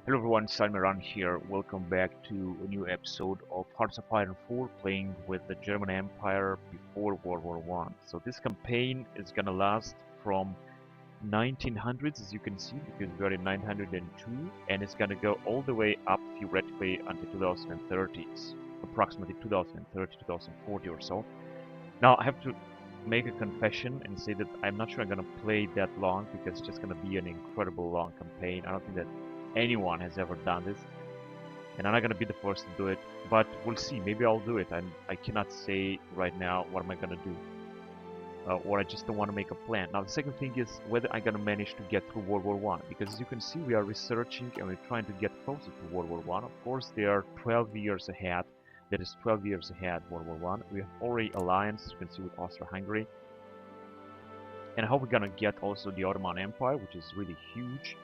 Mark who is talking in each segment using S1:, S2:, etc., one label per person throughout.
S1: Hello everyone, Salmiran here. Welcome back to a new episode of Hearts of Iron 4 playing with the German Empire before World War One. So this campaign is gonna last from 1900s as you can see because we're in 902 and it's gonna go all the way up theoretically until 2030s, approximately 2030, 2040 or so. Now I have to make a confession and say that I'm not sure I'm gonna play that long because it's just gonna be an incredible long campaign. I don't think that anyone has ever done this, and I'm not gonna be the first to do it. But we'll see. Maybe I'll do it. I cannot say right now what am I gonna do, or I just don't want to make a plan. Now the second thing is whether I'm gonna manage to get through World War One, because as you can see, we are researching and we're trying to get closer to World War One. Of course, they are 12 years ahead. That is 12 years ahead, World War One. We have already alliance, as you can see, with Austria-Hungary. And I hope we're gonna get also the Ottoman Empire, which is really huge.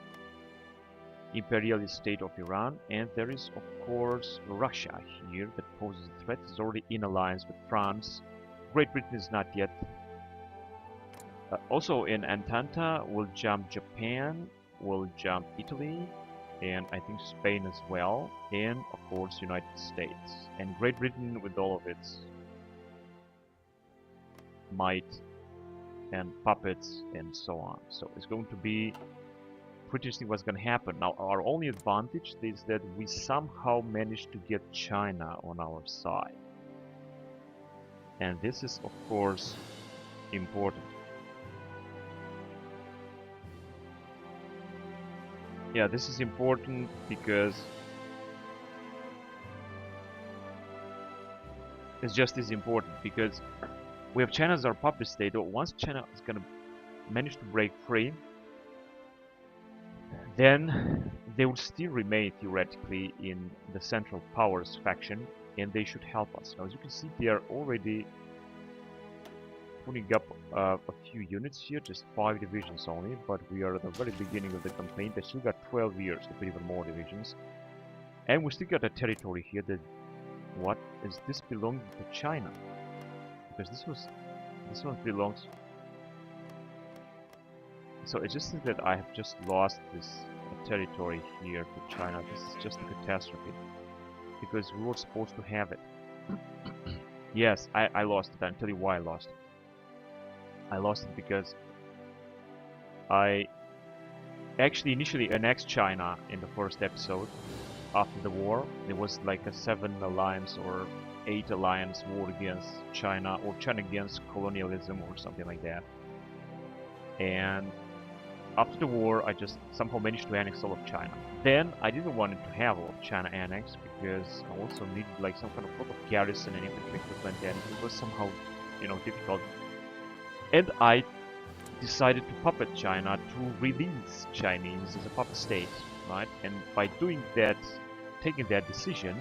S1: Imperialist state of Iran, and there is of course Russia here that poses a threat. It's already in alliance with France. Great Britain is not yet. Also in Entente will jump Japan, will jump Italy, and I think Spain as well, and of course United States. And Great Britain with all of its might and puppets and so on. So it's going to be pretty interesting what's going to happen. Now our only advantage is that we somehow managed to get China on our side. And this is of course important. Yeah, this is important because it's just as important because we have China as our puppet state. Once China is going to manage to break free, then they would still remain theoretically in the Central Powers faction, and they should help us. Now, as you can see, they are already putting up a few units here, just 5 divisions only, but we are at the very beginning of the campaign. They still got 12 years to put even more divisions. And we still got a territory here that, what is this belonging to China? Because this one belongs. So it's just that I have just lost this territory here to China. This is just a catastrophe because we were supposed to have it. Yes, I lost it. I'll tell you why I lost it. I lost it because I actually initially annexed China in the first episode after the war. There was like a 7 alliance or 8 alliance war against China, or China against colonialism or something like that. And after the war, I just somehow managed to annex all of China. Then I didn't want to have all of China annexed because I also needed like some kind of lot of garrison and infantry equipment, and it was somehow, difficult. And I decided to puppet China to release Chinese as a puppet state, right? And by doing that, taking that decision,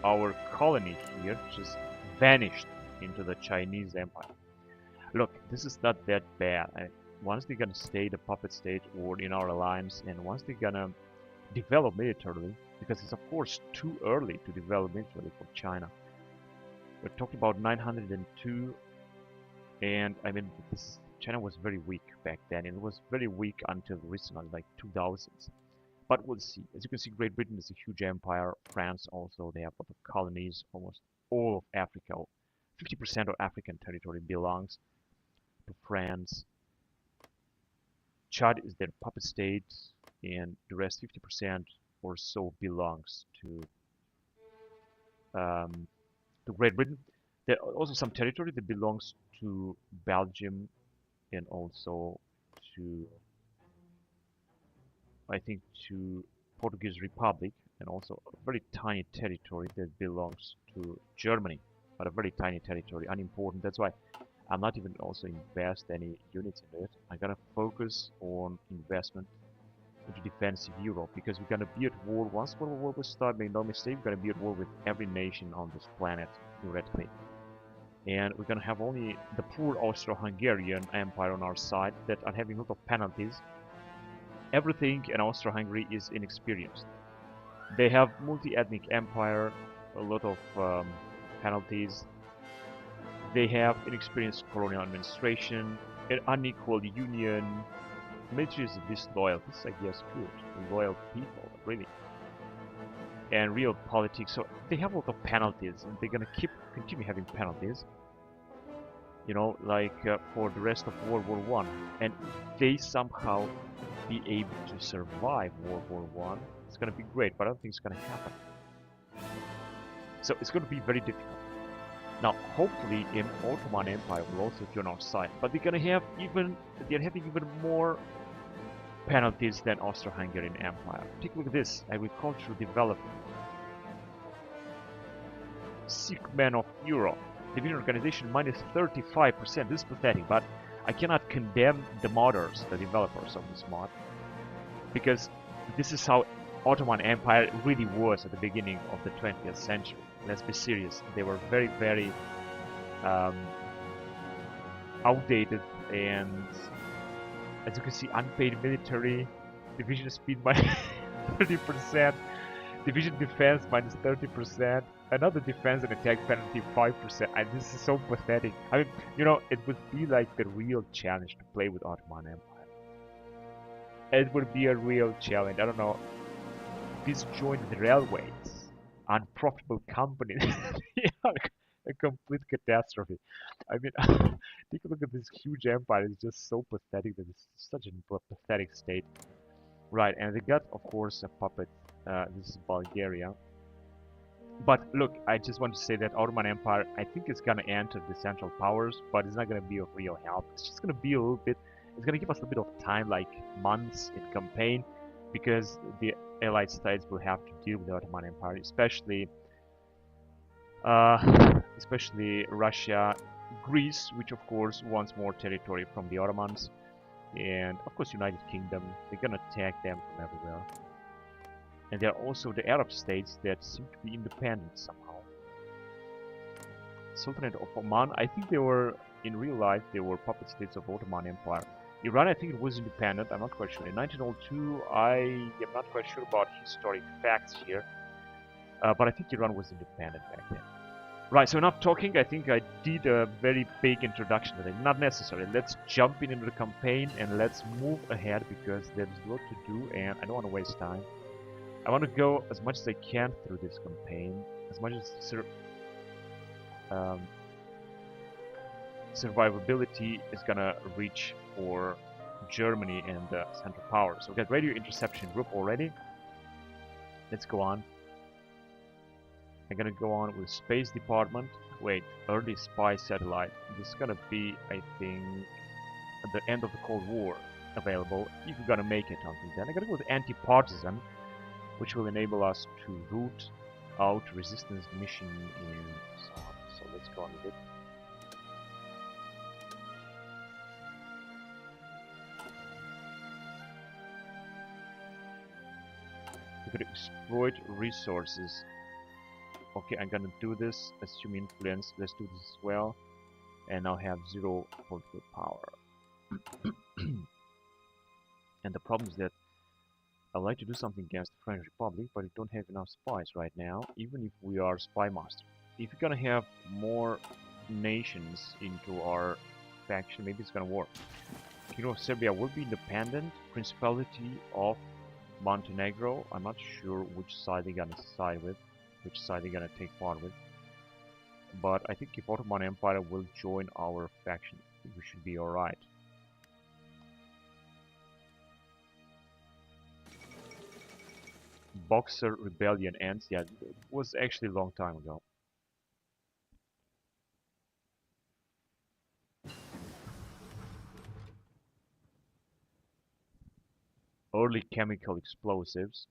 S1: our colony here just vanished into the Chinese Empire. Look, this is not that bad. Once they're gonna stay the puppet state or in our alliance, and once they're gonna develop militarily, because it's of course too early to develop militarily for China. We're talking about 902, and I mean, China was very weak back then, and it was very weak until recently, like 2000s. But we'll see. As you can see, Great Britain is a huge empire. France also, they have a lot of colonies. Almost all of Africa, 50% of African territory belongs to France. Chad is their puppet state, and the rest 50% or so belongs to Great Britain. There are also some territory that belongs to Belgium and also to, I think, to Portuguese Republic, and also a very tiny territory that belongs to Germany, but a very tiny territory, unimportant. That's why I'm not even also invest any units in it. I'm gonna focus on investment into defensive Europe, because we're gonna be at war. Once World War will start, make no mistake, we're gonna be at war with every nation on this planet, theoretically. And we're gonna have only the poor Austro-Hungarian Empire on our side that are having a lot of penalties. Everything in Austro-Hungary is inexperienced. They have multi-ethnic empire, a lot of penalties. They have inexperienced colonial administration, an unequal union. Military is disloyal. This is, I guess, good. Loyal people, really. and real politics. So they have a lot of penalties, and they're gonna continue having penalties. You know, like for the rest of World War One, and they somehow be able to survive World War One. It's gonna be great, but I don't think it's gonna happen. So it's gonna be very difficult. Now, hopefully, the Ottoman Empire will also join our side, but they're having even more penalties than Austro-Hungarian Empire. Take a look at this: agricultural development, sick man of Europe, division organization minus 35%. This is pathetic, but I cannot condemn the modders, the developers of this mod, because this is how Ottoman Empire really was at the beginning of the 20th century. Let's be serious. They were very, very outdated, and as you can see, unpaid military, division speed minus 30%, division defense minus 30%, another defense and attack penalty 5%. And this is so pathetic. I mean, you know, it would be like the real challenge to play with Ottoman Empire. It would be a real challenge. I don't know. Disjointed railways, unprofitable companies. Yeah, a complete catastrophe. I mean, take a look at this huge empire. It's just so pathetic that it's such a pathetic state. Right, and they got, of course, a puppet. This is Bulgaria. But look, I just want to say that Ottoman Empire, I think it's gonna enter the Central Powers, but it's not gonna be of real help. It's just gonna be a little bit. It's gonna give us a bit of time, like months in campaign, because the Allied states will have to deal with the Ottoman Empire, especially Russia, Greece, which of course wants more territory from the Ottomans, and of course United Kingdom. They're gonna attack them from everywhere. And there are also the Arab states that seem to be independent somehow. Sultanate of Oman, I think they were, in real life, they were puppet states of Ottoman Empire. Iran, I think it was independent, I'm not quite sure. In 1902, I am not quite sure about historic facts here. But I think Iran was independent back then. Right, so enough talking. I think I did a very big introduction today. Not necessary. Let's jump into the campaign and let's move ahead, because there's a lot to do and I don't want to waste time. I want to go as much as I can through this campaign, as much as survivability is gonna reach for Germany and the Central Powers. So we got radio interception group already. Let's go on. I'm gonna go on with Space Department. Wait, early spy satellite. This is gonna be, I think, at the end of the Cold War available, if you're gonna make it until then. I'm gonna go with anti-partisan, which will enable us to root out resistance mission and so on. So let's go on with it. We're going to exploit resources. Okay, I'm gonna do this. Assume influence. Let's do this as well. And now have 0 political power. And the problem is that I'd like to do something against the French Republic, but we don't have enough spies right now, even if we are spy master. If we're gonna have more nations into our faction, maybe it's gonna work. Kingdom of Serbia will be independent. Principality of Montenegro, I'm not sure which side they're gonna side with, which side they're gonna take part with. But I think if Ottoman Empire will join our faction, I think we should be alright. Boxer Rebellion ends. Yeah, it was actually a long time ago. Early chemical explosives.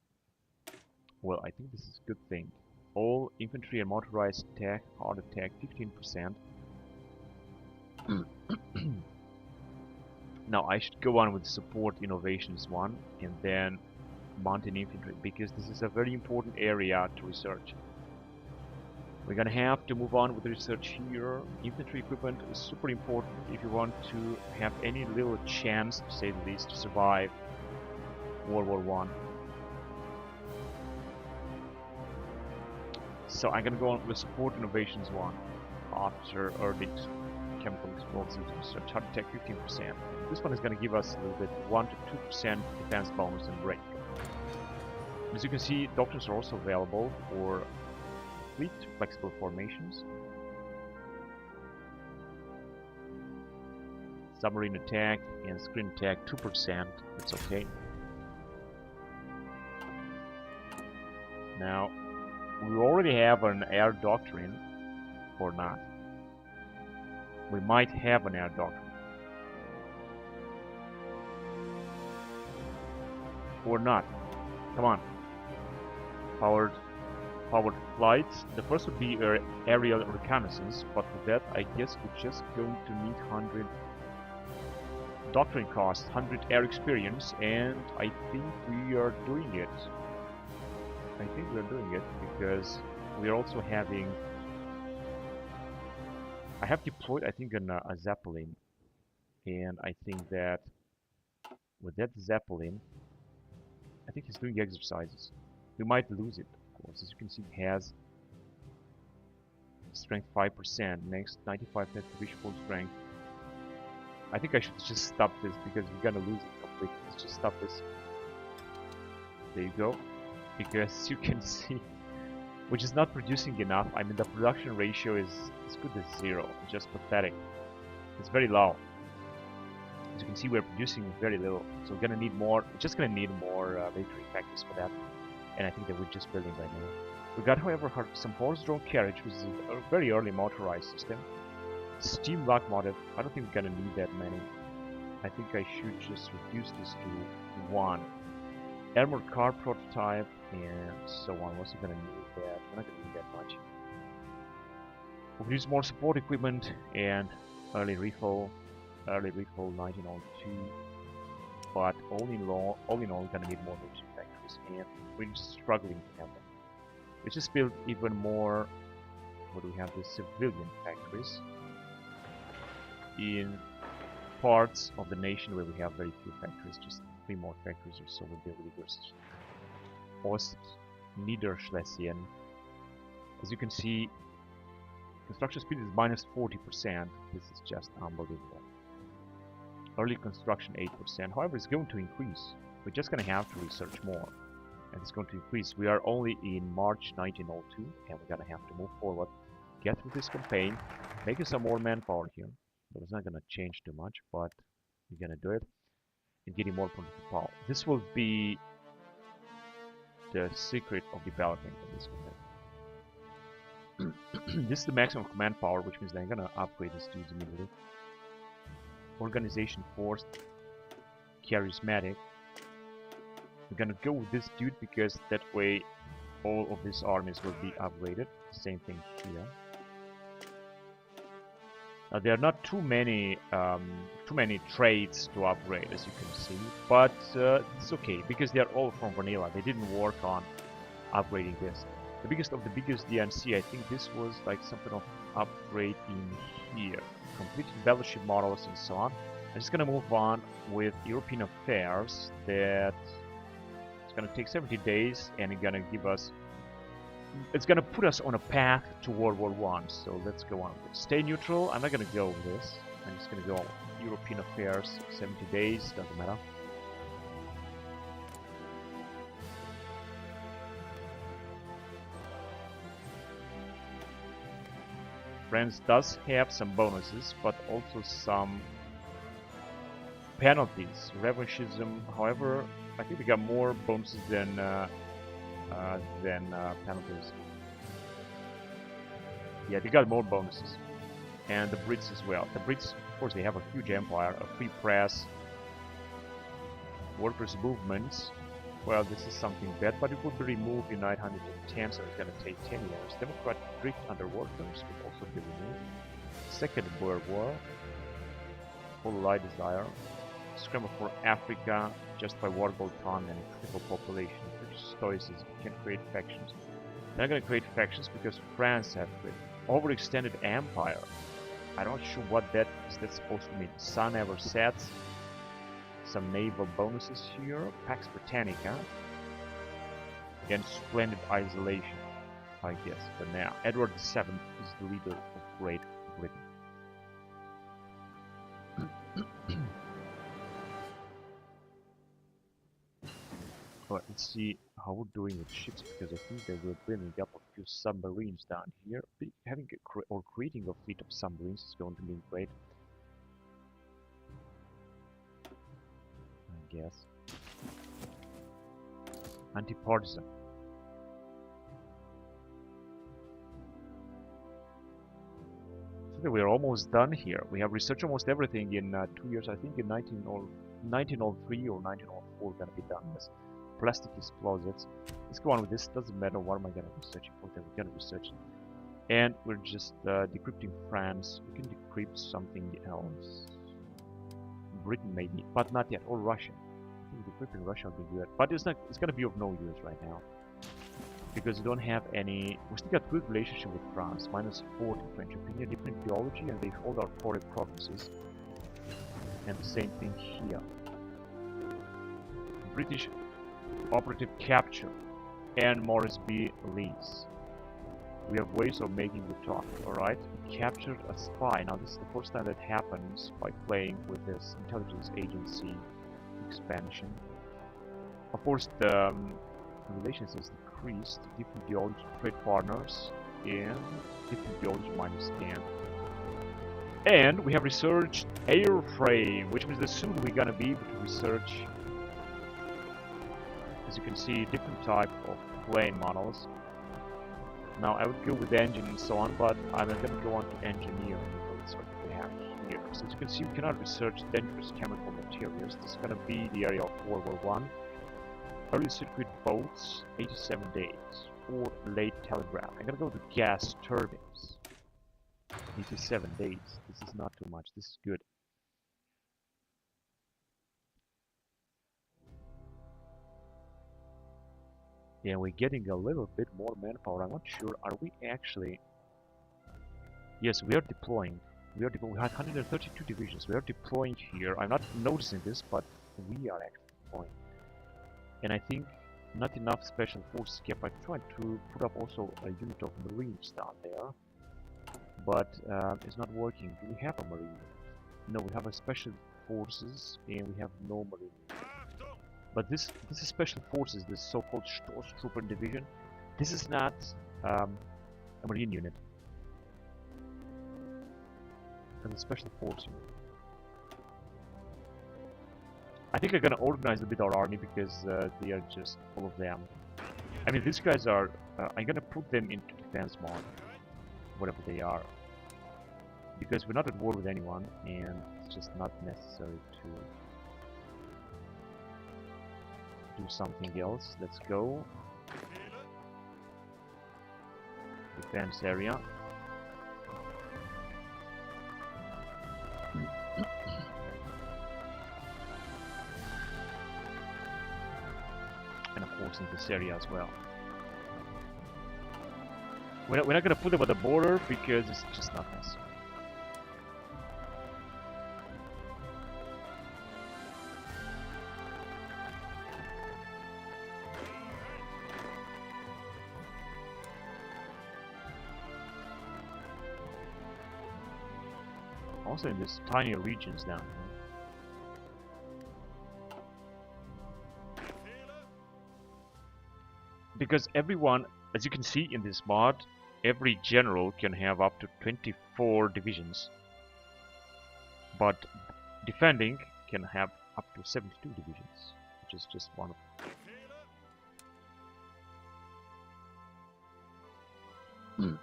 S1: Well, I think this is a good thing. All infantry and motorized attack, hard attack, 15%. Now I should go on with support innovations 1 and then mountain infantry, because this is a very important area to research. We're gonna have to move on with research here. Infantry equipment is super important if you want to have any little chance, to say the least, to survive World War I. So I'm gonna go on with support innovations 1 after early chemical explosives research. Hard attack 15%. This one is gonna give us a little bit 1 to 2% defense bonus and break. As you can see, doctrines are also available for fleet flexible formations. Submarine attack and screen attack 2%, that's okay. Now, we already have an air doctrine, or not. We might have an air doctrine. Or not. Come on. Powered flights. The first would be aerial reconnaissance, but for that I guess we're just going to need 100 doctrine cost, 100 air experience, and I think we are doing it. I think we're doing it because we're also having... I have deployed, I think, a Zeppelin, and I think that with that Zeppelin, I think he's doing exercises. We might lose it, of course. As you can see, it has strength 5%, next 95 net to reach full strength. I think I should just stop this because we're gonna lose it completely. Let's just stop this. There you go. Because you can see, which is not producing enough. I mean, the production ratio is as good as 0. Just pathetic. It's very low. As you can see, we're producing very little. So we're gonna need more. We're just gonna need more military factories for that. And I think that we're just building right now. We got, however, some horse-drawn carriage, which is a very early motorized system. Steam locomotive. I don't think we're gonna need that many. I think I should just reduce this to 1. Armored car prototype and so on. We're also gonna need that. We're not gonna need that much. We'll use more support equipment and early refill 1902. But all in all, we're gonna need more military factories, and we're just struggling to have them. Let's just build even more. What do we have? The civilian factories in parts of the nation where we have very few factories, just 3 more factories or so will be reversed. Ostniederschlesien. As you can see, construction speed is minus 40%. This is just unbelievable. Early construction 8%. However, it's going to increase. We're just going to have to research more. And it's going to increase. We are only in March 1902, and we're going to have to move forward. Get through this campaign. Making some more manpower here. But it's not going to change too much, but we're going to do it. And getting more political power. This will be the secret of developing this campaign. This is the maximum command power, which means that I'm going to upgrade these dudes immediately. Organization force, charismatic. We're gonna go with this dude because that way all of these armies will be upgraded. Same thing here. Now there are not too many traits to upgrade, as you can see, but it's okay because they are all from vanilla. They didn't work on upgrading this. The biggest of the biggest DNC, I think this was like something of upgrade in here. Completed battleship models and so on. I'm just gonna move on with European affairs. That it's gonna take 70 days, and it's gonna give us. It's gonna put us on a path to World War I. So let's go on with it. Stay neutral. I'm not gonna go with this. I'm just gonna go on with European affairs. 70 days doesn't matter. France does have some bonuses, but also some penalties. Revanchism, however, I think we got more bonuses than penalties. Yeah, they got more bonuses, and the Brits as well. The Brits, of course, they have a huge empire, a free press, workers' movements. Well, this is something bad, but it will be removed in 910, so it's going to take 10 years. Democratic drift under workers will also be removed. Second Boer War. Full desire. Scramble for Africa, just by war gold ton and critical population. Which stoicism can create factions. They're not going to create factions because France have overextended empire. I'm not sure what that is supposed to mean. Sun ever sets. Some naval bonuses here. Pax Britannica. And splendid isolation, I guess. But now, Edward VII is the leader of Great Britain. Alright, let's see how we're doing with ships, because I think that we're building up a few submarines down here. Having or creating a fleet of submarines is going to be great, I guess. Anti-partisan. I think we're almost done here. We have researched almost everything in 2 years. I think in 1903 or 1904 we're gonna be done with plastic explosives. Let's go on with this. Doesn't matter what am I gonna research for that. We're gonna research, and we're just decrypting France. We can decrypt something else. Britain maybe, but not yet. Or Russia. I think decrypting Russia will be good, but it's not. It's gonna be of no use right now, because we don't have any. We still got good relationship with France, -4 to French opinion, different theology, and they hold our 40 provinces. And the same thing here. British operative capture and Morris B. lease. We have ways of making you talk, alright? Captured a spy. Now this is the first time that happens by playing with this intelligence agency expansion. Of course the relations is decreased, different theology trade partners, and different theology -10. And we have researched airframe, which means that soon we're gonna be able to research, as you can see, different type of plane models. Now I would go with engine and so on, but I'm not gonna go on to engineering. That's what we have here. So as you can see, we cannot research dangerous chemical materials. This is gonna be the area of World War I. Early circuit boats, 87 days, or late telegraph. I'm gonna go to gas turbines. 87 days. This is not too much. This is good. Yeah, we're getting a little bit more manpower. I'm not sure. Are we actually? Yes, we are deploying. We had 132 divisions. We are deploying here. I'm not noticing this, but we are actually deploying. And I think not enough special forces kept. I tried to put up also a unit of Marines down there, but it's not working. Do we have a Marine? No, we have a special forces and we have no Marine. But this is special forces, this so-called Stoßtrooper division. This is not a Marine unit. It's a special force unit. I think I'm gonna organize a bit our army because they are just full of them. I mean, these guys are. I'm gonna put them into defense mode, whatever they are, because we're not at war with anyone, and it's just not necessary to do something else. Let's go. Defense area. And of course in this area as well. We're not going to put them at the border because it's just not necessary. Also in these tiny regions down here. Because everyone, as you can see in this mod, every general can have up to 24 divisions. But defending can have up to 72 divisions, which is just one of them.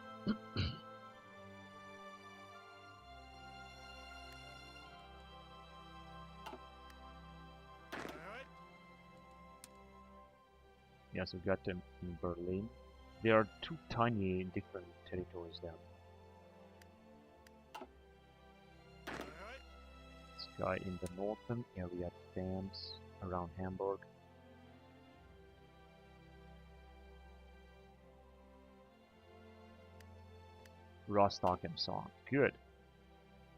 S1: Yes, we got them in Berlin. There are two tiny different territories there. This guy in the northern area defends around Hamburg. Rostock and so on. Good.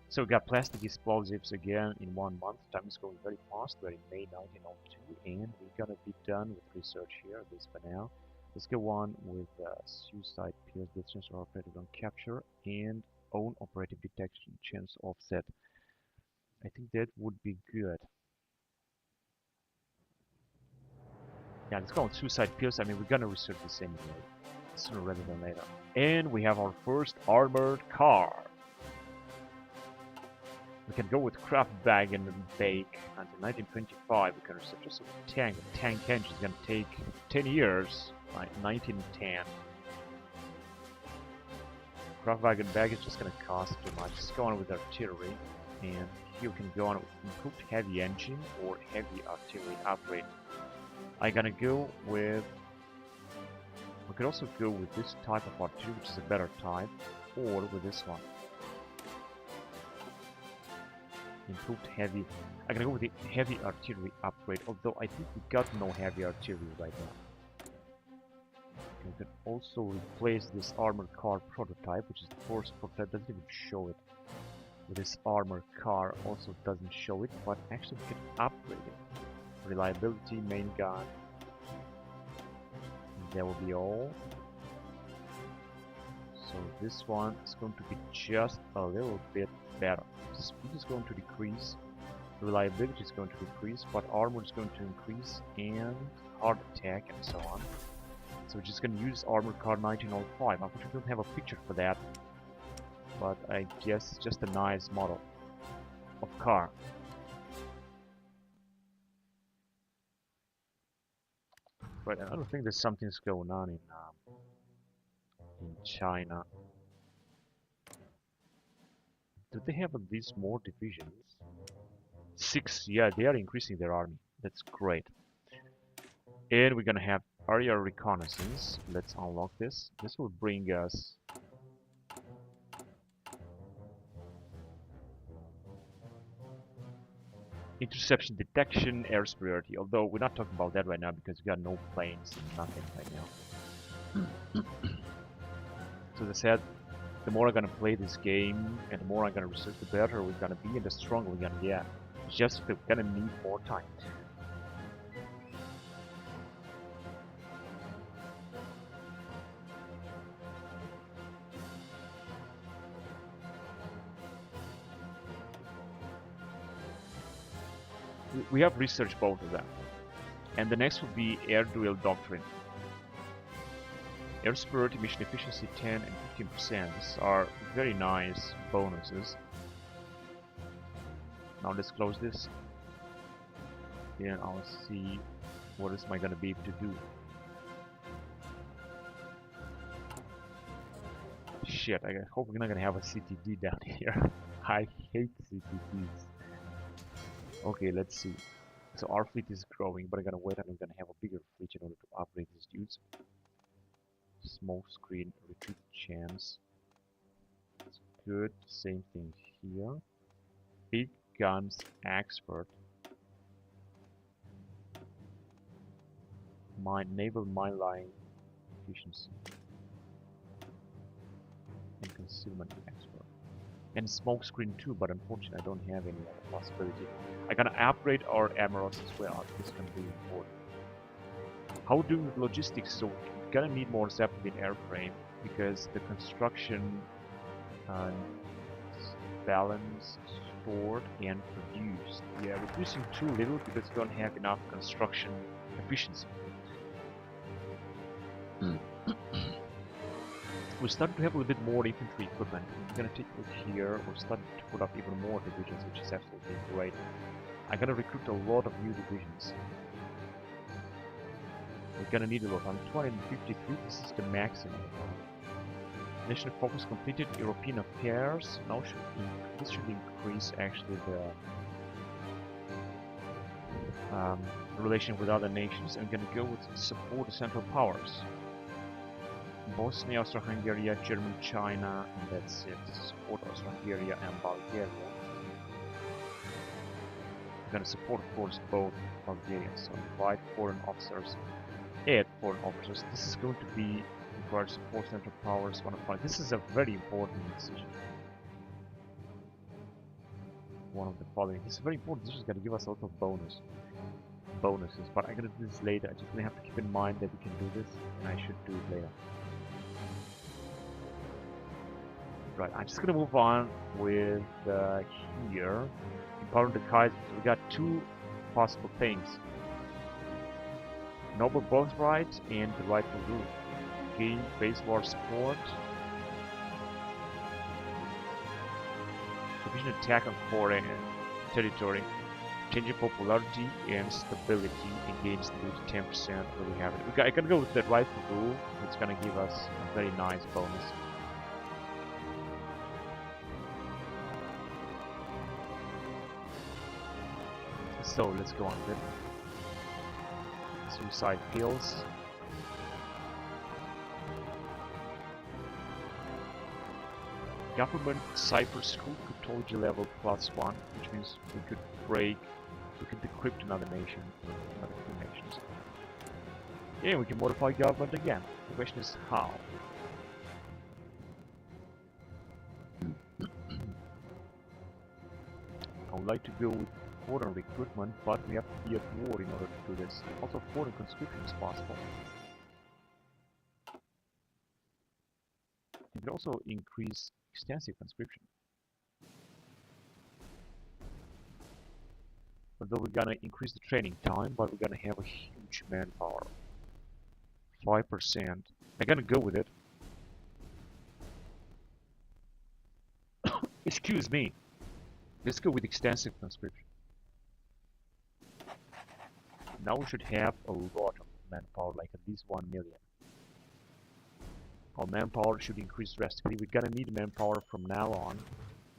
S1: So we got plastic explosives again in 1 month. Time is going very fast. We're in May 1902 and we're gonna be done with research here, at least for now. Let's go on with suicide peers with chance of operative on capture and own operative detection chance offset. I think that would be good. Yeah, let's go on suicide pills. I mean, we're gonna research this anyway, sooner rather than later. And we have our first armored car. We can go with craft bag and bake until 1925. We can research also a tank. A tank engine is gonna take 10 years, like 1910. Craft bag and bag is just gonna cost too much. Let's go on with artillery, and here we can go on with improved heavy engine or heavy artillery upgrade. I'm gonna go with. We could also go with this type of artillery, which is a better type, or with this one. Improved heavy. I'm gonna go with the heavy artillery upgrade, although I think we got no heavy artillery right now. We can also replace this armored car prototype, which is the first prototype, doesn't even show it. With this armored car also doesn't show it, but actually we can upgrade it. Reliability, main gun. And that will be all. So this one is going to be just a little bit better. Speed is going to decrease, reliability is going to decrease, but armor is going to increase, and heart attack and so on. So we're just going to use armored car 1905. Unfortunately, we don't have a picture for that, but I guess it's just a nice model of car. But I don't think there's something's going on in China. Do they have at least more divisions? 6, yeah, they are increasing their army. That's great. And we're gonna have area reconnaissance. Let's unlock this. This will bring us interception detection, air superiority. Although we're not talking about that right now because we got no planes and nothing right now. So as I said, the more I'm gonna play this game and the more I'm gonna research, the better we're gonna be and the stronger we're gonna get. It's just we're gonna need more time. We have researched both of them. And the next will be air duel doctrine. Air superiority, mission efficiency 10 and 15%. These are very nice bonuses. Now let's close this. Then I'll see what is I gonna be able to do. Shit, I hope we're not gonna have a CTD down here. I hate CTDs. Okay, let's see. So our fleet is growing, but I'm gonna wait and I'm gonna have a bigger fleet in order to upgrade these dudes. Smoke screen, retreat chance. That's good. Same thing here. Big guns expert. Naval mine line efficiency. And concealment expert. And smoke screen too, but unfortunately I don't have any other possibility. I'm gonna upgrade our emeralds as well. This can be important. How do with logistics? So we're gonna need more Zeppelin airframe because the construction balanced, stored, and produced. Yeah, we're producing too little because we don't have enough construction efficiency. We're starting to have a little bit more infantry equipment. We're gonna take a look here. We're starting to put up even more divisions, which is absolutely great. I'm gonna recruit a lot of new divisions. We're gonna need a lot. I'm 253. This is the maximum. National focus completed. European affairs. Now this should increase actually the relation with other nations. I'm gonna go with support the Central Powers. Bosnia, Austro-Hungary, German, China, and that's it. Support Austro-Hungary and Bulgaria. I'm gonna support, of course, both Bulgarians. So invite foreign officers, add foreign officers. This is going to be required support Central Powers 105. This is a very important decision. One of the following. This is very important. This is gonna give us a lot of bonuses, but I'm gonna do this later. I just gonna have to keep in mind that we can do this, and I should do it later. Right, I'm just gonna move on with here. Empowering the Kaiser. We got two possible things. Noble birthright and the rightful rule. Gain base war support. Sufficient attack on core territory. Change in popularity and stability and gain stability 10%. Where we have it. I can go with that rightful rule. It's gonna give us a very nice bonus. So let's go on with it. Suicide kills. Government Cyber School Cryptology level +1, which means we could decrypt another nation, another two nations. Yeah, we can modify government again. The question is how. I would like to go with foreign recruitment, but we have to be at war in order to do this. Also, foreign conscription is possible. You can also increase extensive conscription. Although we're gonna increase the training time, but we're gonna have a huge manpower. 5%. I'm gonna go with it. Excuse me. Let's go with extensive conscription. Now we should have a lot of manpower, like at least 1 million. Our manpower should increase drastically. We're gonna need manpower from now on.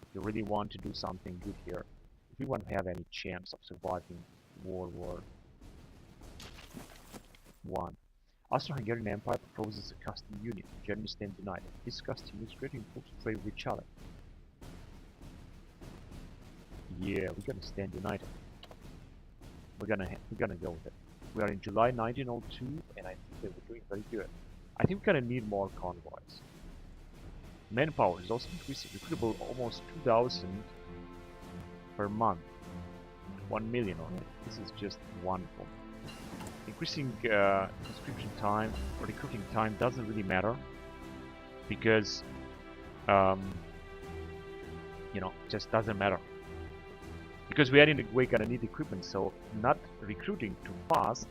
S1: If you really want to do something good here. If we want to have any chance of surviving World War I. Austro-Hungarian Empire proposes a custom union. Germany stands united. This custom is greatly improves trade with each other. Yeah, we're gonna stand united. We're gonna go with it. We are in July 1902, and I think that we're doing very good. I think we're gonna need more convoys. Manpower is also increasing. Recruitable almost 2,000 per month. 1 million on it. This is just wonderful. Increasing conscription time or recruiting time doesn't really matter because you know, just doesn't matter. Because we're gonna need equipment, so not recruiting too fast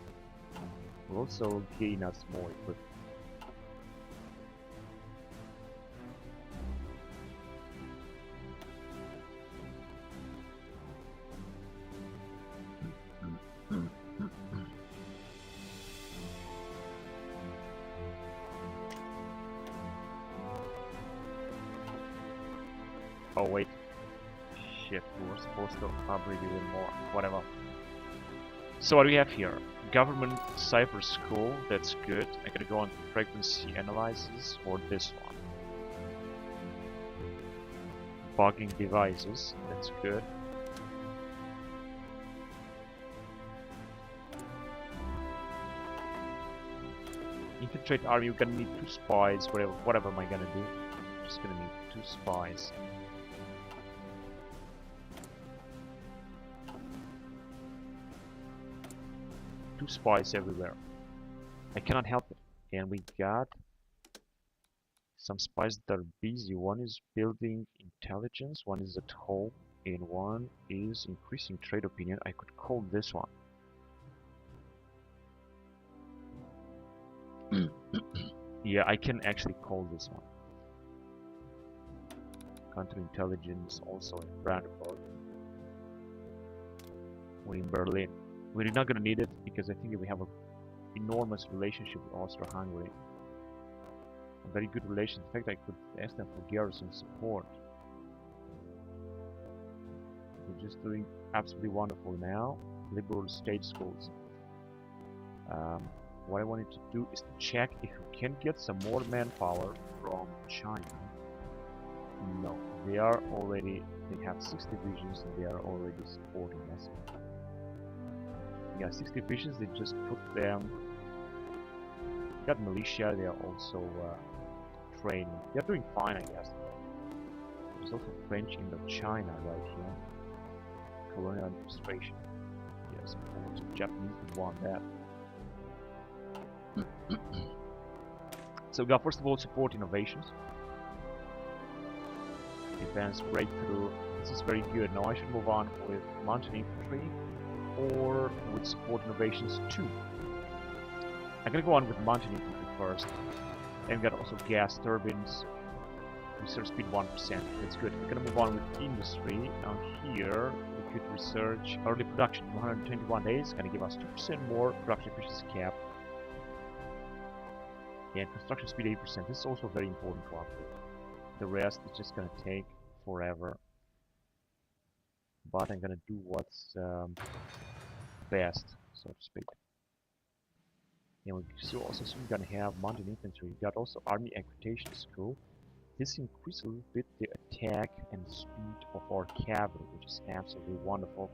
S1: will also gain us more equipment. Oh wait. Shit, we were supposed to upgrade even more. Whatever. So what do we have here? Government Cyber School, that's good. I gotta go on frequency analysis or this one. Bugging devices, that's good. Infiltrate army, we're gonna need 2 spies, whatever am I gonna do? Just gonna need 2 spies. Two spies everywhere. I cannot help it. And we got some spies that are busy. One is building intelligence, one is at home, and one is increasing trade opinion. I could call this one. Yeah, I can actually call this one. Counterintelligence also in Brandenburg. We're in Berlin. We're not going to need it because I think we have an enormous relationship with Austro-Hungary. A very good relation. In fact, I could ask them for garrison support. We're just doing absolutely wonderful now. Liberal state schools. What I wanted to do is to check if we can get some more manpower from China. No, they have 6 divisions and they are already supporting us. Yeah, 6 divisions, they just put them. Got militia, they are also training. They're doing fine, I guess. There's also French Indochina right here. Colonial administration. Yes, of course, the Japanese would want that. So we got, first of all, support innovations. Advanced breakthrough. This is very good. Now I should move on with mountain infantry or with support innovations 2. I'm gonna go on with mountain infantry first. And we got also gas turbines. Research speed 1%. That's good. We're gonna move on with industry. Now here we could research early production. 121 days, gonna give us 2% more production efficiency cap. And construction speed 8%. This is also very important to upgrade. The rest is just gonna take forever. But I'm gonna do what's best, so to speak. And we also soon gonna have mountain infantry. We got also army equitation school. This increases a little bit the attack and speed of our cavalry, which is absolutely wonderful.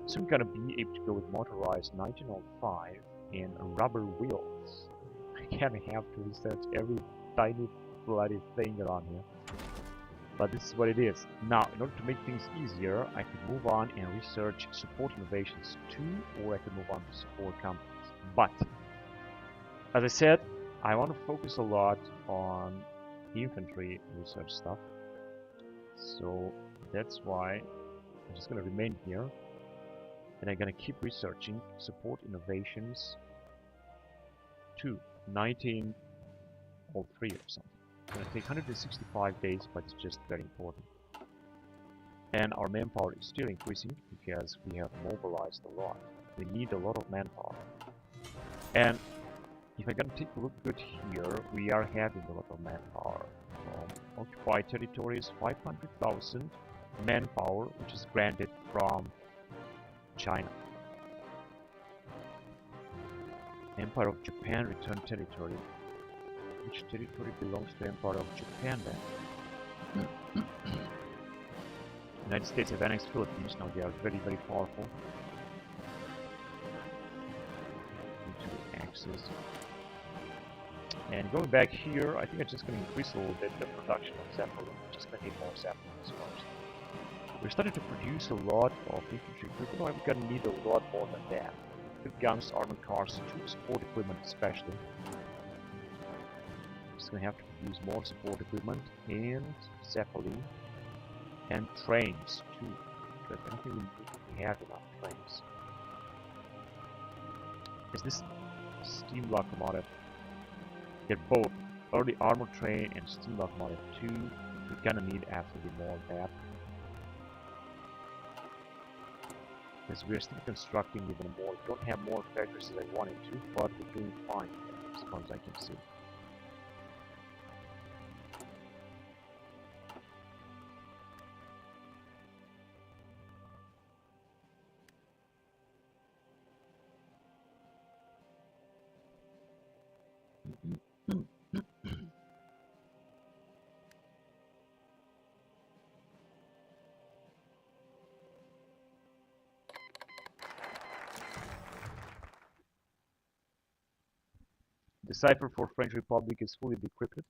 S1: Soon gonna be able to go with motorized 1905 and rubber wheels. I kind of have to research every tiny bloody thing around here. But this is what it is. Now, in order to make things easier, I could move on and research support innovations too, or I could move on to support companies. But, as I said, I want to focus a lot on infantry research stuff. So, that's why I'm just going to remain here. And I'm going to keep researching support innovations to 1903 or something. It's going to take 165 days, but it's just very important. And our manpower is still increasing because we have mobilized a lot. We need a lot of manpower. And if I'm going to take a look good here, we are having a lot of manpower. Occupied territories, 500,000 manpower, which is granted from China. Empire of Japan returned territory. Which territory belongs to Empire of Japan then? United States have annexed Philippines. Now they are very, very powerful. Into the axis. And going back here, I think I'm just going to increase a little bit the production of Zeppelin. Just going to need more Zeppelins first. We're starting to produce a lot of infantry equipment. We're going to need a lot more than that. Good guns, armored cars, troop support equipment especially. Just going to have to produce more support equipment and Zeppelin and trains too. Because I don't think we have enough trains. Is this steam locomotive? They're both early armor train and steam locomotive too. We're gonna need absolutely more of that. Because we're still constructing even more. We don't have more factories as I wanted to, but we're doing fine as far as I can see. The cipher for French Republic is fully decrypted.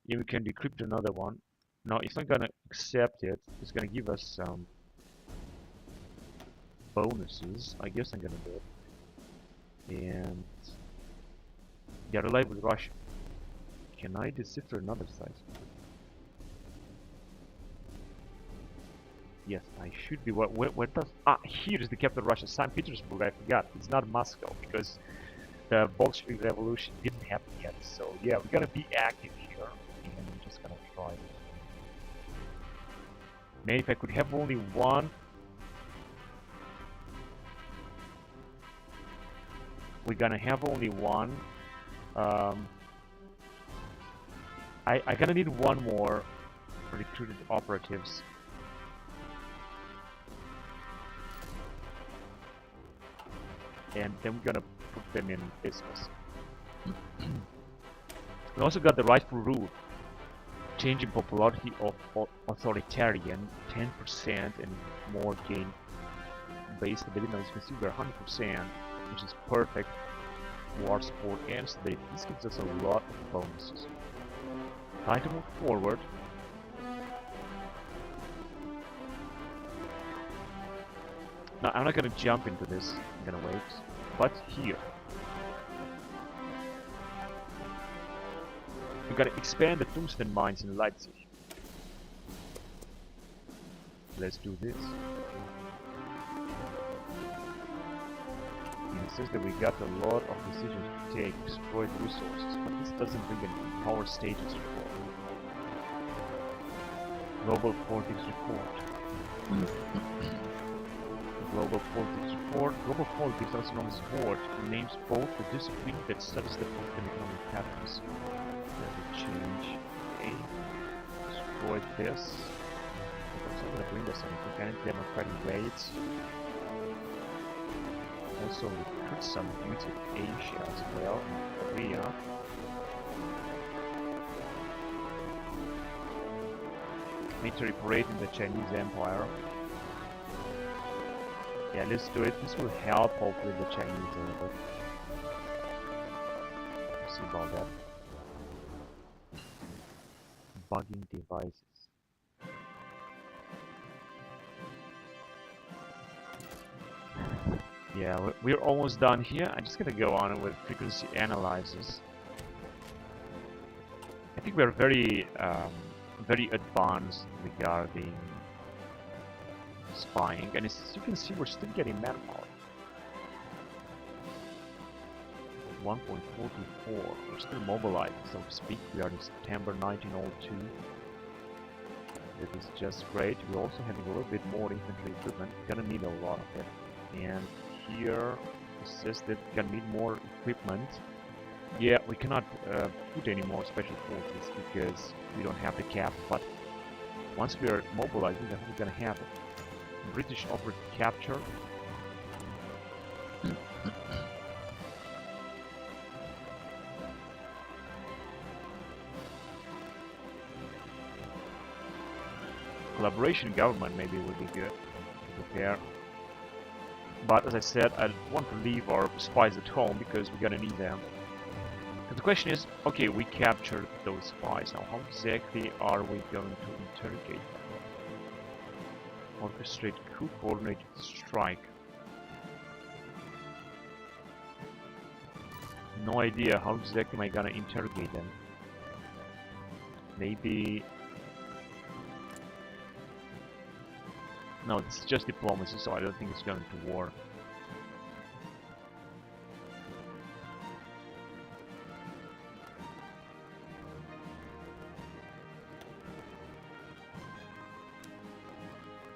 S1: And we can decrypt another one. Now, if I'm gonna accept it, it's gonna give us some bonuses. I guess I'm gonna do it. And yeah, rely with Russia. Can I decipher another cipher? Yes, I should be. Where does? Ah, here is the capital of Russia, St. Petersburg. I forgot. It's not Moscow because the Bolshevik Revolution didn't happen yet. So yeah, we're gonna be active here, and I'm just gonna try it. Man, if I could have only one. We're gonna have only one. I'm gonna need one more recruited operatives. And then we're gonna put them in business. We also got the rightful rule. Changing popularity of authoritarian, 10% and more gain base stability. Now as you can see we're 100%, which is perfect war support and stability. This gives us a lot of bonuses. Time to move forward. Now I'm not gonna jump into this, I'm gonna wait. But here we gotta expand the tungsten mines in Leipzig. Let's do this. says that we got a lot of decisions to take, exploit resources, but this doesn't bring any power status report. Global politics report. Global politics report. Global politics, also known as board, names both the discipline that studies the political and economic patterns. Let me change. Okay. Exploit this. It's not going to bring us anything. Anti-democratic raids. Also recruit some youth in Asia as well, Korea. Military parade in the Chinese Empire. Yeah, let's do it. This will help hopefully the Chinese a little bit. Let's see about that. Bugging devices. Yeah, we're almost done here. I'm just gonna go on with frequency analysis. I think we're very, very advanced regarding spying, and as you can see, we're still getting manpower. 1.44. We're still mobilized, so to speak. We are in September 1902. That is just great. We're also having a little bit more infantry equipment. We're gonna need a lot of it. And here it says that we can need more equipment. Yeah, we cannot put any more special forces because we don't have the cap, but once we are mobilizing, then we're gonna have it. British offered capture. Collaboration government maybe would be good to prepare. But as I said, I want to leave our spies at home because we're gonna need them. But the question is, okay, we captured those spies. Now, how exactly are we going to interrogate them? Orchestrate coup, coordinated strike. No idea how exactly am I gonna interrogate them. Maybe... No, it's just diplomacy, so I don't think it's going to war.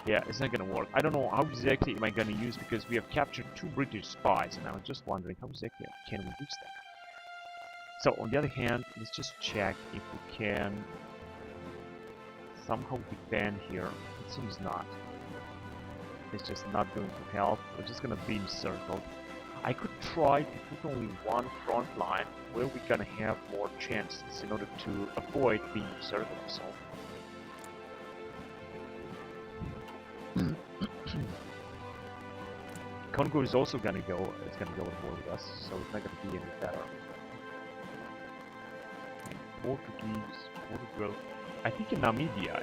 S1: Yeah, it's not gonna work. I don't know how exactly am I gonna use, because we have captured 2 British spies, and I was just wondering how exactly can we use them. So on the other hand, let's just check if we can somehow defend here. It seems not. It's just not going to help. We're just gonna be encircled. I could try to put only one front line where we're gonna have more chances in order to avoid being encircled. So Congo is also gonna go. It's gonna go at war with us, so it's not gonna be any better. Portuguese, Portugal. I think in Namibia,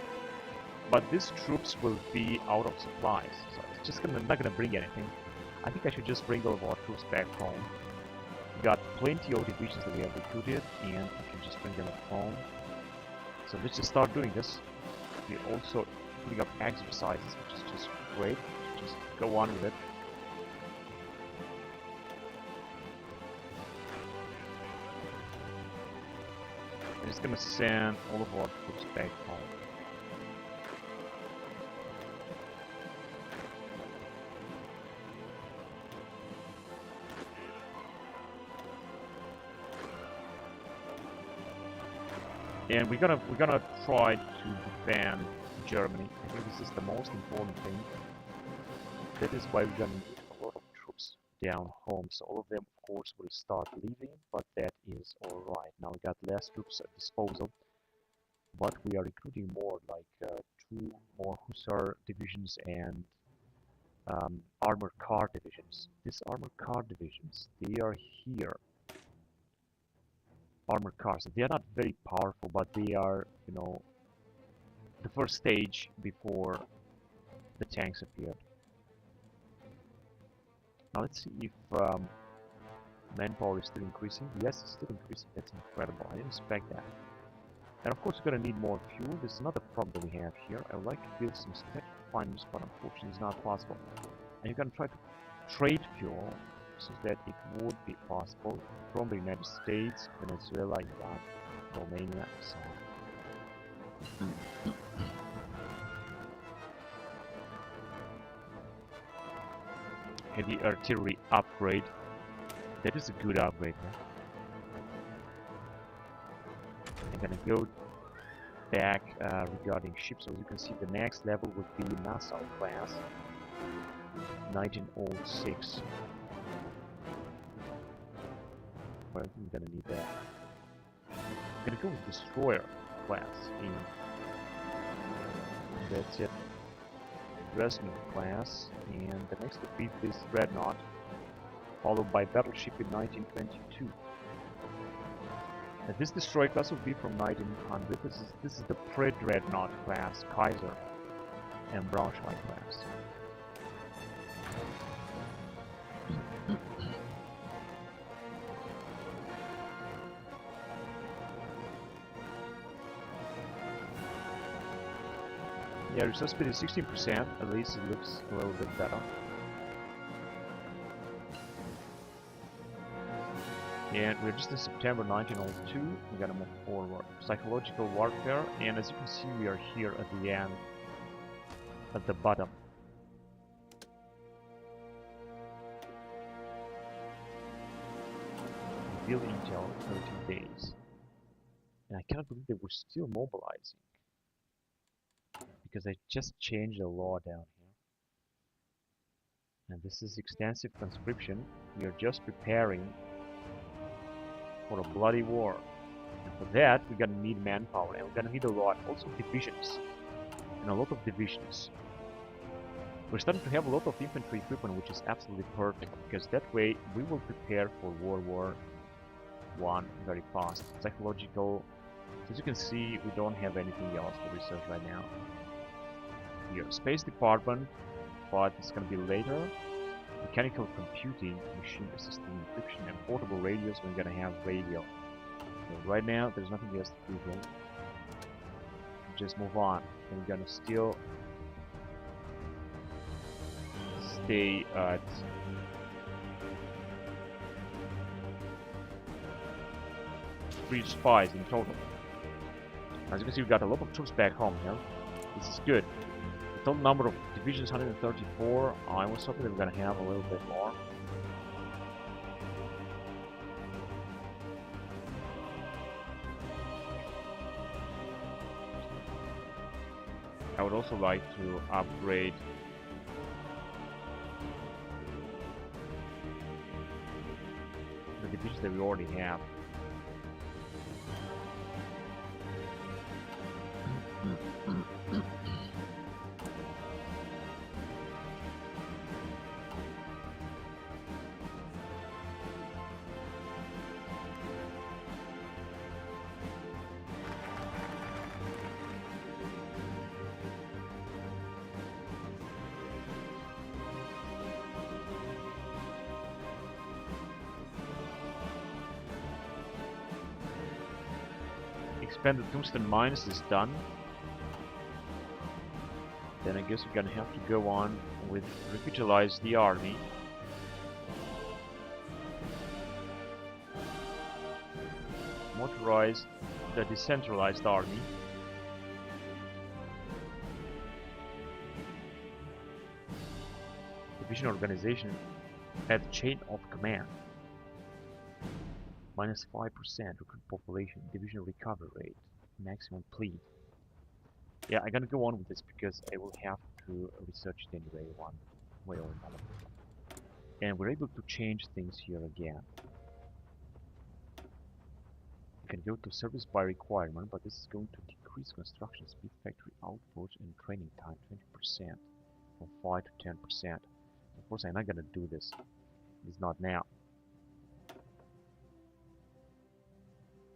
S1: but these troops will be out of supplies, so it's just not gonna bring anything. I think I should just bring all of our troops back home. We got plenty of divisions that we have recruited, and we can just bring them at home. So let's just start doing this. We're also putting up exercises, which is just great. Just go on with it. I'm just gonna send all of our troops back home. And we're gonna try to defend Germany. I think this is the most important thing. That is why we're gonna need a lot of troops down home. So all of them, of course, will start leaving, but that is alright. Now we got less troops at disposal, but we are recruiting more, like 2 more Hussar divisions and armored car divisions. These armored car divisions, they are here. Armored cars. They are not very powerful, but they are, you know, the first stage before the tanks appeared. Now let's see if manpower is still increasing. Yes, it's still increasing. That's incredible. I didn't expect that. And of course, we're gonna need more fuel. This is another problem we have here. I would like to build some spec refineries, but unfortunately, it's not possible. And you're gonna try to trade fuel. so that it would be possible from the United States, Venezuela, Iran, Romania, and so on. Heavy artillery upgrade. That is a good upgrade, man. I'm gonna go back regarding ships. So as you can see, the next level would be Nassau class, 1906. Well, I'm gonna need that. I'm gonna go with destroyer class in. That's it. Dresden class, and the next would be this dreadnought, followed by battleship in 1922. And this destroyer class will be from 1900. This is the pre-dreadnought class, Kaiser, and Braunschweig class. Yeah, resource speed is 16%, at least it looks a little bit better. And we're just in September 1902, we're gonna move forward. Psychological warfare, and as you can see, we are here at the end, at the bottom. Reveal intel, 13 days. And I cannot believe they were still mobilizing. Because I just changed the law down here. And this is extensive conscription. We are just preparing for a bloody war. And for that, we're gonna need manpower, and we're gonna need a lot. Also divisions. And a lot of divisions. We're starting to have a lot of infantry equipment, which is absolutely perfect, because that way we will prepare for World War I very fast. Psychological. As you can see, we don't have anything else for research right now. Here, Space Department, but it's gonna be later. Mechanical computing, machine assisted encryption, and portable radios. We're gonna have radio. So right now, there's nothing else to do here. Just move on, and we're gonna still stay at three spies in total. As you can see, we've got a lot of troops back home here. This is good. The total number of divisions, 134. I was hoping that we're gonna have a little bit more. I would also like to upgrade the divisions that we already have. Expand the tungsten mines is done. Then I guess we're gonna have to go on with revitalize the army. Motorize the decentralized army. Division organization at chain of command. -5% recruit population, division recovery rate, maximum plead. Yeah, I'm gonna go on with this because I will have to research it anyway one way or another. And we're able to change things here again. You can go to service by requirement, but this is going to decrease construction speed, factory output, and training time 20%, from 5 to 10%. Of course, I'm not gonna do this. It's not now.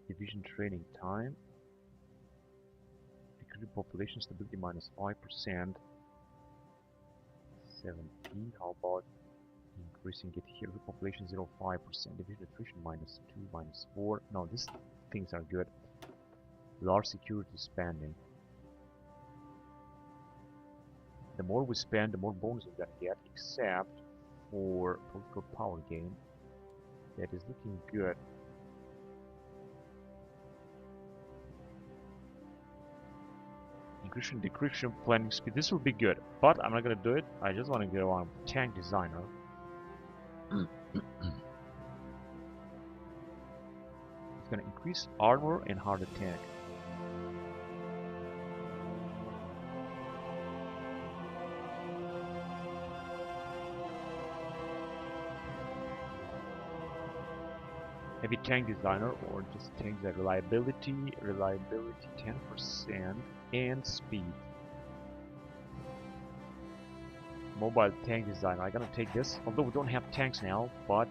S1: Division training time. Recruit population stability -5%. 17. How about increasing it here? Population 0.5%. Division attrition -2, -4. No, these things are good. Large security spending. The more we spend, the more bonus we're gonna get, except for political power gain. That is looking good. Encryption, decryption, planning speed. This will be good, but I'm not gonna do it. I just want to go on tank designer. It's gonna increase armor and hard attack. Heavy tank designer, or just change the reliability 10% and speed. Mobile tank designer. I'm gonna take this, although we don't have tanks now, but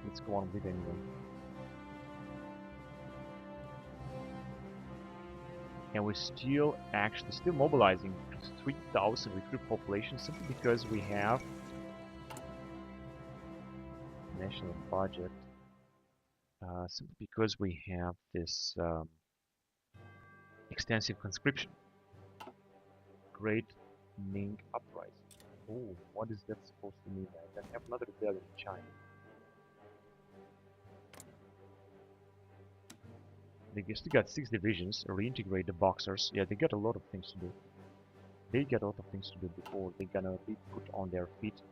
S1: let's go on with it anyway. And we're still mobilizing 3,000 recruit population simply because we have national budget. Simply because we have this extensive conscription. Great Ming Uprising. Oh, what is that supposed to mean? I can have another rebellion in China. They still got 6 divisions, reintegrate the Boxers. Yeah, they got a lot of things to do. They got a lot of things to do before they're gonna be put on their feet.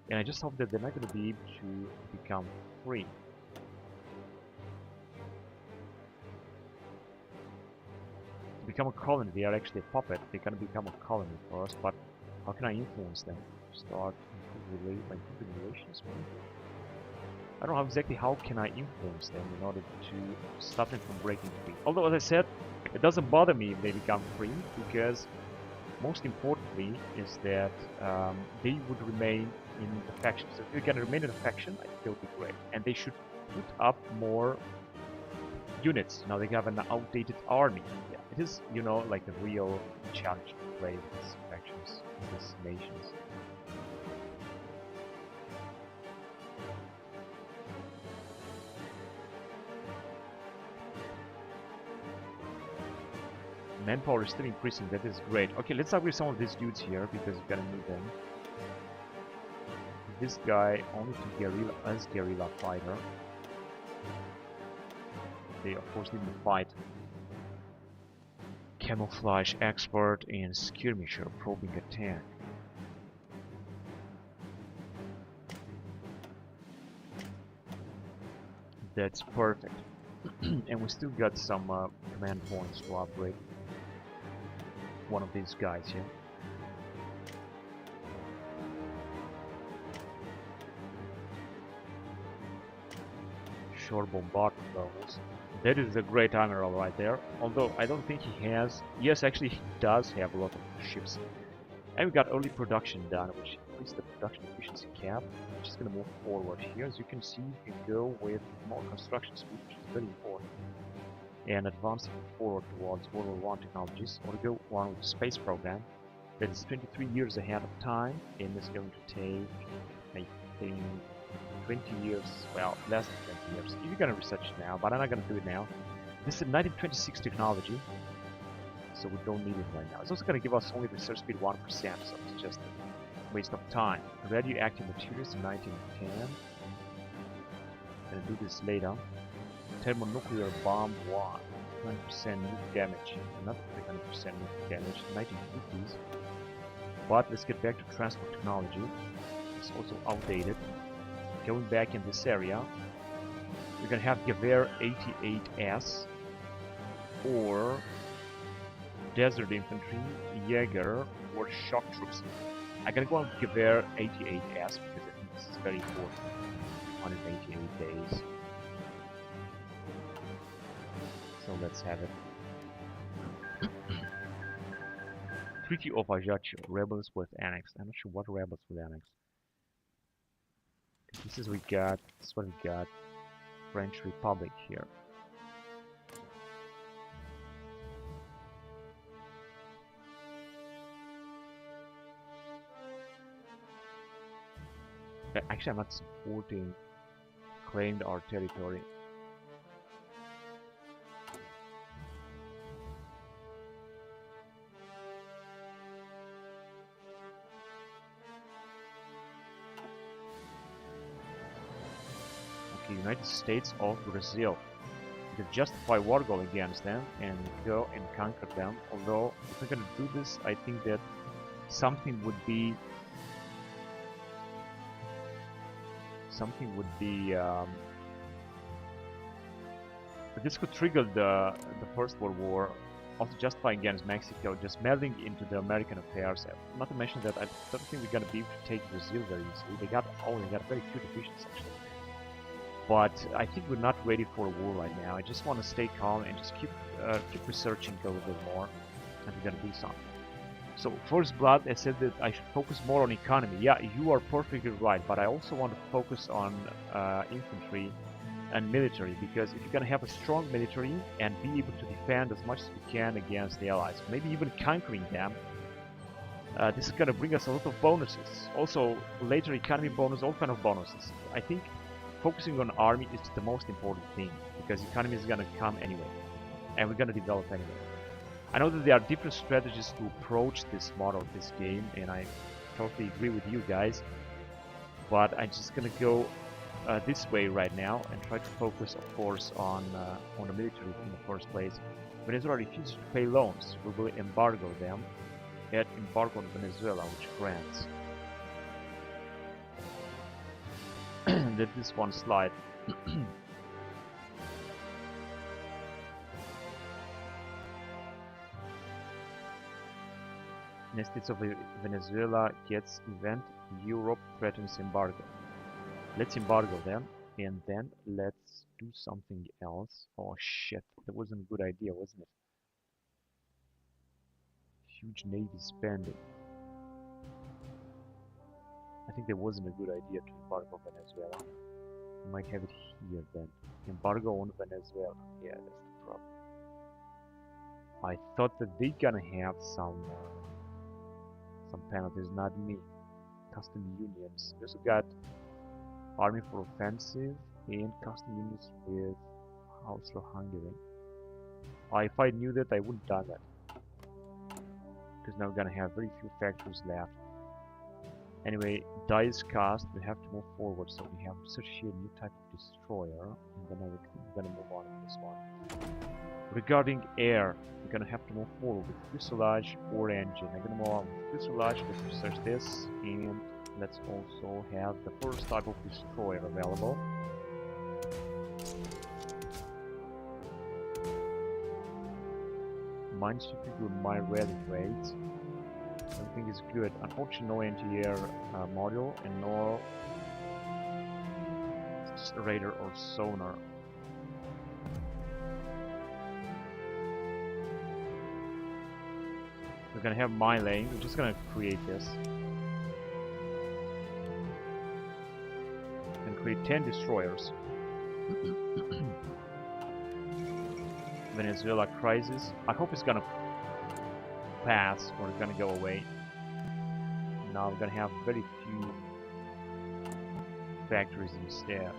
S1: And I just hope that they're not gonna be able to become free. To become a colony, they are actually a puppet. They're gonna become a colony first, but how can I influence them? Start improving relations with them? I don't know exactly how can I influence them in order to stop them from breaking free. Although, as I said, it doesn't bother me if they become free, because most importantly is that they would remain in the faction. So if they're gonna remain in a faction, I think that would be great. And they should put up more units. Now they have an outdated army. Yeah, it is, you know, like a real challenge to play with these factions, these nations. Manpower is still increasing, that is great. Okay, let's upgrade some of these dudes here because we're gonna need them. This guy only to guerrilla as guerrilla fighter. They of course need to fight. Camouflage expert and skirmisher probing attack. That's perfect. And we still got some command points to upgrade. One of these guys here. Shore bombardment levels. That is a great admiral right there. Although I don't think he has. Yes, actually he does have a lot of ships. And we got early production done, which increased the production efficiency cap. I'm just gonna move forward here. As you can see, you can go with more construction speed, which is very important. And advancing forward towards World War I technologies, or go on with the space program that is 23 years ahead of time, and is going to take, I think, 20 years, well, less than 20 years. You're gonna research now, but I'm not gonna do it now. This is 1926 technology, so we don't need it right now. It's also gonna give us only research speed 1%, so it's just a waste of time. Radioactive materials, 1910. Gonna do this later. Thermonuclear bomb 1, 100% nuke damage, not 300% nuke damage, 1950s. But let's get back to transport technology. It's also outdated. Going back in this area, we're gonna have Gewehr 88S or Desert Infantry, Jaeger, or Shock Troops. I'm gonna go on Gewehr 88S because I think this is very important. 188 days. So let's have it. Treaty of Ajaccio, rebels with annexed. I'm not sure what rebels with annexed. This is what we got. French Republic here. Actually, I'm not supporting claimed our territory. the United States or Brazil. We can justify war goal against them and go and conquer them. Although, if we're gonna do this, I think that something would be this could trigger the First World War, also justifying against Mexico, just meddling into the American affairs. Not to mention that I don't think we're gonna be able to take Brazil very easily. They got very few divisions actually. But I think we're not ready for a war right now. I just want to stay calm and just keep researching a little bit more, and we're gonna do something. So First Blood, I said that I should focus more on economy. Yeah, you are perfectly right, but I also want to focus on infantry and military, because if you're gonna have a strong military and be able to defend as much as we can against the allies, maybe even conquering them, this is gonna bring us a lot of bonuses. Also, later economy bonus, all kind of bonuses. I think focusing on army is the most important thing, because economy is gonna come anyway, and we're gonna develop anyway. I know that there are different strategies to approach this model, this game, and I totally agree with you guys, but I'm just gonna go this way right now and try to focus, of course, on the military in the first place. Venezuela refuses to pay loans. We will embargo them. Add embargo on Venezuela, which grants. Let this one slide. United States of Venezuela gets event. Europe threatens embargo. Let's embargo them, and then let's do something else. Oh shit, that wasn't a good idea, wasn't it? Huge navy spending. I think that wasn't a good idea to embargo Venezuela. We might have it here then. Embargo on Venezuela. Yeah, that's the problem. I thought that they're gonna have some penalties, not me. Custom unions. We also got Army for offensive and custom unions with Austro-Hungary. If I knew that, I wouldn't have done that, because now we're gonna have very few factories left. Anyway, dice cast, we have to move forward, so we have to search here a new type of destroyer, and then we're gonna move on with this one. Regarding air, we're gonna have to move forward with fuselage or engine. I'm gonna move on with fuselage. Let's research this, and let's also have the first type of destroyer available. Minesweeper with my rally rate. Everything is good. Unfortunately, no anti-air module and no radar or sonar. We're gonna have mine laying. We're just gonna create this. And create 10 destroyers. Venezuela crisis. I hope it's gonna pass or it's gonna go away. Now we're gonna have very few factories instead.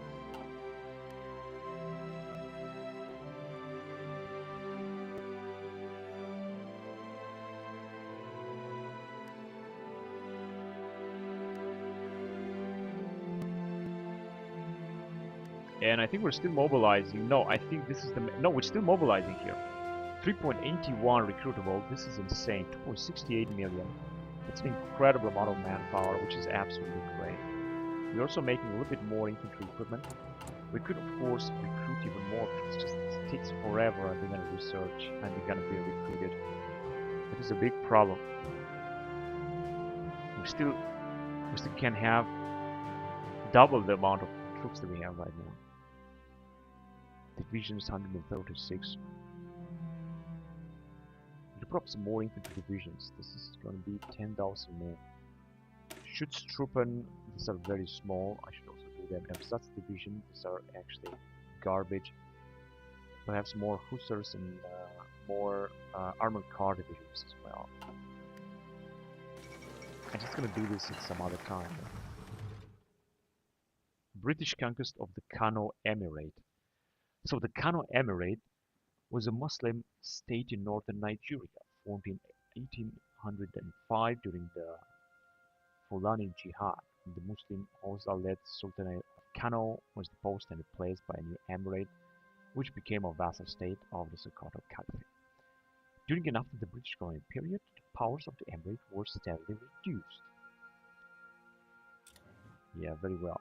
S1: And I think we're still mobilizing. No, I think this is the... No, we're still mobilizing here. 3.81 recruitable. This is insane. 2.68 million. It's an incredible amount of manpower, which is absolutely great. We're also making a little bit more infantry equipment. We could, of course, recruit even more. It takes forever, and we're going to research, and we're going to be recruited. It is a big problem. We still can have double the amount of troops that we have right now. Divisions 136. We drop some more infantry divisions. This is going to be 10,000 men. Schutztruppen, these are very small. I should also do them. Ersatz division, these are actually garbage. Perhaps more hussars and more armored car divisions as well. I'm just going to do this at some other time. British conquest of the Kano Emirate. So the Kano Emirate was a Muslim state in northern Nigeria, formed in 1805 during the Fulani Jihad. The Muslim Hausa-led Sultanate of Kano was deposed and replaced by a new emirate, which became a vassal state of the Sokoto Caliphate. During and after the British colonial period, the powers of the emirate were steadily reduced. Yeah, very well.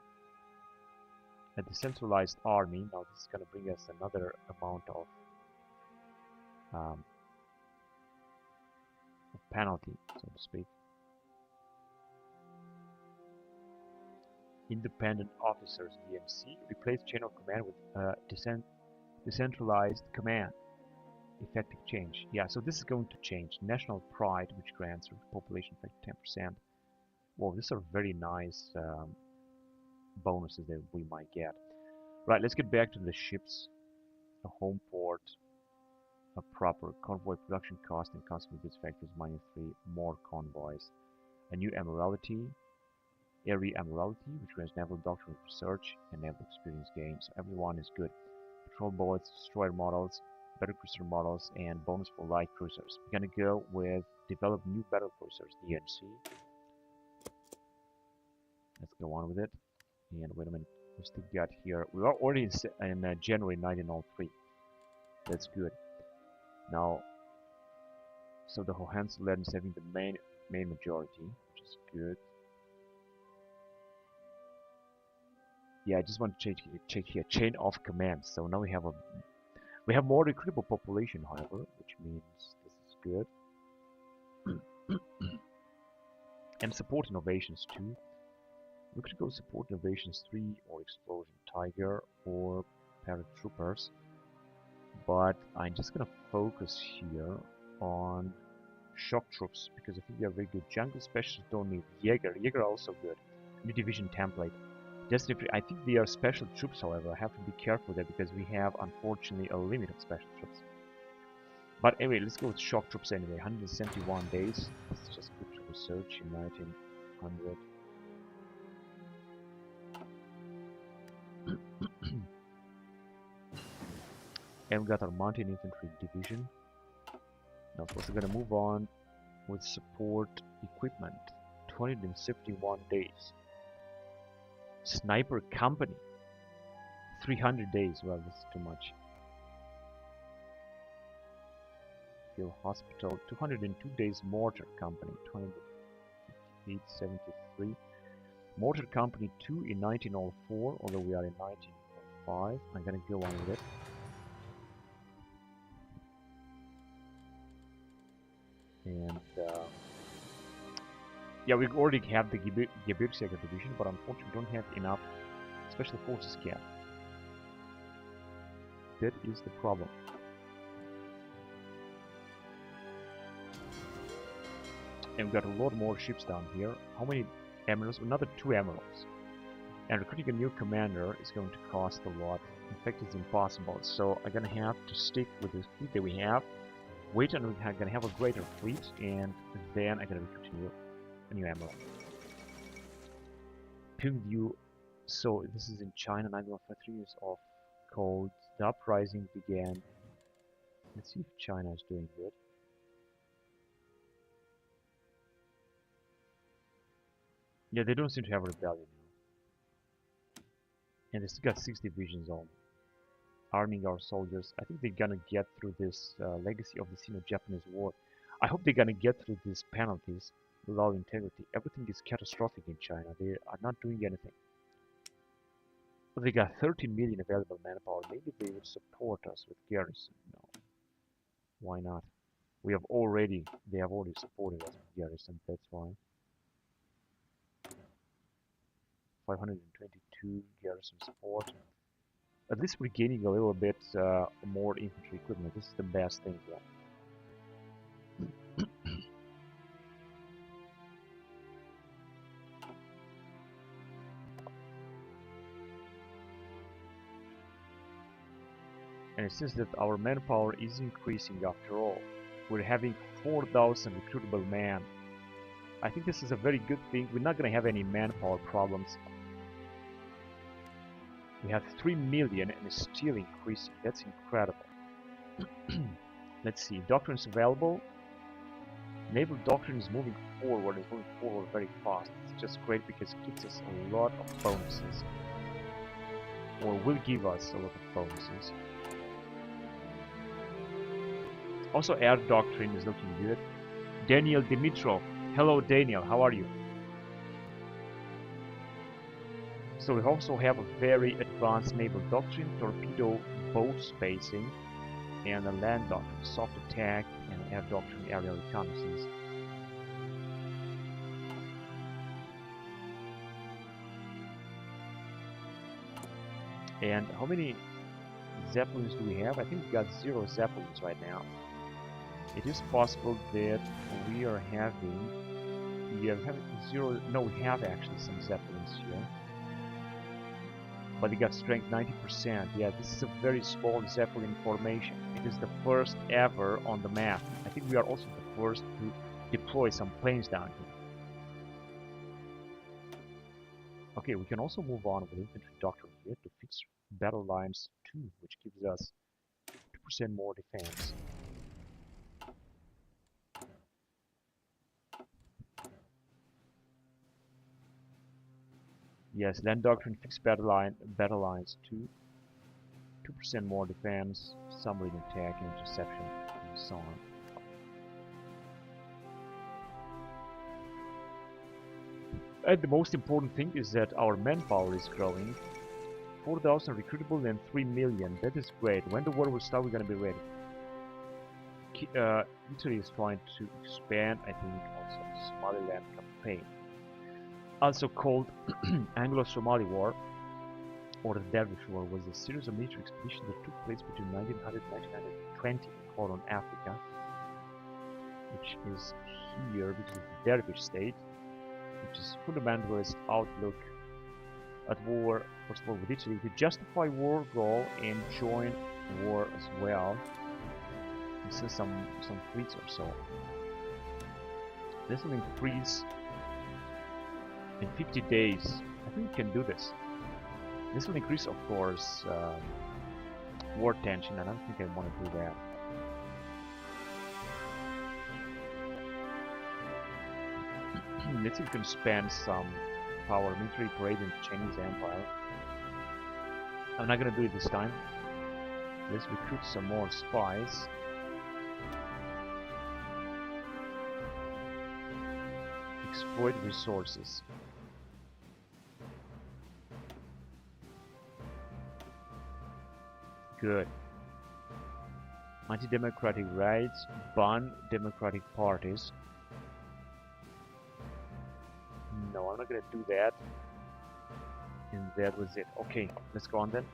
S1: A decentralized army, now this is going to bring us another amount of penalty, so to speak. Independent officers, DMC, replaced chain of command with decentralized command. Effective change. Yeah, so this is going to change. National pride, which grants population effect 10%. Well, these are very nice bonuses that we might get. Right, let's get back to the ships. A home port, a proper convoy production cost and consumer goods factors -3, more convoys. A new Admiralty, Area Admiralty, which grants naval doctrine research and naval experience gains. So everyone is good. Patrol boats, destroyer models, battle cruiser models, and bonus for light cruisers. We're gonna go with develop new battle cruisers, DNC. Let's go on with it. And wait a minute, we still got here. We are already in January 1903. That's good. Now, so the Hohenzollern is having the main majority, which is good. Yeah, I just want to check here chain of command. So now we have more recruitable population, however, which means this is good. And support innovations too. We could go support innovations 3 or explosion tiger or paratroopers, but I'm just gonna focus here on shock troops because I think they are very good. Jungle specialists don't need Jaeger. Jaeger are also good. New division template. I think they are special troops, however. I have to be careful there because we have, unfortunately, a limit of special troops. But anyway, let's go with shock troops anyway. 171 days. Let's just put to research in 1900. And we got our mountain infantry division. Now, of course, we're gonna move on with support equipment. 271 days. Sniper company, 300 days. Well, this is too much. Field hospital, 202 days. Mortar company, 208.73. Mortar company 2 in 1904, although we are in 1905. I'm gonna go on with it. And yeah, we already have the Gebirgsjäger division, but unfortunately we don't have enough special forces yet. That is the problem. And we've got a lot more ships down here. How many emeralds? Another 2 emeralds. And recruiting a new commander is going to cost a lot. In fact, it's impossible. So I'm gonna have to stick with the fleet that we have. Wait until we're gonna have a greater fleet, and then I'm gonna recruit a new emerald. Pingview. So this is in China. 1953 years of cold. The uprising began. Let's see if China is doing good. Yeah, they don't seem to have a rebellion now. And they still got 6 divisions only. Arming our soldiers. I think they're gonna get through this legacy of the Sino-Japanese War. I hope they're gonna get through these penalties without integrity. Everything is catastrophic in China. They are not doing anything. But they got 13 million available manpower. Maybe they would support us with garrison. No. Why not? They have already supported us with garrison, that's why. 522 garrison support. At least we're gaining a little bit more infantry equipment. This is the best thing yet. And it seems that our manpower is increasing after all. We're having 4,000 recruitable men. I think this is a very good thing. We're not going to have any manpower problems. We have 3 million and it's still increasing. That's incredible. Let's see. Doctrines available. Naval doctrine is moving forward. It's moving forward very fast. It's just great because it gives us a lot of bonuses, or will give us a lot of bonuses. Also, air doctrine is looking good. Daniel Dimitrov. Hello, Daniel. How are you? So we also have a very advanced naval doctrine, torpedo boat spacing, and a land doctrine, soft attack, and air doctrine, aerial reconnaissance. And how many Zeppelins do we have? I think we got 0 Zeppelins right now. It is possible that we are having 0. No, we have actually some Zeppelins here, but we got strength 90%. Yeah, this is a very small Zeppelin formation. It is the first ever on the map. I think we are also the first to deploy some planes down here. Okay, we can also move on with infantry doctrine here to fix battle lines 2, which gives us 2% more defense. Yes, land doctrine, fixed battle lines 2, 2% more defense, submarine attack, interception, and so on. And the most important thing is that our manpower is growing. 4,000 recruitable and 3 million. That is great. When the war will start, we're gonna be ready. Italy is trying to expand, I think, also the Somaliland campaign, also called Anglo-Somali War, or the Dervish War, was a series of military expeditions that took place between 1900 and 1920 in Horn Africa, which is here because of the Dervish state, which is fundamentalist outlook at war, first of all with Italy, to justify war goal and join war as well. This is some fleets or so. This will increase in 50 days. I think we can do this. This will increase, of course, war tension, and I don't think I want to do that. Let's see if we can spend some power military parade in the Chinese Empire. I'm not gonna do it this time. Let's recruit some more spies. Exploit resources. Good. Anti-democratic rights, ban democratic parties. No, I'm not gonna do that. And that was it. Okay, let's go on then.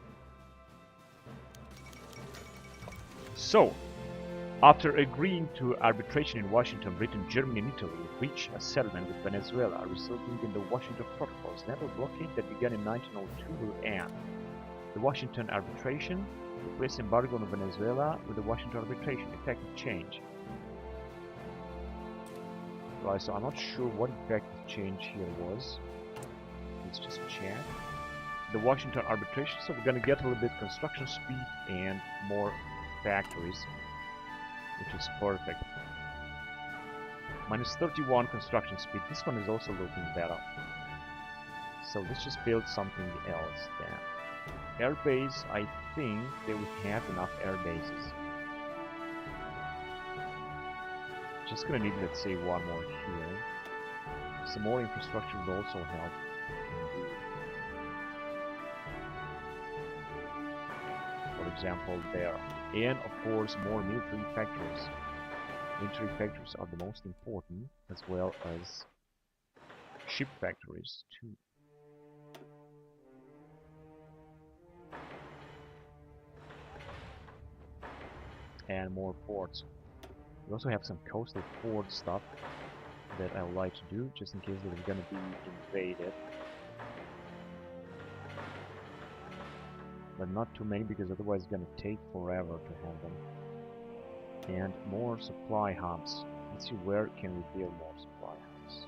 S1: So, after agreeing to arbitration in Washington, Britain, Germany, and Italy reached a settlement with Venezuela, resulting in the Washington Protocols. The naval blockade that began in 1902 will end. The Washington arbitration replaced embargo on Venezuela with the Washington arbitration. Effective change. Right, so I'm not sure what effective change here was. Let's just check. The Washington arbitration, so we're gonna get a little bit construction speed and more factories, which is perfect. Minus 31 construction speed. This one is also looking better. So let's just build something else then. Airbase, I think they would have enough air bases. Just gonna need, let's say, one more here. Some more infrastructure would also help. For example, there. And of course, more military factories. Military factories are the most important, as well as ship factories too. And more ports. We also have some coastal port stuff that I would like to do, just in case that we're gonna be invaded. But not too many, because otherwise it's gonna take forever to have them. And more supply hubs. Let's see, where can we build more supply hubs?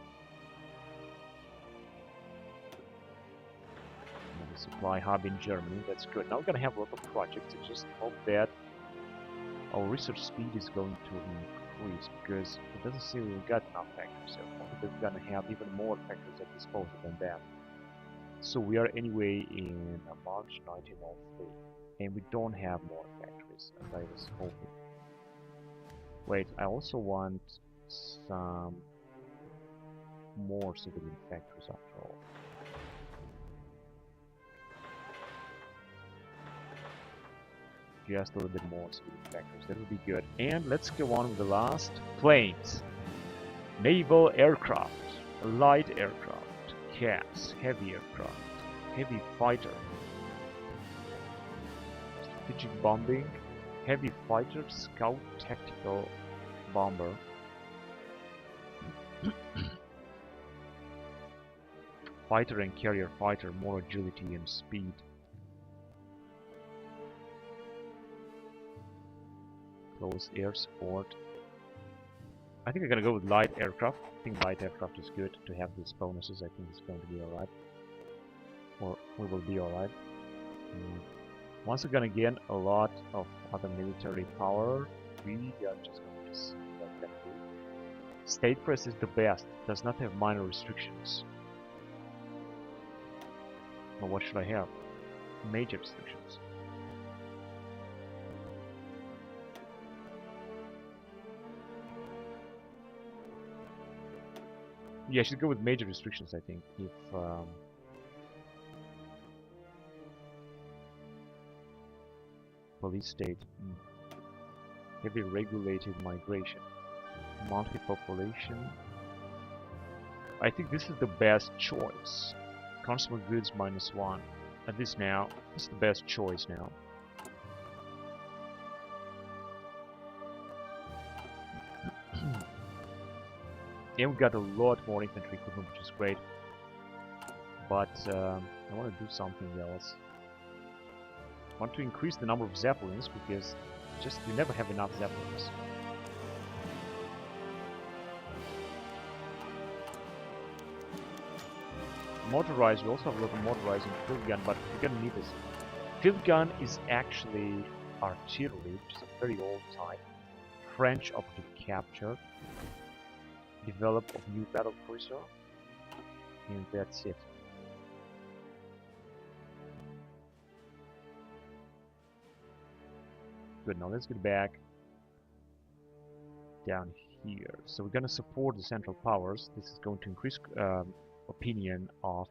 S1: Another supply hub in Germany, that's good. Now we're gonna have a lot of projects. I just hope that our research speed is going to increase because it doesn't seem we've got enough factories. So probably we're gonna have even more factories at disposal than that. So we are anyway in March 1903, and we don't have more factories as I was hoping. Wait, I also want some more civilian factories after all. Just a little bit more civilian factories, that would be good. And let's go on with the last. Planes. Naval aircraft, light aircraft, CAS, heavy aircraft, heavy fighter, strategic bombing, heavy fighter, scout, tactical bomber, fighter and carrier fighter, more agility and speed, close air support. I think I'm gonna go with light aircraft. I think light aircraft is good to have these bonuses. I think it's going to be alright. Or we will be alright. Once again, a lot of other military power. We are just going to see what that do. State press is the best. Does not have minor restrictions. But what should I have? Major restrictions. Yeah, I should go with major restrictions, I think, if police state. Heavy regulated migration. Monthly population. I think this is the best choice. Consumer goods -1. At least now, this is the best choice now. And we got a lot more infantry equipment, which is great. But I want to do something else. I want to increase the number of Zeppelins because just you never have enough Zeppelins. Motorized, we also have a lot of motorized and field gun, but we're gonna need this. Field gun is actually artillery, which is a very old type. French operative captured. Develop of new battle cruiser, and that's it. Good, now let's get back down here. So we're gonna support the central powers. This is going to increase opinion of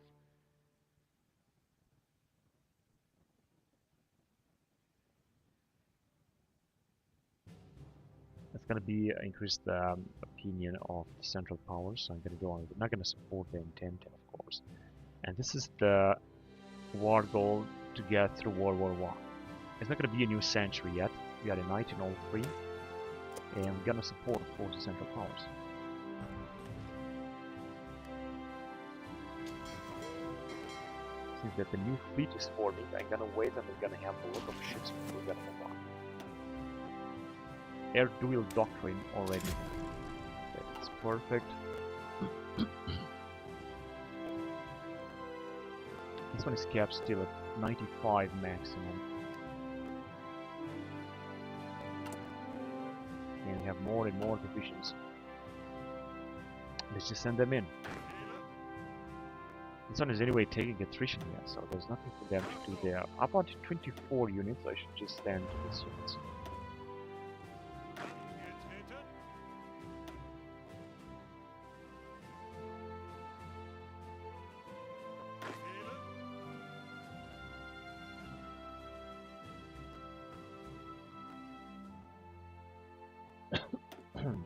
S1: it's gonna be increased opinion of the central powers. So I'm gonna go on. We're not gonna support the intent, of course. And this is the war goal to get through World War I. It's not gonna be a new century yet. We are in 1903, and we're gonna support, of course, the central powers. Since that the new fleet is forming, I'm gonna wait and we're gonna have a lot of ships before we're gonna move on. Air dual doctrine already. That's perfect. This one is capped still at 95 maximum. And we have more and more divisions. Let's just send them in. This one is anyway taking attrition here, so there's nothing for them to do there. About 24 units, I should just send these units.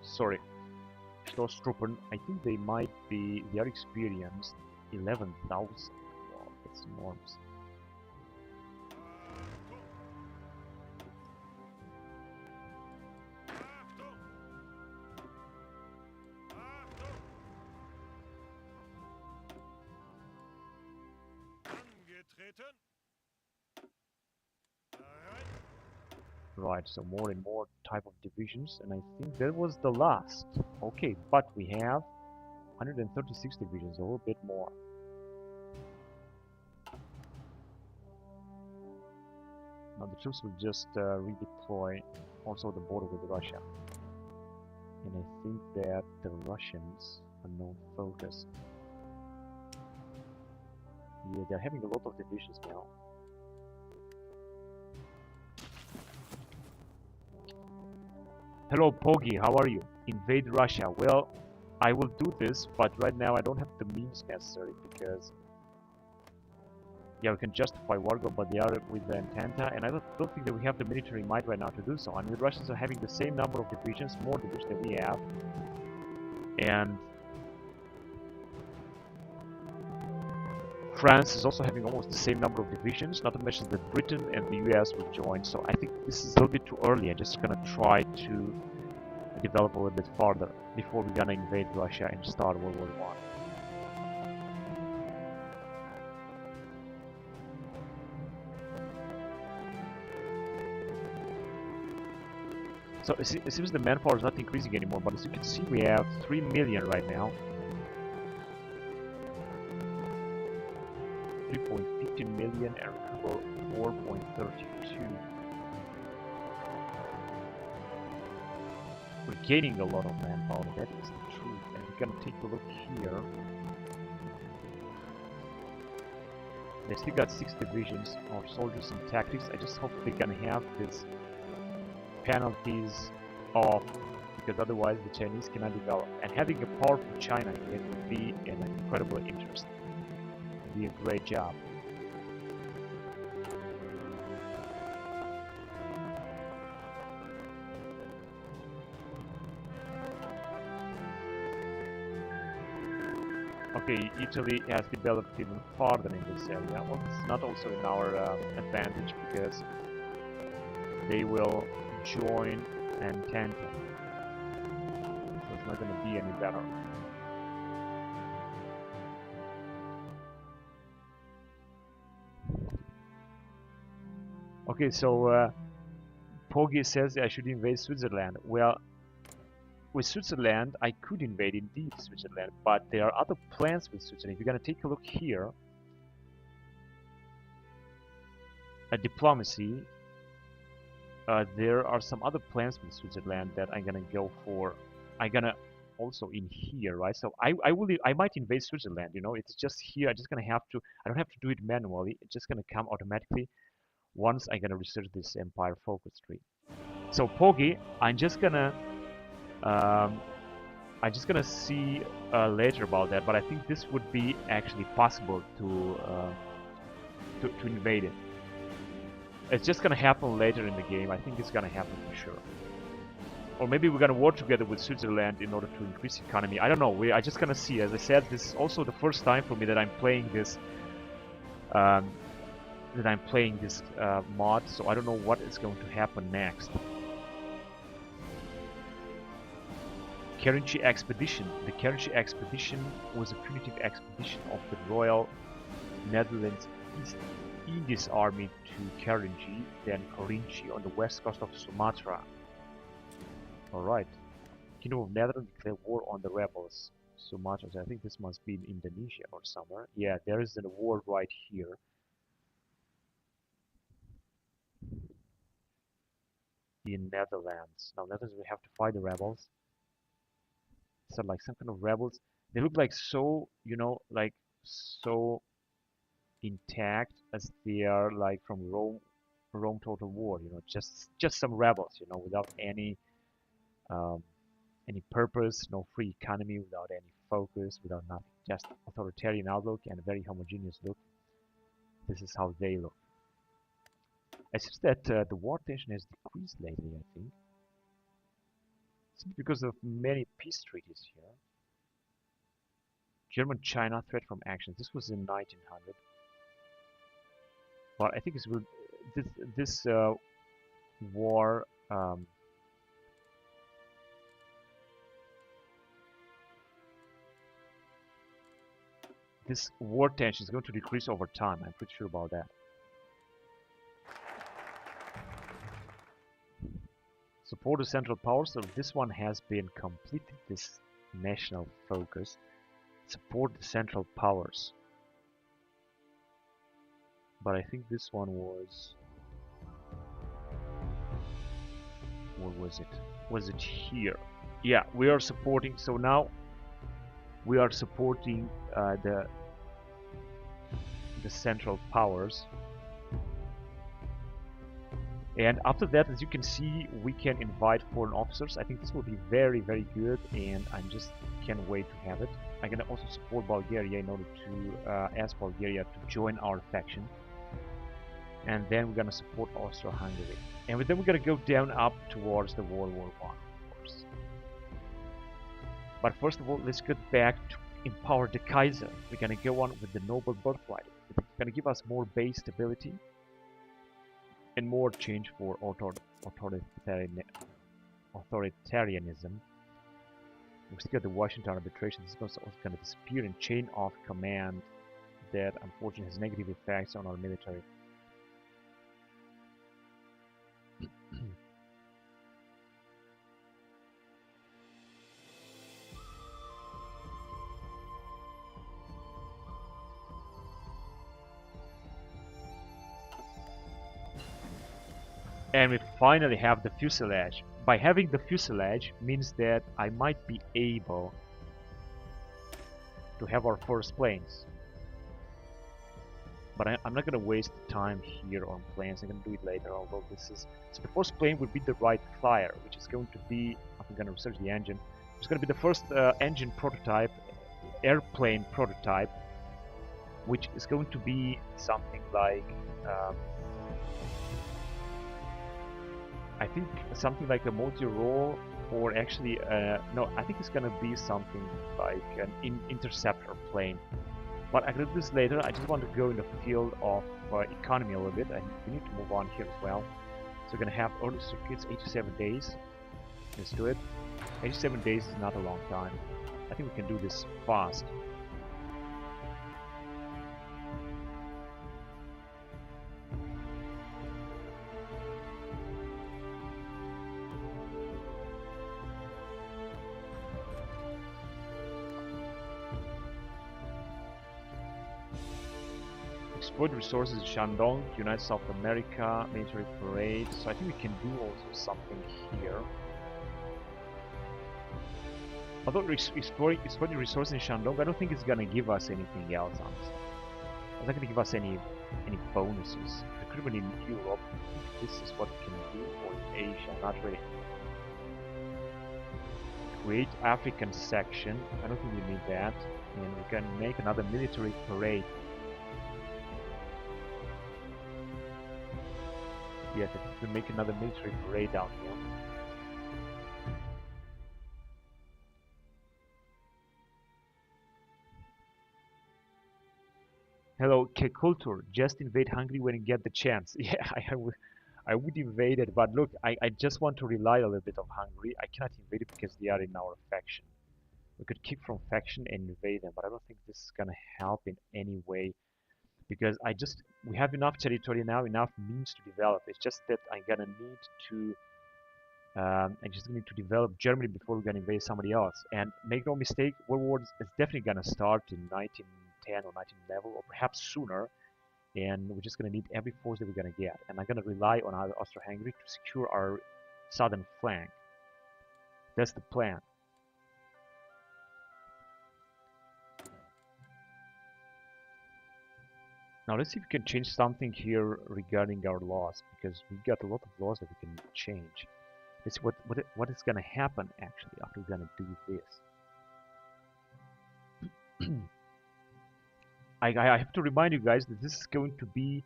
S1: Sorry. Stoßtruppen, I think they are experienced 11,000. Wow, that's enormous. Right, so more and more type of divisions, and I think that was the last. Okay, but we have 136 divisions, a little bit more. Now the troops will just redeploy also the border with Russia. And I think that the Russians are not focused. Yeah, they're having a lot of divisions now. Hello, Pogi, how are you? Invade Russia. Well, I will do this, but right now I don't have the means necessary because, yeah, we can justify Wargo, but they are with the Entente, and I don't think that we have the military might right now to do so. I mean, the Russians are having the same number of divisions, more divisions than we have, and France is also having almost the same number of divisions, not to mention that Britain and the US will join, so I think this is a little bit too early. I'm just gonna try to develop a little bit farther before we're gonna invade Russia and start World War I. So it seems the manpower is not increasing anymore, but as you can see, we have 3 million right now. 3.15 million and recruitable 4.32. We're gaining a lot of manpower, that is the truth. And we're gonna take a look here. They still got 6 divisions of soldiers and tactics. I just hope they're gonna have this penalties off, because otherwise the Chinese cannot develop. And having a powerful China here would be an incredible interest. It would be a great job. Okay, Italy has developed even farther in this area. Well, it's not also in our advantage because they will join Entente. So it's not going to be any better. Okay, so Pogi says I should invade Switzerland. Well, with Switzerland, I could invade indeed Switzerland, but there are other plans with Switzerland. If you're going to take a look here at diplomacy, there are some other plans with Switzerland that I'm gonna go for. I'm gonna also in here, right? So I might invade Switzerland. You know, it's just here. I'm just gonna have to. I don't have to do it manually. It's just gonna come automatically once I'm gonna research this empire focus tree. So Pogi, I'm just gonna see later about that. But I think this would be actually possible to invade it. It's just gonna happen later in the game. I think it's gonna happen for sure. Or maybe we're gonna work together with Switzerland in order to increase economy. I don't know. I just gonna see. As I said, this is also the first time for me that I'm playing this. Mod, so I don't know what is going to happen next. Kerinchi expedition. The Kerinchi expedition was a punitive expedition of the Royal Netherlands East Indies Army to Kerinchi, then Kerinchi on the west coast of Sumatra. Alright. Kingdom of Netherlands declared war on the rebels. Sumatra. So I think this must be in Indonesia or somewhere. Yeah, there is a war right here. In Netherlands. Now Netherlands, we have to fight the rebels. So like some kind of rebels. They look like so, you know, like so intact as they are like from Rome Total War, you know, just some rebels, you know, without any purpose, no free economy, without any focus, without nothing, just authoritarian outlook and a very homogeneous look. This is how they look. It's just that the war tension has decreased lately, I think. It's because of many peace treaties here. German-China threat from actions. This was in 1900. But I think it's this war this war tension is going to decrease over time. I'm pretty sure about that. Support the central power. So this one has been completed. This national focus. Support the central powers. But I think this one was... Where was it? Was it here? yeah, we are supporting. So now we are supporting the central powers. And after that, as you can see, we can invite foreign officers. I think this will be very, very good, and I just can't wait to have it. I'm gonna also support Bulgaria in order to ask Bulgaria to join our faction. And then we're gonna support Austro-Hungary. And then we're gonna go down up towards the World War I, of course. But first of all, let's get back to empower the Kaiser. We're gonna go on with the Noble Birthright. It's gonna give us more base stability and more change for authoritarianism. We still got the Washington arbitration. This is also going to disappear in chain of command that unfortunately has negative effects on our military. And we finally have the fuselage. By having the fuselage means that I might be able to have our first planes. But I'm not going to waste time here on planes. I'm going to do it later, although this is... So the first plane would be the Wright Flyer, which is going to be... I'm going to research the engine. It's going to be the first engine prototype, airplane prototype, which is going to be something like... I think something like a multi-role, or actually, no, I think it's gonna be something like an interceptor plane. But I'm gonna do this later. I just want to go in the field of economy a little bit, and we need to move on here as well. So we're gonna have early circuits, 87 days. Let's do it. 87 days is not a long time. I think we can do this fast. Exploit resources in Shandong, United South America, military parade. So I think we can do also something here. Although exploiting resources in Shandong, I don't think it's gonna give us anything else, honestly. It's not gonna give us any bonuses. Recruitment in Europe, this is what we can do, or in Asia, not really. Create African section. I don't think we need that. And we can make another military parade. Yes, I think we make another military parade down here. Hello, K-Culture. Just invade Hungary when you get the chance. Yeah, I would invade it, but look, I just want to rely a little bit on Hungary. I cannot invade it because they are in our faction. We could kick from faction and invade them, but I don't think this is gonna help in any way. Because we have enough territory now, enough means to develop. It's just that I'm gonna need to, I just need to develop Germany before we're gonna invade somebody else. And make no mistake, World War is definitely gonna start in 1910 or 1911, or perhaps sooner. And we're just gonna need every force that we're gonna get. And I'm gonna rely on Austro-Hungary to secure our southern flank. That's the plan. Now let's see if we can change something here regarding our laws, because we got a lot of laws that we can change. Let's see what is gonna happen actually after we're gonna do this. I have to remind you guys that this is going to be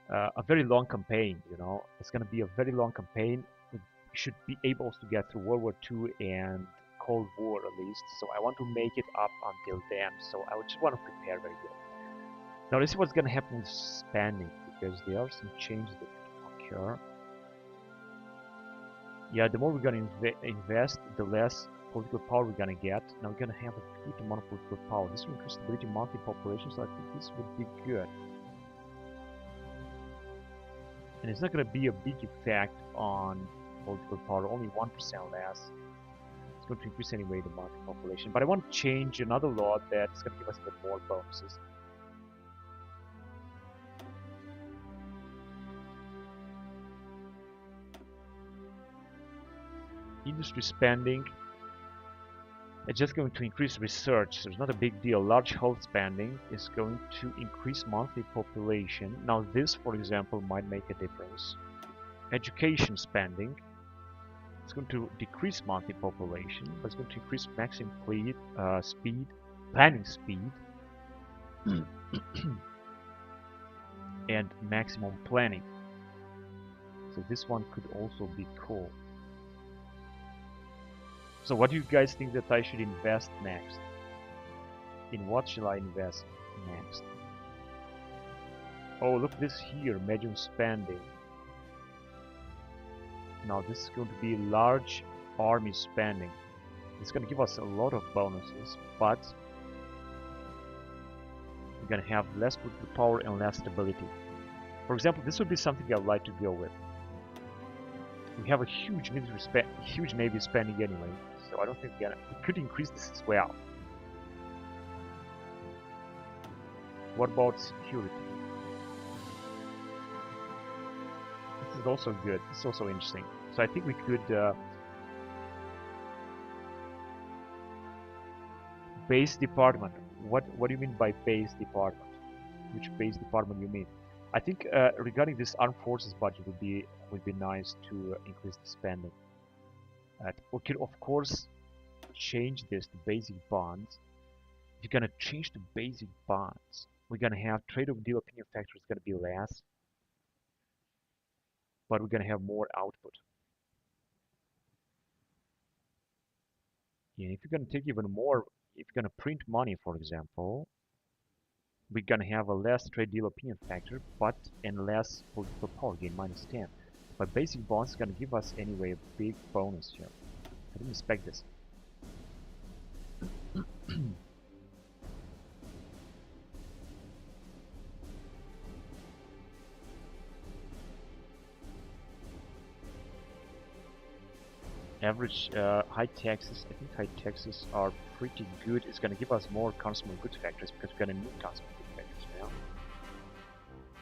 S1: a very long campaign. You know, it's gonna be a very long campaign. We should be able to get through World War II and Cold War at least. So I want to make it up until then. So I would just want to prepare very good. Now let's see what's gonna happen with spending, because there are some changes that can occur. Yeah, the more we're gonna invest, the less political power we're gonna get. Now we're gonna have a good amount of political power. This will increase stability multi-population, so I think this would be good. And it's not gonna be a big effect on political power, only 1% less. It's going to increase anyway the multi-population. But I want to change another law that's gonna give us a bit more bonuses. Industry spending, It's just going to increase research, so it's not a big deal. Large health spending is going to increase monthly population. Now this, for example, might make a difference. Education spending, it's going to decrease monthly population, but it's going to increase maximum speed, planning speed, and maximum planning. So this one could also be cool. So what do you guys think that I should invest next? In what shall I invest next? Oh, look this here, medium spending. Now this is going to be large army spending. It's going to give us a lot of bonuses, but we're going to have less political power and less stability. For example, this would be something I'd like to go with. We have a huge huge navy spending anyway, so I don't think we could increase this as well. What about security? This is also good. This is also interesting. So I think we could base department. What do you mean by base department? Which base department you mean? I think regarding this armed forces budget would be nice to increase the spending. We could of course change this to basic bonds. If you're gonna change to basic bonds, we're gonna have trade of deal opinion factor is gonna be less, but we're gonna have more output. And if you're gonna take even more, if you're gonna print money, for example, we're gonna have a less trade deal opinion factor, and less political power gain, -10. But basic bonds is gonna give us anyway a big bonus here. I didn't expect this. Average high taxes. I think high taxes are pretty good. It's gonna give us more consumer goods factors because we're gonna need consumer goods factors now.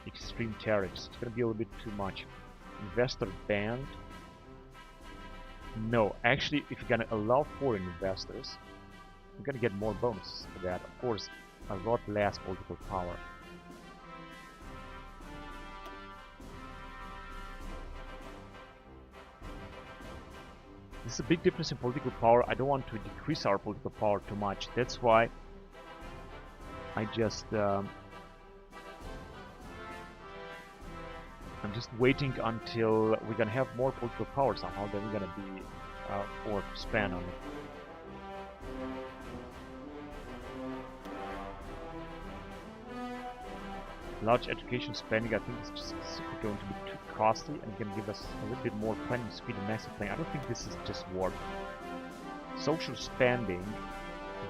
S1: Extreme tariffs. It's gonna be a little bit too much. Investor band. No, actually, if you're gonna allow foreign investors, you're gonna get more bonuses for that. Of course, a lot less political power. This is a big difference in political power. I don't want to decrease our political power too much. That's why I just I'm just waiting until we're gonna have more political power somehow. Then we're gonna be forced to spend on it. Large education spending, I think, is just simply going to be too costly and can give us a little bit more planning speed and massive planning. I don't think this is just worth it. Social spending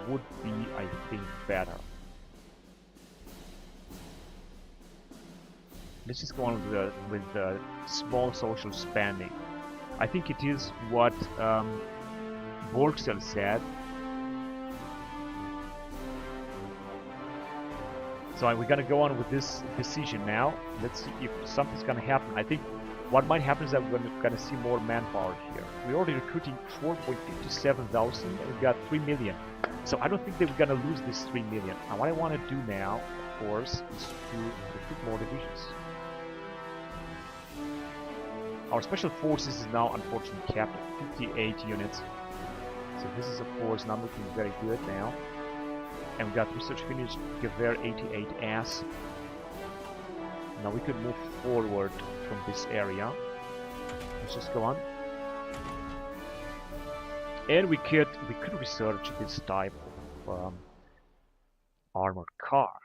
S1: would be, I think, better. Let's just go on with the small social spending. I think it is what Borgsel said. So we're gonna go on with this decision now. Let's see if something's gonna happen. I think what might happen is that we're gonna see more manpower here. We're already recruiting 4.57,000 and we've got 3 million. So I don't think that we're gonna lose this 3 million. And what I want to do now, of course, is to recruit more divisions. Our special forces is now unfortunately capped at 58 units. So this is of course not looking very good now. And we got research finished, Gewehr 88S. Now we could move forward from this area. Let's just go on. And we could research this type of armored car.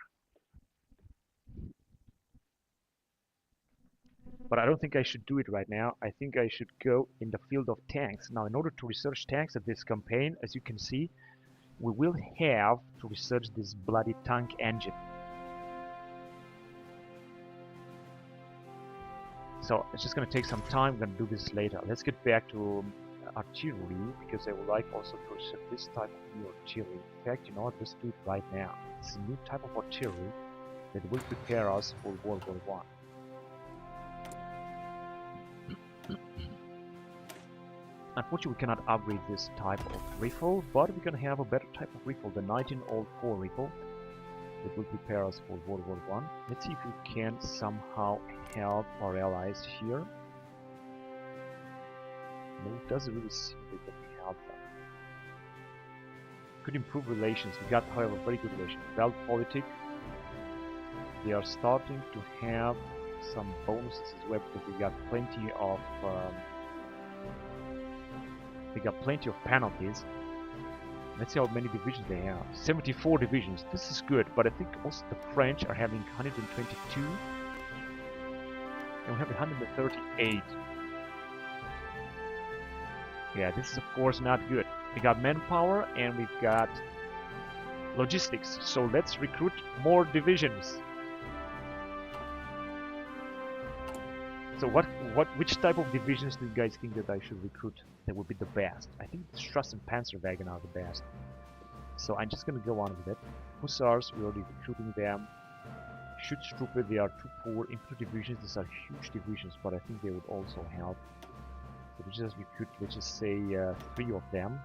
S1: But I don't think I should do it right now. I think I should go in the field of tanks. Now, in order to research tanks at this campaign, as you can see, we will have to research this bloody tank engine. So it's just going to take some time. I'm going to do this later. Let's get back to artillery, because I would like also to research this type of new artillery. In fact, you know what? Let's do it right now. It's a new type of artillery that will prepare us for World War I. Unfortunately, we cannot upgrade this type of rifle, but we're gonna have a better type of rifle, the 1904 rifle, that will prepare us for World War I. Let's see if we can somehow help our allies here. No, it doesn't really seem like that we help them. Could improve relations. We got, however, very good relations. Realpolitik. They are starting to have some bonuses as well because we got plenty of penalties. Let's see how many divisions they have. 74 divisions. This is good, but I think also the French are having 122 and we have 138. Yeah, this is of course not good. We got manpower and we've got logistics. So let's recruit more divisions. So which type of divisions do you guys think that I should recruit that would be the best? I think the Struss and Panzerwagen are the best. So I'm just gonna go on with it. Hussars, we're already recruiting them. Schutztruppe, they are too poor. Infantry divisions, these are huge divisions, but I think they would also help. So we just recruit, let's just say 3 of them,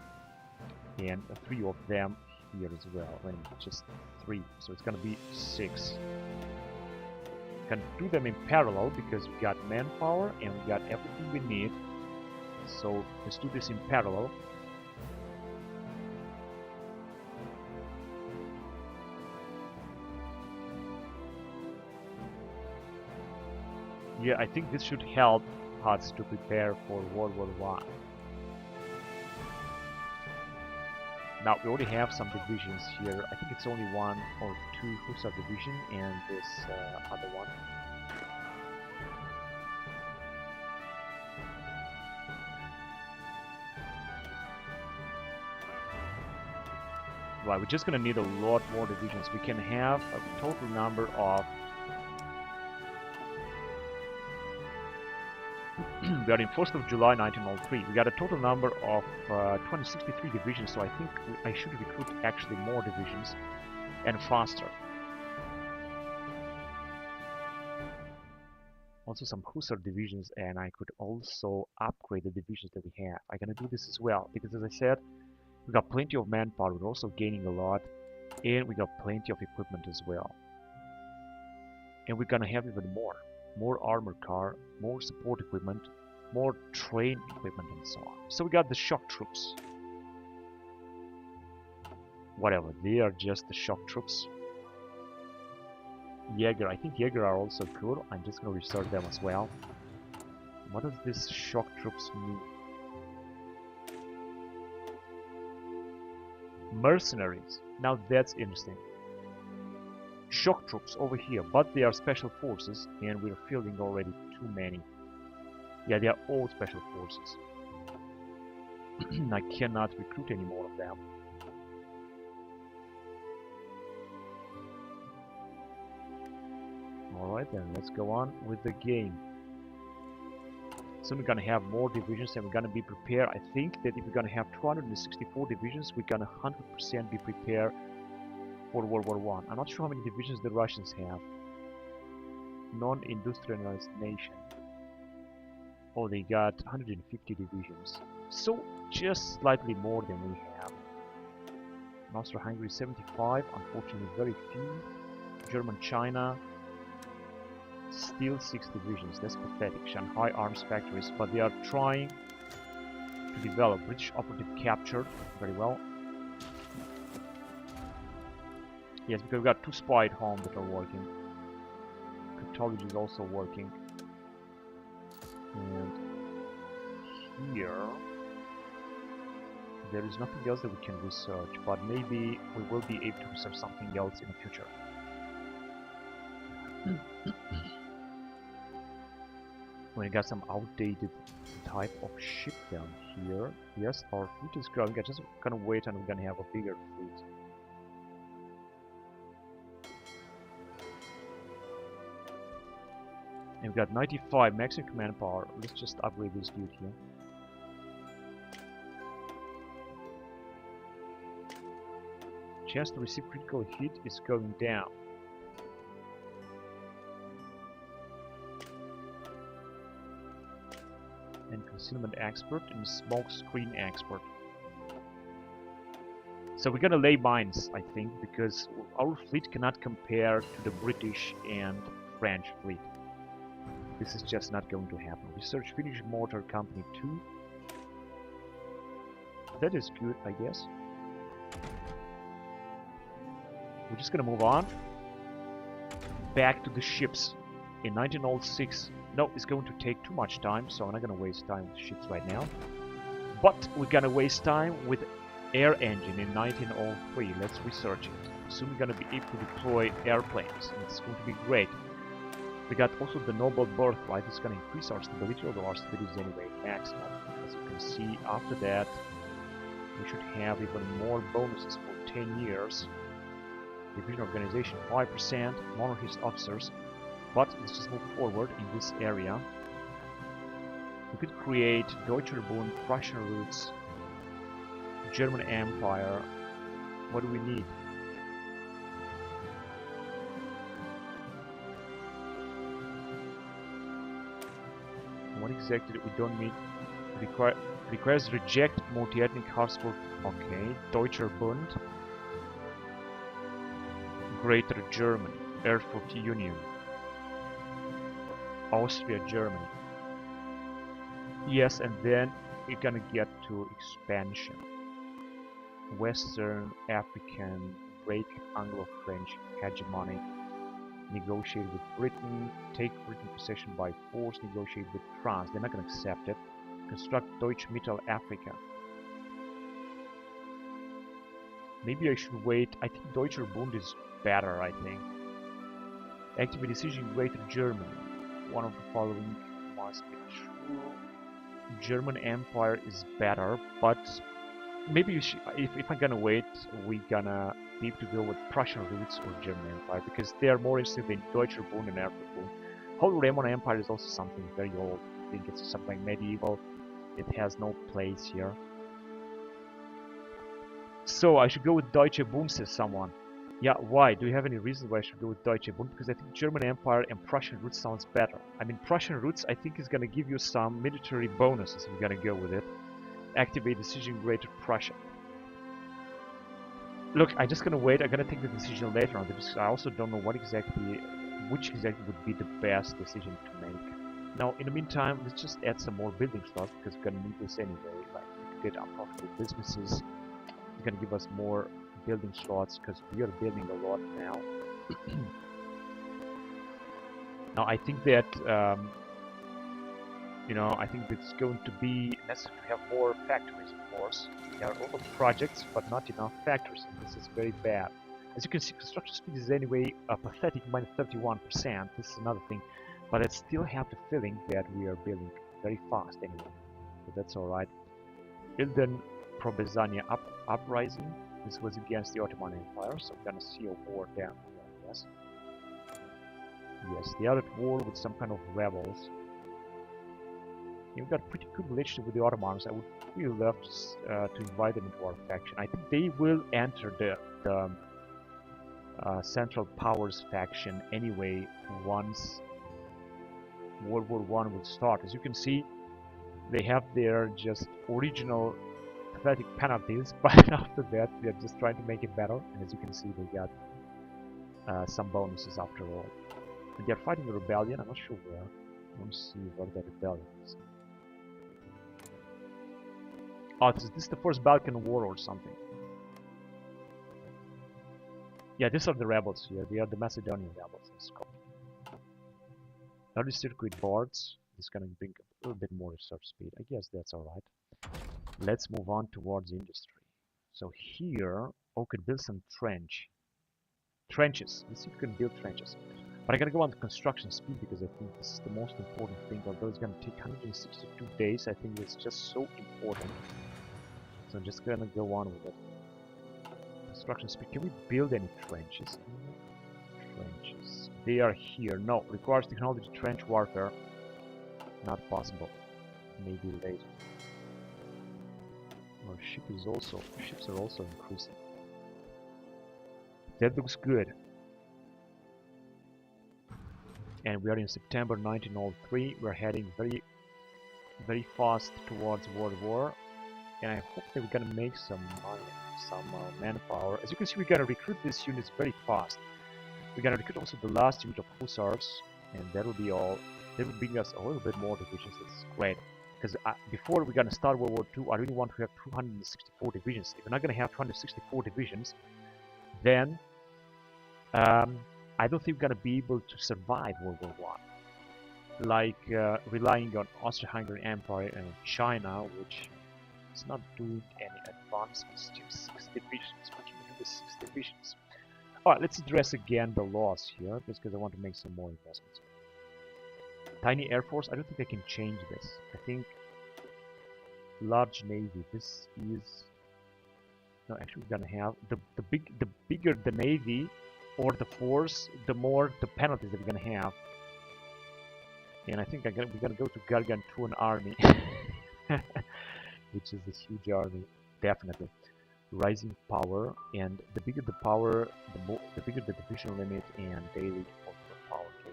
S1: and 3 of them here as well. Wait a minute, just 3, so it's gonna be 6. Can do them in parallel because we got manpower and we got everything we need. So let's do this in parallel. Yeah, I think this should help us to prepare for World War I. Now we already have some divisions here. I think it's only 1 or 2 Hussar division and this other one. Right, we're just gonna need a lot more divisions. We can have a total number of we are in 1st of July 1903. We got a total number of 263 divisions, so I think I should recruit actually more divisions and faster. Also some Hussar divisions, and I could also upgrade the divisions that we have. I'm gonna do this as well, because as I said, we got plenty of manpower, we're also gaining a lot, and we got plenty of equipment as well. And we're gonna have even more. More armor car, more support equipment, more train equipment, and so on. So we got the shock troops. Whatever, they are just the shock troops. Jaeger, I think Jaeger are also good. I'm just gonna restart them as well. What does this shock troops mean? Mercenaries. Now that's interesting. Shock troops over here, but they are special forces and we're fielding already too many. Yeah, they are all special forces. I cannot recruit any more of them. Alright then, let's go on with the game. So we're gonna have more divisions and we're gonna be prepared. I think that if we're gonna have 264 divisions, we're gonna 100% be prepared for World War I. I'm not sure how many divisions the Russians have. Non-industrialized nation. Oh, they got 150 divisions. So just slightly more than we have. Austro-Hungary 75, unfortunately very few. German-China, still 6 divisions. That's pathetic. Shanghai arms factories, but they are trying to develop. British operative captured very well. Yes, because we've got 2 spy at home that are working. Cryptology is also working. And here, there is nothing else that we can research, but maybe we will be able to research something else in the future. We got some outdated type of ship down here. Yes, our fleet is growing. I'm just gonna wait and we're gonna have a bigger fleet. And we've got 95 maximum command power. Let's just upgrade this dude here. Chance to receive critical hit is going down. and concealment expert and smoke screen expert. So we're gonna lay mines, I think, because our fleet cannot compare to the British and French fleet. This is just not going to happen. Research Finnish Motor Company 2. That is good, I guess. We're just gonna move on. Back to the ships. In 1906. No, it's going to take too much time, so I'm not gonna waste time with ships right now. But we're gonna waste time with air engine in 1903. Let's research it. Soon we're gonna be able to deploy airplanes, and it's going to be great. We got also the noble birthright. It's gonna increase our stability, although our stability is anyway maximum. As you can see, after that, we should have even more bonuses for 10 years. Division organization 5%, monarchist officers. But let's just move forward in this area. We could create Deutscher Bund, Prussian roots, German Empire. What do we need? What exactly do we don't need? Requires reject multi-ethnic household. Okay, Deutscher Bund, Greater Germany, Erfurt Union, Austria, Germany. Yes, and then we're gonna get to expansion. Western African, break Anglo-French hegemony, negotiate with Britain, take Britain possession by force, negotiate with France. They're not gonna accept it. Construct Deutsche Mittelafrika. Maybe I should wait. I think Deutscher Bund is better, I think. Activate decision in Greater Germany. One of the following must be true. German Empire is better, but maybe you should, if I'm gonna wait, we're gonna be able to go with Prussian roots or German Empire, because they are more interested in Deutscher Bund and Erfurt Bund. Holy Roman Empire is also something very old. I think it's something medieval. It has no place here. So I should go with Deutsche Bund, says someone. Yeah, why? Do you have any reason why I should go with Deutsche Bund? Because I think German Empire and Prussian roots sounds better. I mean, Prussian roots I think is gonna give you some military bonuses if you're gonna go with it. Activate decision Greater Prussia. Look, I'm just gonna wait. I'm gonna take the decision later on because I also don't know which exactly would be the best decision to make. Now, in the meantime, let's just add some more building slots because we're gonna need this anyway. Like, we could get unprofitable businesses. It's gonna give us more building slots because we are building a lot now. Now I think that I think it's going to be necessary to have more factories, of course. There are a lot of projects, but not enough factories, and this is very bad. As you can see, construction speed is anyway a pathetic -31%. This is another thing, but I still have the feeling that we are building very fast anyway, so that's all right. Ilden Probezania uprising. This was against the Ottoman Empire, so we're gonna see a war there. Yes. Yes, they are at war with some kind of rebels. We've got a pretty good relationship with the Ottomans. I would really love to invite them into our faction. I think they will enter the Central Powers faction anyway once World War I will start. As you can see, they have their just original pathetic penalties, but after that they're just trying to make it better, and as you can see, they got some bonuses after all. And they're fighting a rebellion. I'm not sure where. I want to see where that rebellion is. Oh, is this the First Balkan War or something? Yeah, these are the rebels here. They are the Macedonian rebels. Early circuit boards. This is gonna bring a little bit more research speed. I guess that's alright. Let's move on towards industry. So here, we could build some trenches. Let's see if we can build trenches. But I gotta go on the construction speed because I think this is the most important thing. Although it's gonna take 162 days, I think it's just so important. So I'm just gonna go on with it. Construction speed. Can we build any trenches? Trenches. They are here. No, requires technology trench warfare. Not possible. Maybe later. Our ships are also increasing. That looks good. And we are in September 1903. We're heading very very fast towards World War, and I hope that we're gonna make some money, some manpower. As you can see, we're gonna recruit these units very fast. We're gonna recruit also the last unit of hussars, and that will be all. That will bring us a little bit more divisions. That's great. Because before we're gonna start World War II, I really want to have 264 divisions. If we're not gonna have 264 divisions, then I don't think we're gonna be able to survive World War I. Like relying on Austro-Hungarian Empire and China, which is not doing any advancements. Just 6 divisions. What can we do with 6 divisions? Alright, let's address again the loss here, just because I want to make some more investments. Tiny Air Force, I don't think I can change this. I think large Navy, this is... No, actually we're gonna have the bigger the Navy or the force, the more the penalties that we're gonna have. And I think we're gonna go to Gargantuan army, which is this huge army, definitely. Rising power, and the bigger the power, the bigger the division limit and daily power gain.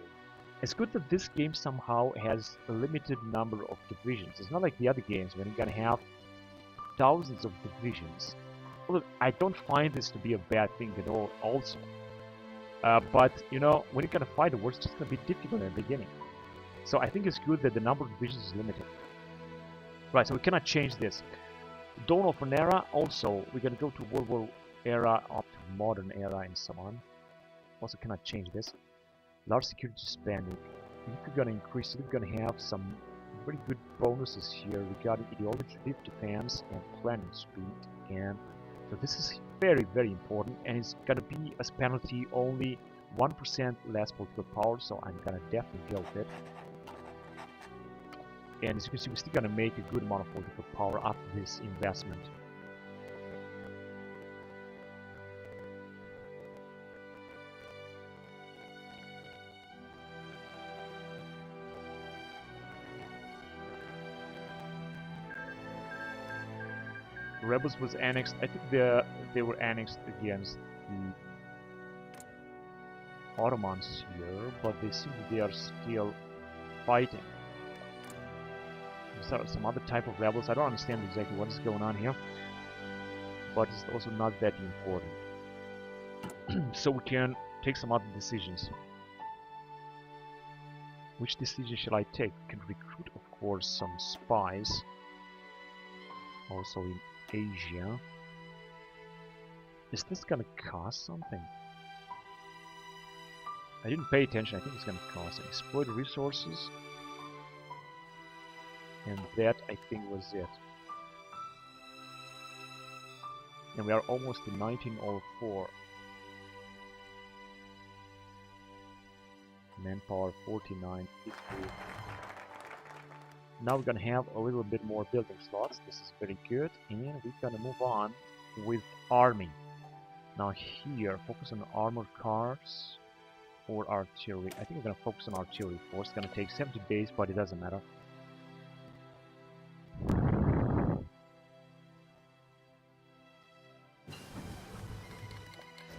S1: It's good that this game somehow has a limited number of divisions. It's not like the other games when you're gonna have thousands of divisions. Well, I don't find this to be a bad thing at all also. But, you know, when you're gonna fight the war, it's just gonna be difficult in the beginning. So I think it's good that the number of divisions is limited. Right, so we cannot change this. Dawn of an era, also, we're gonna go to World War era up to modern era and so on. Also cannot change this. Large security spending. If you're gonna increase it, you're gonna have some very good bonuses here regarding ideology, defense, and planning speed. And so this is very, very important, and it's gonna be as penalty only 1% less political power, so I'm gonna definitely go with it. And as you can see, we're still gonna make a good amount of political power after this investment. Rebels was annexed. I think they were annexed against the Ottomans here, but they seem that they are still fighting. Some other type of rebels. I don't understand exactly what is going on here, but it's also not that important. So we can take some other decisions. Which decision shall I take? We can recruit, of course, some spies. Also in Asia. Is this gonna cost something? I didn't pay attention. I think it's gonna cost. Exploit resources. And that, I think, was it. And we are almost in 1904. Manpower 4950. Now we're gonna have a little bit more building slots. This is very good. And we're gonna move on with army. Now here, focus on armored cars or artillery. I think we're gonna focus on artillery force. It's gonna take 70 days, but it doesn't matter.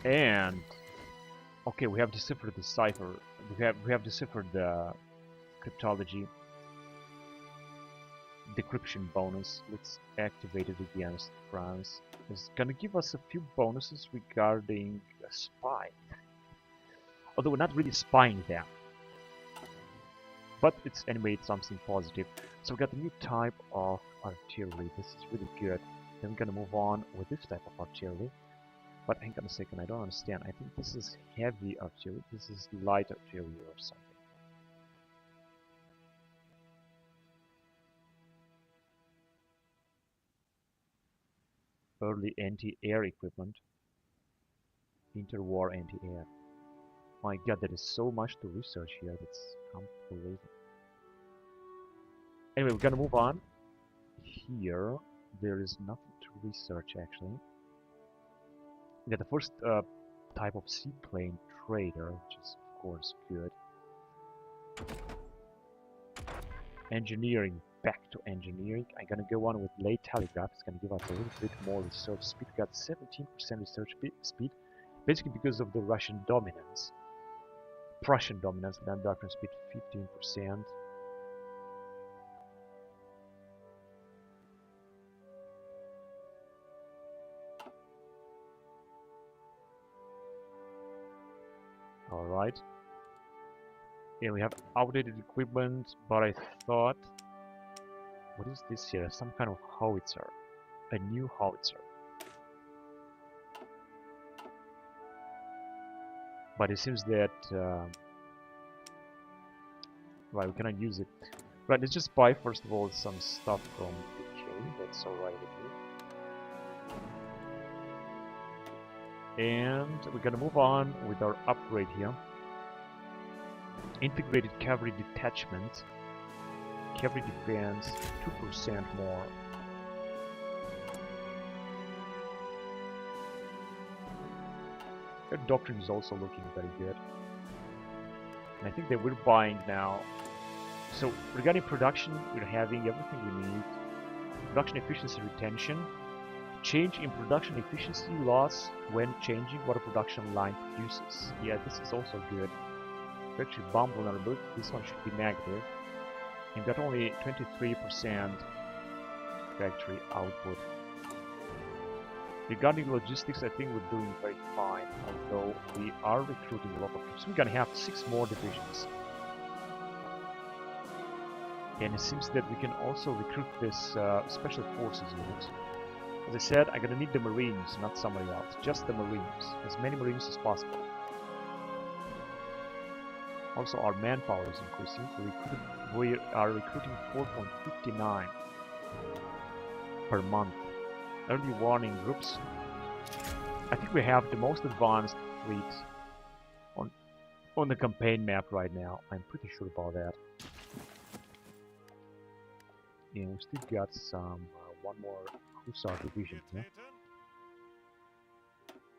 S1: And okay, we have deciphered the cipher. We have deciphered the cryptology decryption bonus. Let's activate it against France. It's gonna give us a few bonuses regarding a spy. Although we're not really spying them. But it's anyway, it's something positive. So we got a new type of artillery. This is really good. Then we're gonna move on with this type of artillery. But hang on a second, I don't understand. I think this is heavy artillery. This is light artillery or something. Early anti-air equipment. Interwar anti-air. My god, there is so much to research here. That's unbelievable. Anyway, we're gonna move on. Here, there is nothing to research actually. We got the first type of seaplane trader, which is of course good. Engineering, back to engineering. I'm gonna go on with late telegraph. It's gonna give us a little bit more research speed. We got 17% research speed, basically because of the Russian dominance. Prussian dominance, land doctrine speed 15%. right? And we have outdated equipment, but I thought, what is this here? Some kind of howitzer, a new howitzer. But it seems that, right, we cannot use it. Right, let's just buy first of all some stuff from UK. That's alright with me. And we're gonna move on with our upgrade here. Integrated cavalry detachment. Cavalry defense 2% more. Their doctrine is also looking very good. And I think that we're buying now. So regarding production, we're having everything we need. Production efficiency retention. Change in production efficiency loss when changing what a production line produces. Yeah, this is also good. Factory bomb vulnerability, this one should be negative. And got only 23% factory output. Regarding logistics, I think we're doing very fine, although we are recruiting a lot of troops. We're gonna have 6 more divisions. And it seems that we can also recruit this special forces unit. As I said, I'm gonna need the Marines, not somebody else, just the Marines, as many Marines as possible. Also, our manpower is increasing. We are recruiting 4.59 per month. Early warning groups. I think we have the most advanced fleet on the campaign map right now. I'm pretty sure about that. And we still got some one more Hussar division here.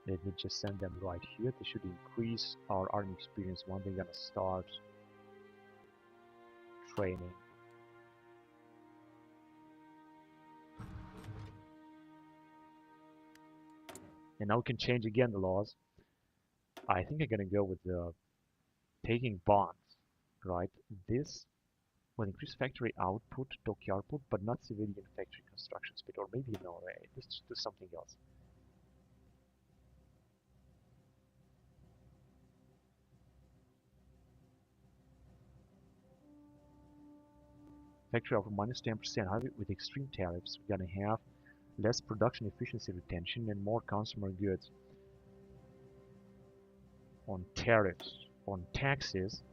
S1: Let me just send them right here. They should increase our army experience when they're gonna start training. And now we can change again the laws. I think I'm gonna go with the taking bonds, right? This will increase factory output, dockyard output, but not civilian factory construction speed, or maybe no, let's do something else. Factory output minus 10%. However, with extreme tariffs, we're gonna have less production efficiency retention and more consumer goods. On tariffs, on taxes,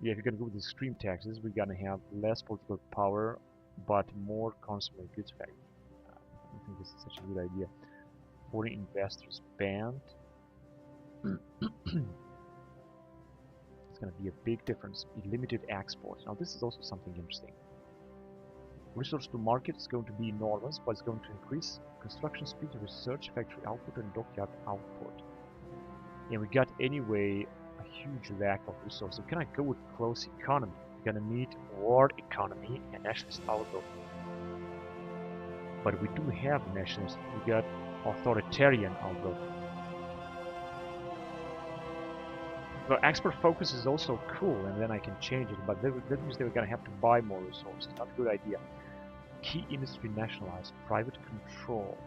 S1: yeah, if you're gonna go with extreme taxes, we're gonna have less political power, but more consumer goods factory. I don't think this is such a good idea. Foreign investors banned. It's gonna be a big difference in limited exports. Now this is also something interesting. Resource to market is going to be enormous, but it's going to increase construction speed, research, factory output, and dockyard output. And we got anyway a huge lack of resources. We cannot go with close economy. We're gonna need war economy and nationalist outlook. But we do have nationalist. We got authoritarian outlook. The export focus is also cool, and then I can change it, but that means that we're gonna have to buy more resources. Not a good idea. Key industry nationalized, private control.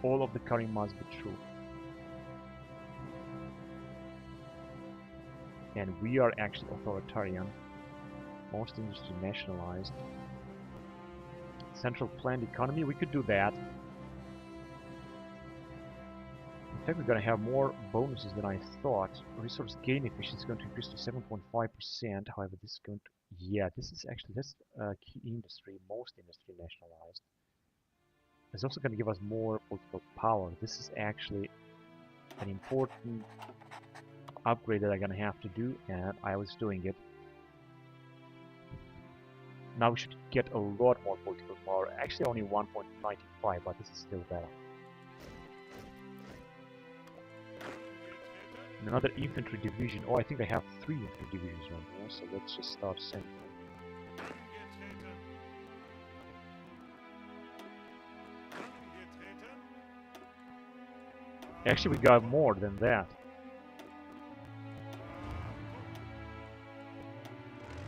S1: All of the current must be true. And we are actually authoritarian. Most industry nationalized. Central planned economy, we could do that. In fact, we're going to have more bonuses than I thought. Resource gain efficiency is going to increase to 7.5%. However, this is going to... Yeah, this is actually... That's key industry. Most industry nationalized. It's also going to give us more political power. This is actually an important upgrade that I'm going to have to do, and I was doing it. Now we should get a lot more political power. Actually, only 1.95, but this is still better. Another infantry division. Oh, I think I have 3 infantry divisions right now, so let's just start sending them. Actually, we got more than that.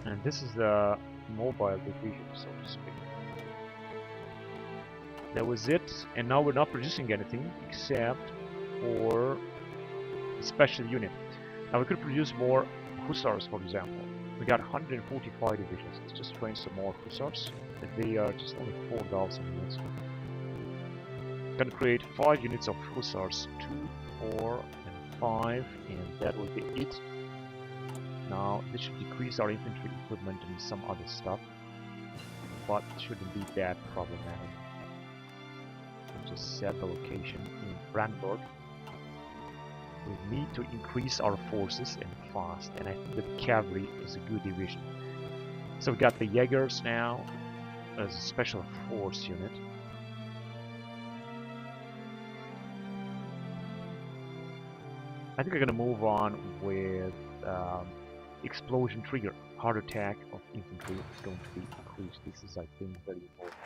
S1: And this is the mobile division, so to speak. That was it, and now we're not producing anything except for a special unit. Now we could produce more hussars, for example. We got 145 divisions. Let's just train some more hussars. They are just only 4,000 units. Gonna create 5 units of hussars, 2, 4, and 5, and that will be it. Now this should decrease our infantry equipment and some other stuff, but it shouldn't be that problematic. We'll just set the location in Brandenburg. We need to increase our forces and fast, and I think the cavalry is a good division. So we got the Jaegers now as a special force unit. I think we're gonna move on with explosion trigger. Heart attack of infantry is going to be increased. This is, I think, very important.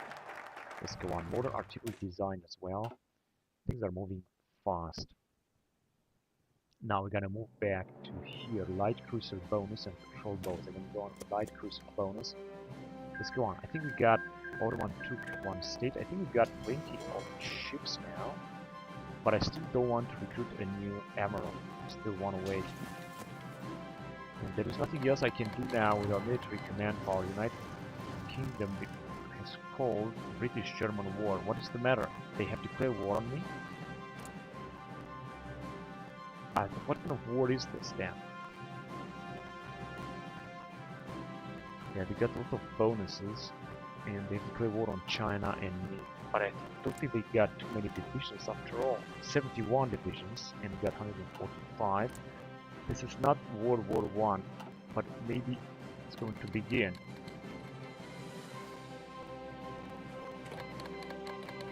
S1: Let's go on. Modern artillery design as well. Things are moving fast. Now we're gonna move back to here. Light cruiser bonus and patrol boats. I'm gonna go on the light cruiser bonus. Let's go on. I think we got Ottoman took one state. I think we've got plenty of ships now. But I still don't want to recruit a new admiral. I still want to wait. And there is nothing else I can do now with our military command power. United Kingdom has called British-German war. What is the matter? They have declared war on me? What kind of war is this then? Yeah, they got a lot of bonuses, and they declared war on China and me. But I don't think they got too many divisions after all. 71 divisions, and we got 145. This is not World War I, but maybe it's going to begin.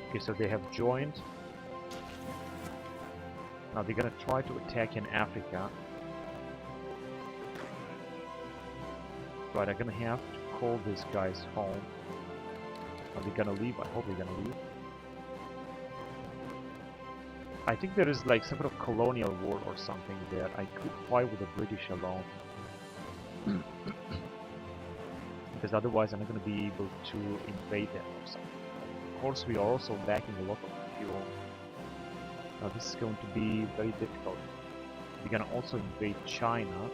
S1: Okay, so they have joined. Now they're gonna try to attack in Africa. Right, I'm gonna have to call these guys home. Are they gonna leave? I hope they're gonna leave. I think there is like some kind of colonial war or something there. I could fight with the British alone. Because otherwise I'm not gonna be able to invade them or something. Of course we are also lacking a lot of fuel. Now this is going to be very difficult. We're gonna also invade China.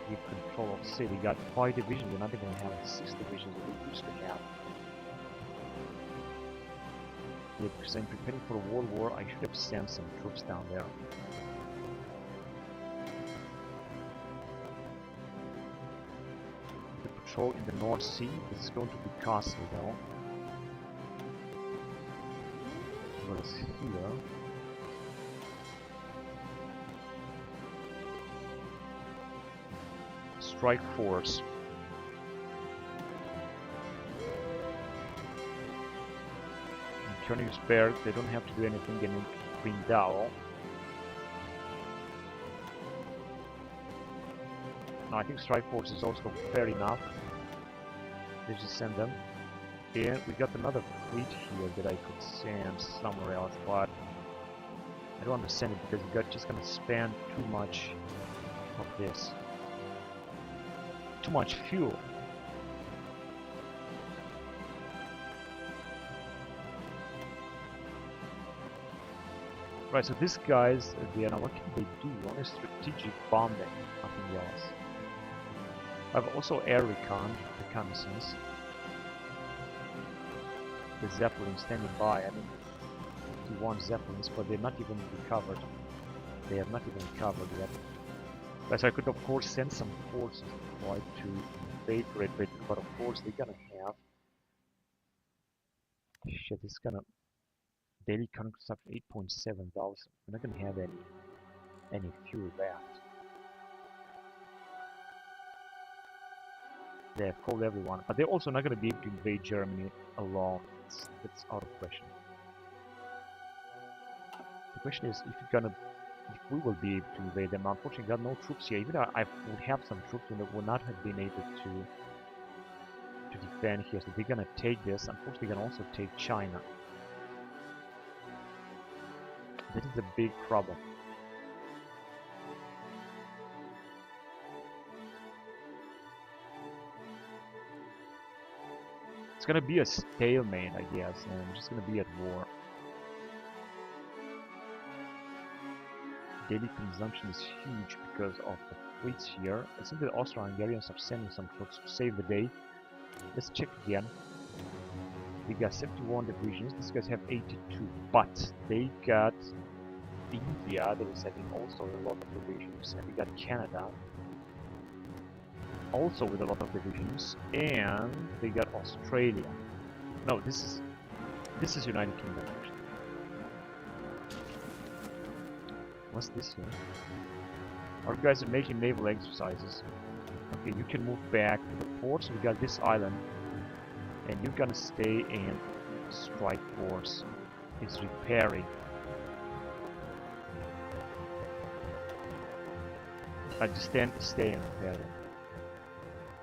S1: We control of city. We got 5 divisions. We're not even gonna have 6 divisions that we used to have. Yeah, because I'm preparing for a world war, I should have sent some troops down there. Patrol in the North Sea. This is going to be costly though. What is here? Strike force. In Königsberg, they don't have to do anything in Grindau. No, I think strike force is also fair enough. Let's just send them. And we got another fleet here that I could send somewhere else, but I don't understand it because we're just gonna spend too much of this. Too much fuel. Right, so these guys, what can they do? Only strategic bombing, nothing else. I have also air reconnaissance. The Zeppelin standing by. I mean, 51 Zeppelins, but they're not even recovered. They have not even recovered yet. But so I could of course send some forces to try to invade Great Britain, but of course they're gonna have shit. It's gonna daily consumption 8.7 thousand. We're not gonna have any fuel left. They have called everyone, but they're also not gonna be able to invade Germany alone. It's out of question. The question is if we will be able to invade them. Unfortunately, got no troops here. Even I would have some troops that would not have been able to defend here. So they're gonna take this. Unfortunately, they're gonna also take China. This is a big problem. gonna be a stalemate, I guess, and we're just gonna be at war. Daily consumption is huge because of the fleets here. I think the Austro-Hungarians are sending some troops to save the day. Let's check again. We got 71 divisions. These guys have 82, but they got India. They were sending also a lot of divisions, and we got Canada also with a lot of divisions, and they got Australia. No, this is United Kingdom actually. What's this here? Our guys are making naval exercises. Okay, you can move back to the ports. We got this island, and you're gonna stay in strike force. Is repairing. Just stay in repairing.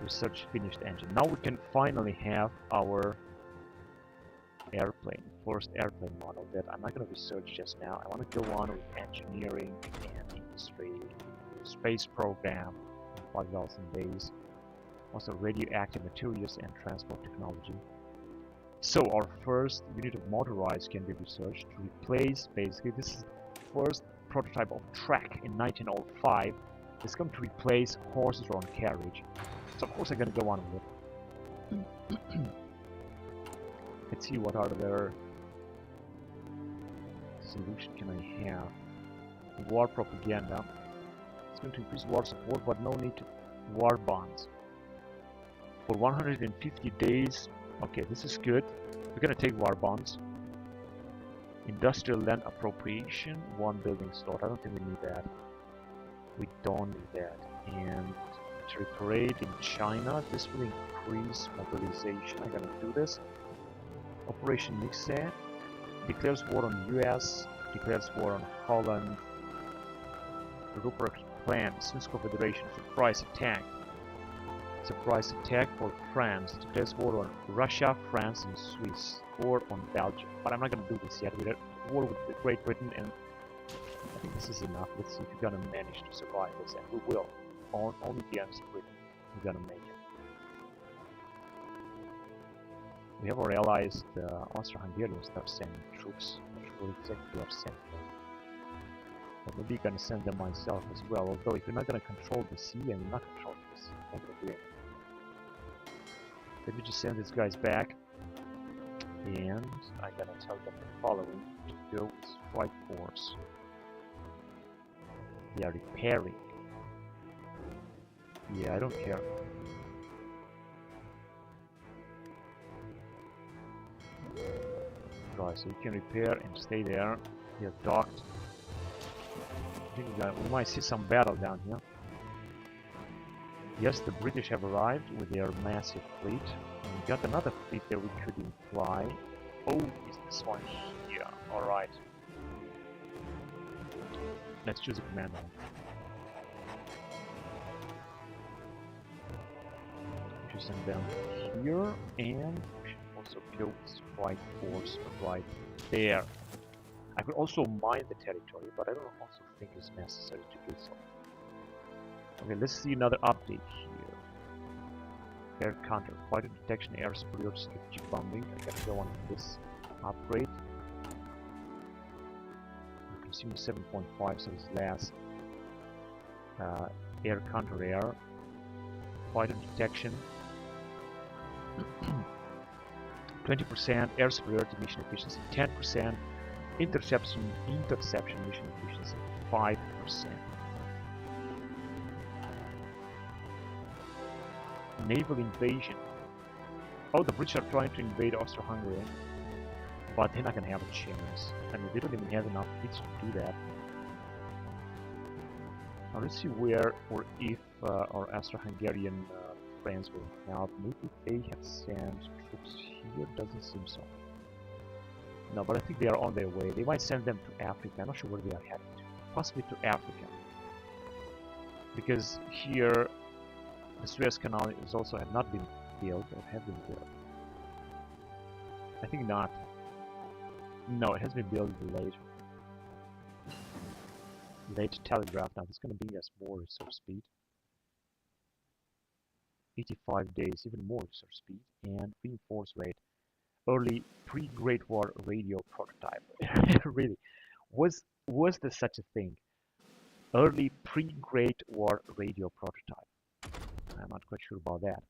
S1: Research finished engine. Now we can finally have our airplane, first airplane model that I'm not going to research just now. I want to go on with engineering and industry, space program, 5,000 days, also radioactive materials and transport technology. So our first unit of motorized can be researched to replace, basically this is the first prototype of track in 1905. It's going to replace horse-drawn carriage. So of course I'm going to go on with it. Let's see what other solution can I have. War propaganda. It's going to increase war support, but no need to war bonds. For 150 days, okay, this is good. We're going to take war bonds. Industrial land appropriation, 1 building slot. I don't think we need that. We don't need that. And military parade in China. This will increase mobilization. I'm gonna do this. Operation Nixon declares war on US, declares war on Holland. The Rupert Plan, Swiss Confederation, surprise attack. Surprise attack for France. Declares war on Russia, France, and Swiss. War on Belgium. But I'm not gonna do this yet. We're at war with Great Britain, and I think this is enough. Let's see if we're gonna manage to survive this, and we will. Only against Britain, we're gonna make it. We have our allies, the Austro-Hungarians, start sending troops. I'm not sure exactly what sent them. But maybe I'm gonna send them myself as well. Although if you're not gonna control the sea, and you're not controlling the sea, I'm not gonna do anything. Let me just send these guys back, and I'm gonna tell them the following: to go with strike force. They are repairing. Yeah, I don't care. Right, so you can repair and stay there. You're docked. I think we might see some battle down here. Yes, the British have arrived with their massive fleet. And we got another fleet that we could imply. Oh, is this one here? Alright. Let's choose a commander. Send them here, and we should also go strike force right there. I could also mine the territory, but I don't also think it's necessary to do so. Okay, let's see another update here. Air counter, fighter detection, air superiority, strategic bombing. I gotta go on this upgrade. We consume 7.5, so it's less. Air counter air, fighter detection. 20% air superiority mission efficiency, 10% interception mission efficiency, 5%. Naval invasion. Oh, the British are trying to invade Austro-Hungary, but they're not gonna have a chance. I mean, they don't even have enough fleets to do that. Now let's see where or if our Austro-Hungarian friends will help. Maybe they have sent troops here. Doesn't seem so. No, but I think they are on their way. They might send them to Africa. I'm not sure where they are heading to. Possibly to Africa, because here the Suez Canal is also have not been built or have been built. I think not. No, it has been built later. Late telegraph. Now it's going to be as more resource speed. 85 days, even more research speed, and reinforce rate. Early pre-Great War radio prototype. Really, was there such a thing? Early pre-Great War radio prototype. I'm not quite sure about that.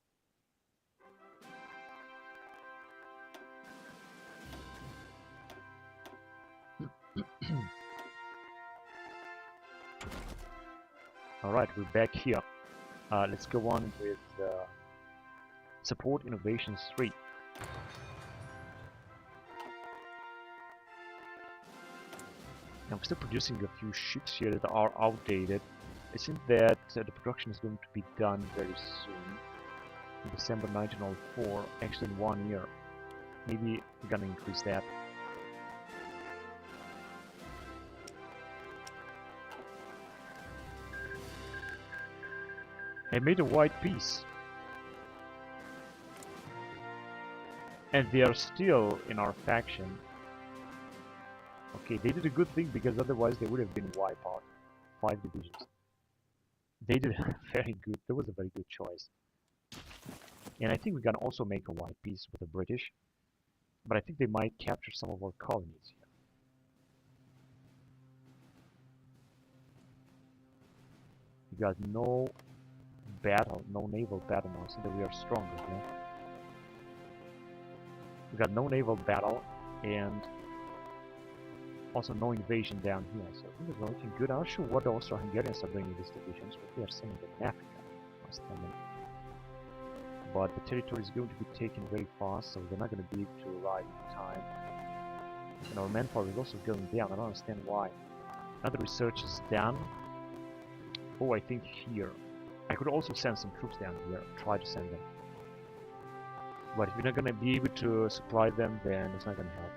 S1: All right, we're back here. Let's go on with support innovations 3. Now, we're still producing a few ships here that are outdated. It seems that the production is going to be done very soon, in December 1904, actually in 1 year. Maybe we're gonna increase that. I made a white piece. And they are still in our faction. Okay, they did a good thing because otherwise they would have been wiped out. 5 divisions. They did very good. That was a very good choice. And I think we can also make a white piece with the British. But I think they might capture some of our colonies here. We got no battle, no naval battle now, so that we are stronger, yeah? We got no naval battle and also no invasion down here, so I think we're looking good. I'm not sure what the Austro-Hungarians are doing in these divisions, but they are sending them in Africa. But the territory is going to be taken very fast, so they're not going to be able to arrive in time. And our manpower is also going down. I don't understand why. Now the research is done. Oh, I think here. I could also send some troops down here, try to send them. But if we're not going to be able to supply them, then it's not going to help.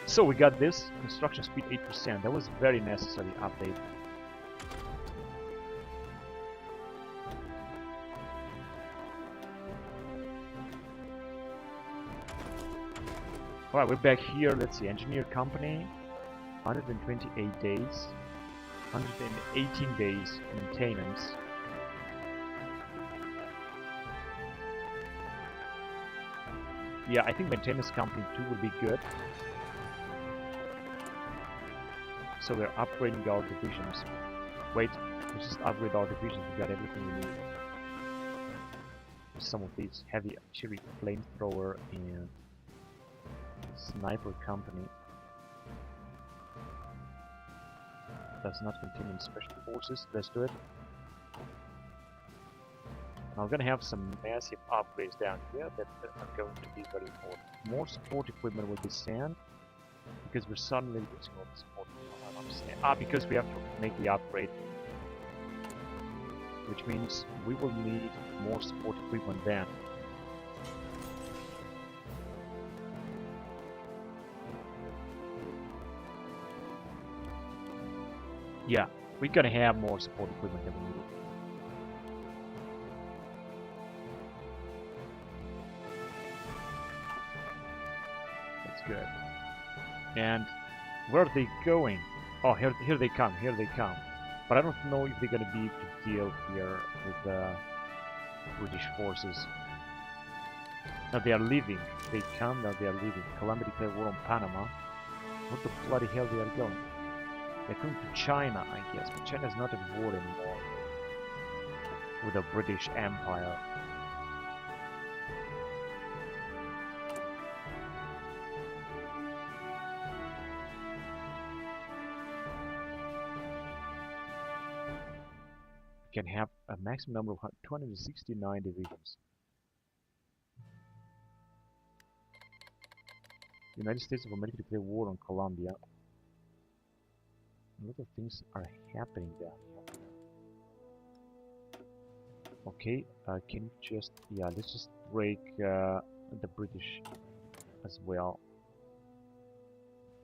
S1: So we got this, construction speed 8%. That was very necessary update. Alright, we're back here. Let's see, engineer company, 128 days, 118 days maintenance. Yeah, I think maintenance company 2 will be good. So we're upgrading our divisions. Wait, let's just upgrade our divisions. We got everything we need. Some of these heavy artillery, flamethrower, and sniper company. Does not contain any special forces. Let's do it. Now we're gonna have some massive upgrades down here that are going to be very important. More support equipment will be sent because we're suddenly losing all the support. I don't understand. Because we have to make the upgrade, which means we will need more support equipment then. Yeah, we're gonna have more support equipment than we need. That's good. And where are they going? Oh, here they come, here they come. But I don't know if they're gonna be able to deal here with the British forces. Now they are leaving. They come, now they are leaving. Colombia declared war on Panama. What the bloody hell they are going? They're going to China, I guess. But China is not at war anymore with the British Empire. Can have a maximum number of 269 divisions. United States of America declared war on Colombia. A lot of things are happening there. Okay, can you just, yeah, let's just break the British as well.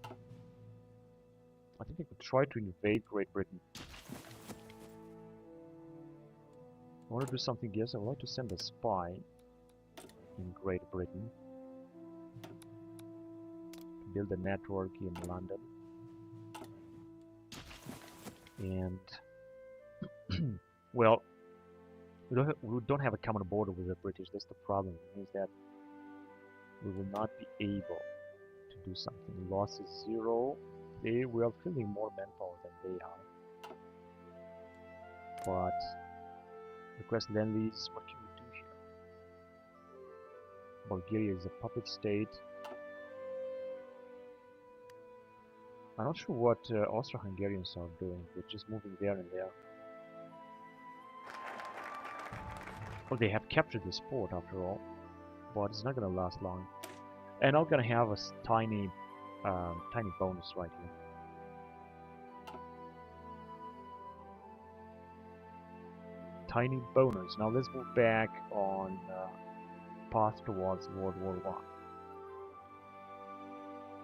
S1: I think I could try to invade Great Britain. I want to do something else. I would like to send a spy in Great Britain. Build a network in London. And well, we don't have a common border with the British. That's the problem. It means that we will not be able to do something. Loss is 0. We are filling more manpower than they are. But request land lease. What can we do here? Bulgaria is a puppet state. I'm not sure what Austro-Hungarians are doing. They're just moving there and there. Oh, they have captured this port after all, but it's not gonna last long. And I'm gonna have a tiny bonus right here. Tiny bonus. Now let's move back on path towards World War I.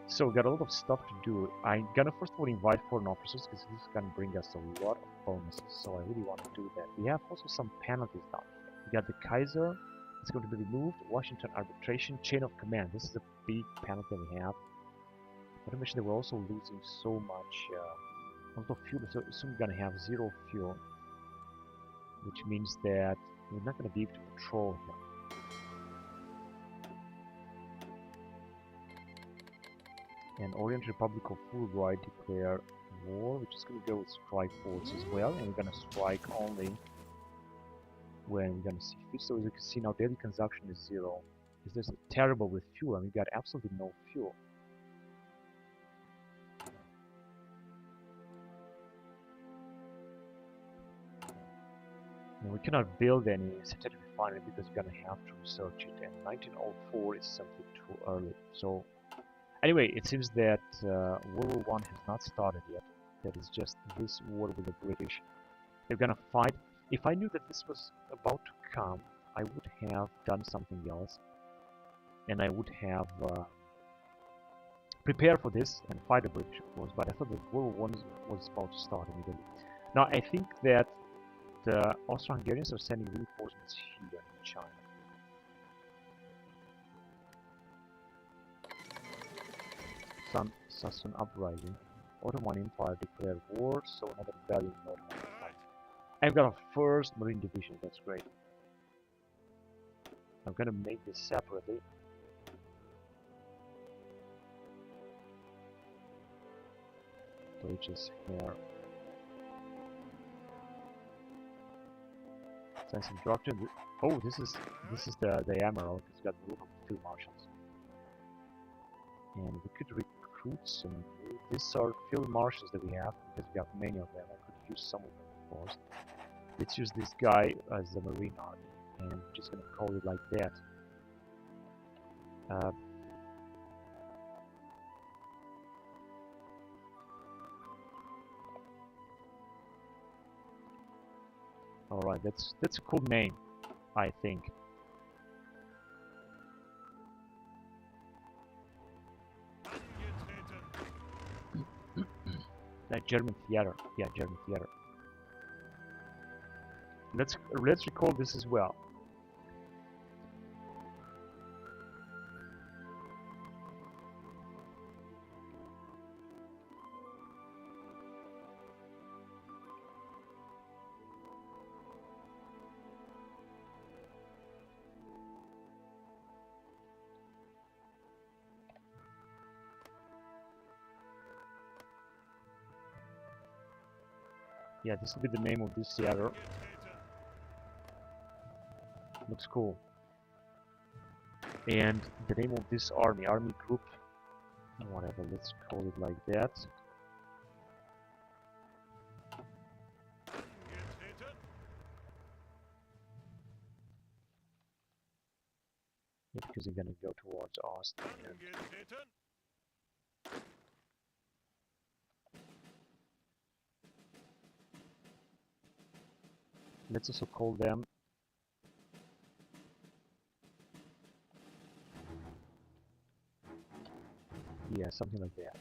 S1: So we got a lot of stuff to do. I'm gonna first of all invite foreign officers because this is gonna bring us a lot of bonuses. So I really want to do that. We have also some penalties down here. We got the Kaiser. It's going to be removed. Washington arbitration. Chain of command. This is a big penalty we have. But I mention that we're also losing so much fuel. So soon we're gonna have 0 fuel, which means that we're not gonna be able to patrol here. And Orient Republic of Uruguay declare war, which is going to go with strike force as well, and we're going to strike only when we're going to see fit. So as you can see now, daily consumption is 0. This is terrible with fuel, and we got absolutely no fuel. And we cannot build any synthetic refinery because we're going to have to research it, and 1904 is simply too early. So anyway, it seems that World War I has not started yet. That is just this war with the British. They're gonna fight. If I knew that this was about to come, I would have done something else. And I would have prepared for this and fight the British, of course. But I thought that World War I was about to start immediately. Now, I think that the Austro-Hungarians are sending reinforcements here in China. Sassoon uprising. Ottoman Empire declared war, so another rebellion in Ottoman Empire. I've got a first Marine Division, that's great. I'm gonna make this separately. Deutsches Heer. Science and doctrine. Oh, this is the Emerald. It's got the roof of field marshals. And we could recruit some. These are field marshals that we have because we have many of them. I could use some of them, of course. Let's use this guy as the Marine Army, and I'm just gonna call it like that. All right, that's a cool name, I think. German theater, yeah, German theater. Let's recall this as well. Yeah, this will be the name of this theater. Looks cool. And the name of this army group, whatever, let's call it like that. Yeah, because you're gonna go towards Austin. Let's also call them something like that.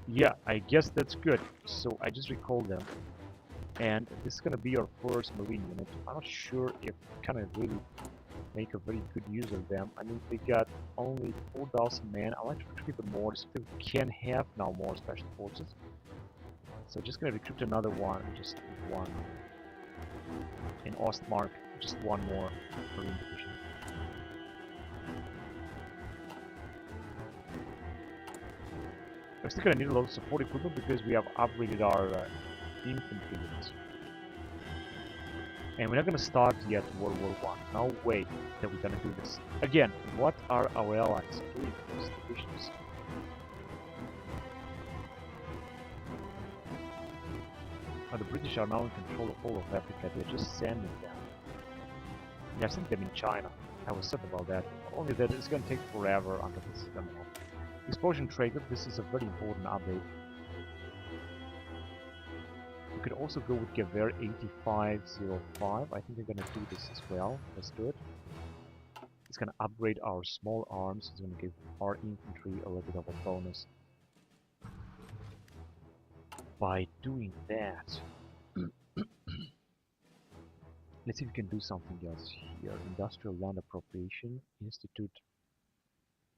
S1: Yeah, I guess that's good. So I just recall them. And this is gonna be our first Marine unit. I'm not sure if kind of really make a very good use of them. I mean, they got only 4,000 men. I like to recruit even more. Still can have now more special forces. So just gonna recruit another one, just one. In Ostmark, just one more Marine division. We're still gonna need a lot of support equipment because we have upgraded our infantry units. And we're not gonna start yet World War I. No way that we're gonna do this. Again, what are our allies doing for these divisions? The British are now in control of all of Africa. They're just sending them. They're sending them in China. I was sad about that. Only that it's going to take forever until this is done. Explosion trigger. This is a very important update. We could also go with Gewehr 8505. I think they're going to do this as well. Let's do it. It's going to upgrade our small arms. It's going to give our infantry a little bit of a bonus. By doing that, let's see if we can do something else here. Industrial Land Appropriation, Institute,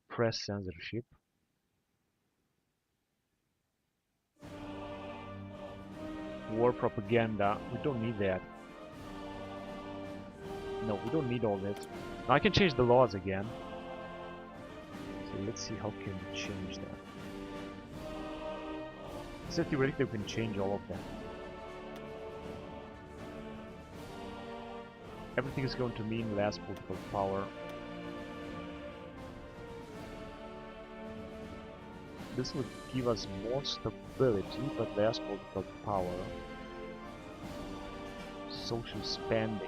S1: Press Censorship. War propaganda, we don't need that. No, we don't need all this. Now I can change the laws again. So let's see how can we change that. So theoretically we can change all of that. Everything is going to mean less political power. This would give us more stability but less political power. Social spending.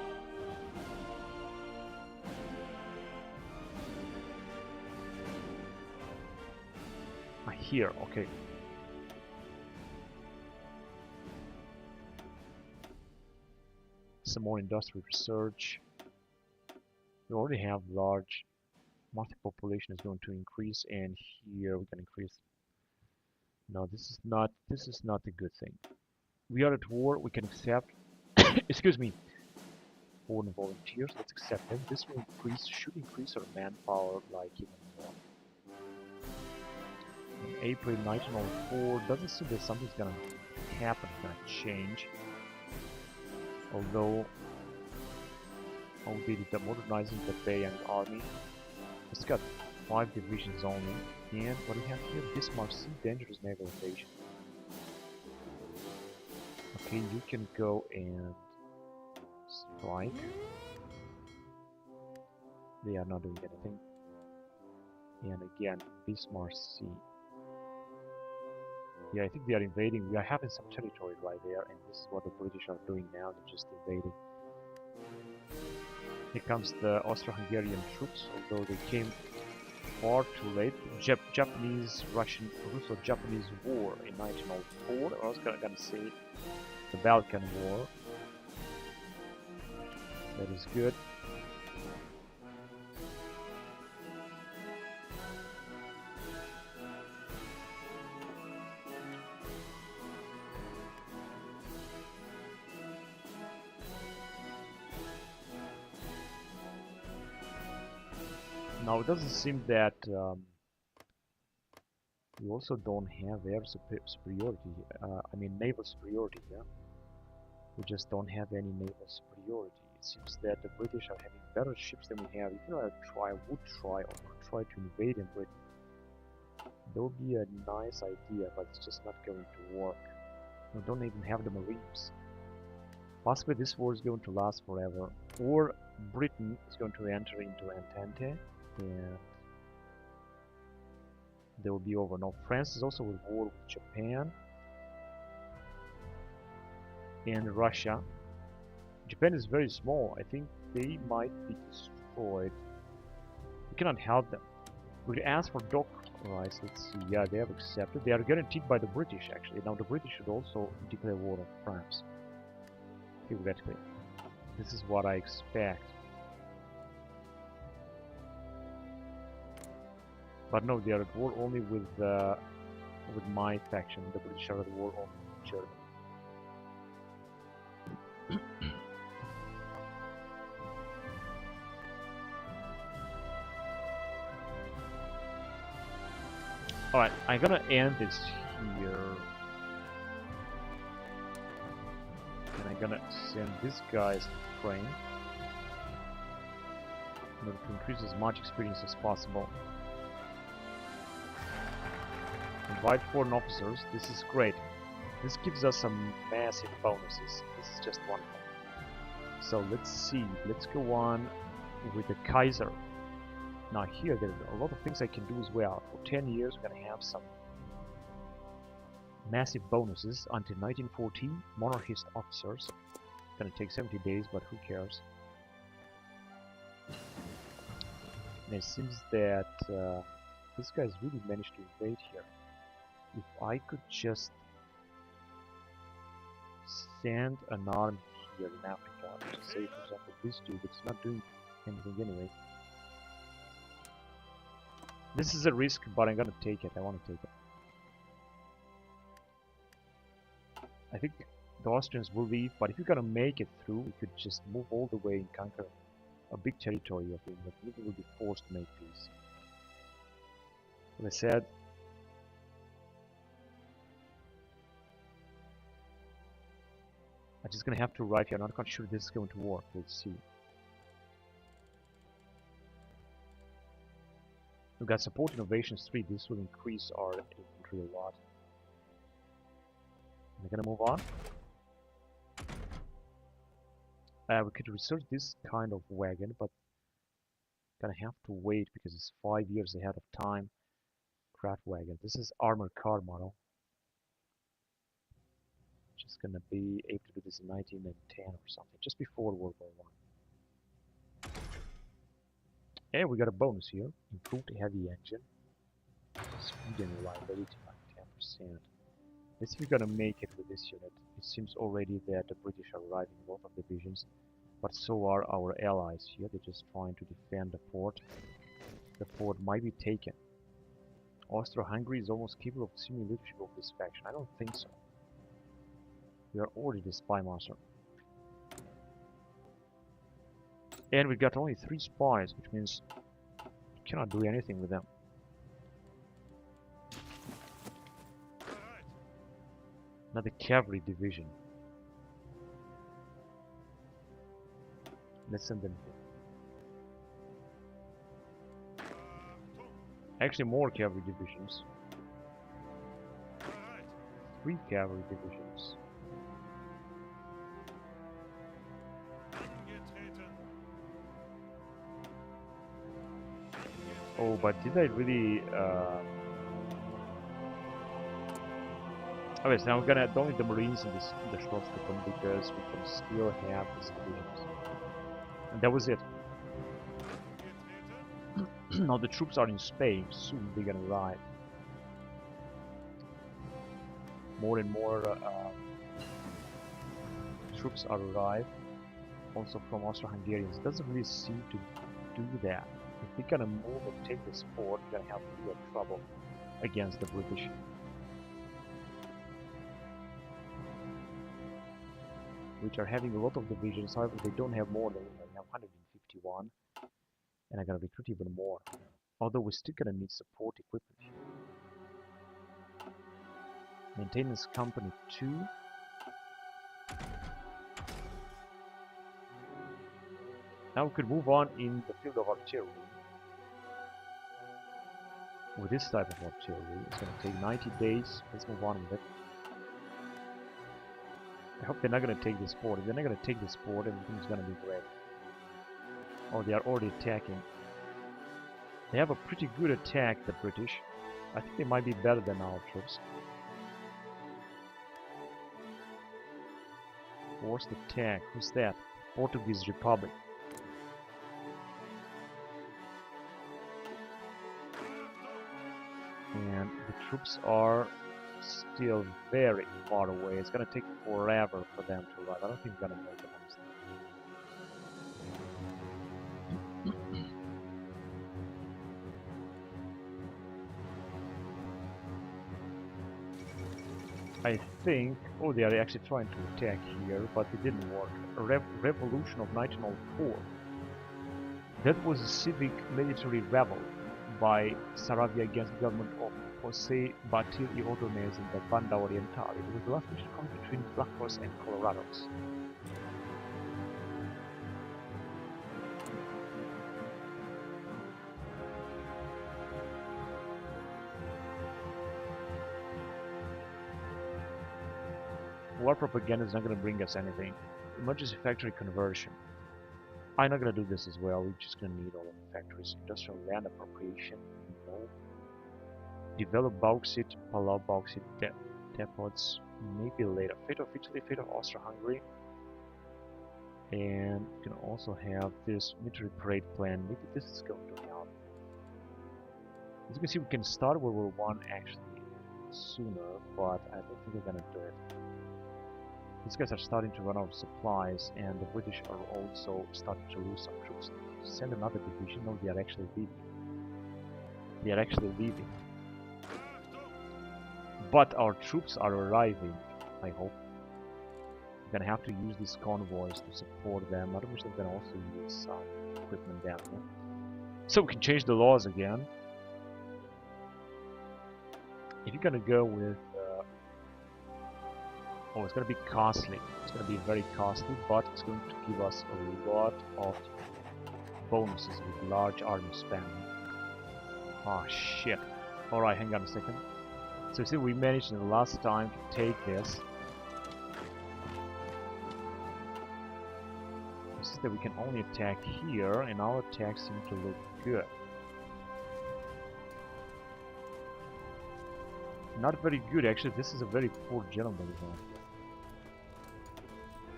S1: Here, okay. Some more industrial research. We already have large market population is going to increase, and here we can increase. No, this is not a good thing. We are at war, we can accept excuse me, foreign volunteers, let's accept them. This will should increase our manpower like even more. In April 1904, doesn't seem that something's gonna happen, gonna change. Although outdated, modernizing the Bayan army. It's got 5 divisions only. And what do we have here? Bismarck Sea, dangerous naval invasion. Okay, you can go and strike. They are not doing anything. And again, Bismarck Sea. Yeah, I think they are invading. We are having some territory right there, and this is what the British are doing now. They're just invading. Here comes the Austro-Hungarian troops, although they came far too late. Russo-Japanese War in 1904. I was gonna say the Balkan War. That is good. Now it doesn't seem that we also don't have air superiority. I mean naval superiority. Yeah, we just don't have any naval superiority. It seems that the British are having better ships than we have. If you would try to invade in Britain, that would be a nice idea, but it's just not going to work. We don't even have the Marines. Possibly this war is going to last forever, or Britain is going to enter into Entente. And they will be over. Now France is also at war with Japan and Russia. Japan is very small. I think they might be destroyed. We cannot help them. We could ask for dock rights. Let's see. Yeah, they have accepted. They are guaranteed by the British actually. Now the British should also declare war on France. Theoretically. This is what I expect. But no, they are at war only with my faction. The British are at war only with Germany. Alright, I'm gonna end this here. And I'm gonna send this guy as a train in order to increase as much experience as possible. Invite foreign officers. This is great. This gives us some massive bonuses. This is just one thing. So let's see. Let's go on with the Kaiser. Now here there are a lot of things I can do as well. For 10 years we're gonna have some massive bonuses until 1914. Monarchist officers. It's gonna take 70 days, but who cares? And it seems that this guy's really managed to invade here. If I could just send an army here in Africa, to say for example this dude, it's not doing anything anyway. This is a risk, but I'm gonna take it. I want to take it. I think the Austrians will leave, but if you're gonna make it through, we could just move all the way and conquer a big territory of it, but we will be forced to make peace. As I said, I'm just gonna have to arrive here. I'm not quite sure this is going to work. We'll see. We've got support innovations 3. This will increase our infantry a lot. We're gonna move on. We could research this kind of wagon, but gonna have to wait because it's 5 years ahead of time. Craft wagon. This is armored car model. Just gonna be able to do this in 1910 or something, just before World War I. And we got a bonus here. Improved heavy engine. Speed and reliability by 10%. Let's see if we're gonna make it with this unit. It seems already that the British are arriving in both of the divisions, but so are our allies here. They're just trying to defend the fort. The fort might be taken. Austro-Hungary is almost capable of assuming leadership of this faction. I don't think so. We are already the spy master. And we got only 3 spies, which means we cannot do anything with them. Another cavalry division. Let's send them here. Actually, more cavalry divisions. 3 cavalry divisions. Oh, but did I really? Okay, so now we're gonna don't need the Marines in this the Schlossgruppen because we can still have these divisions. And that was it. Now the troops are in Spain. Soon they're gonna arrive. More and more troops are arrived, also from Austro-Hungarians. It doesn't really seem to do that. If we're gonna move and take this fort, we're gonna have real trouble against the British. Which are having a lot of divisions. However, they don't have more than we have 151, and I'm gonna recruit even more. Although we're still gonna need support equipment here. Maintenance company 2. Now we could move on in the field of artillery. With this type of artillery, it's gonna take 90 days. Let's move on with it. I hope they're not gonna take this fort. If they're not gonna take this fort, everything's gonna be great. Oh, they are already attacking. They have a pretty good attack, the British. I think they might be better than our troops. Forced attack. Who's that? Portuguese Republic. And the troops are still very far away. It's gonna take forever for them to arrive. I don't think we're gonna make it, honestly. I think... Oh, they are actually trying to attack here, but it didn't work. A revolution of 1904. That was a civic military rebel. by Saravia against the government of Jose Batil y Ordonez in the Banda Oriental. It was the last mission conflict between Black Horse and Colorados. War propaganda is not going to bring us anything. Emergency factory conversion. I'm not going to do this as well. We're just going to need all of the factories. Industrial land appropriation. No. Develop bauxite, Palau bauxite depots. Maybe later. Fate of Italy, fate of Austria-Hungary. And you can also have this military parade plan. Maybe this is going to help. As you can see, we can start World War 1 actually sooner, but I don't think we're going to do it. These guys are starting to run out of supplies, and the British are also starting to lose some troops. Send another division. No, they are actually leaving. They are actually leaving. But our troops are arriving, I hope. We're gonna have to use these convoys to support them. Otherwise, they're gonna also use some equipment down here. So we can change the laws again. If you're gonna go with oh, it's going to be costly. It's going to be very costly, but it's going to give us a lot of bonuses with large army spending. Oh shit. Alright, hang on a second. So see, we managed in the last time to take this. This is that we can only attack here, and our attacks seem to look good. Not very good, actually. This is a very poor gentleman.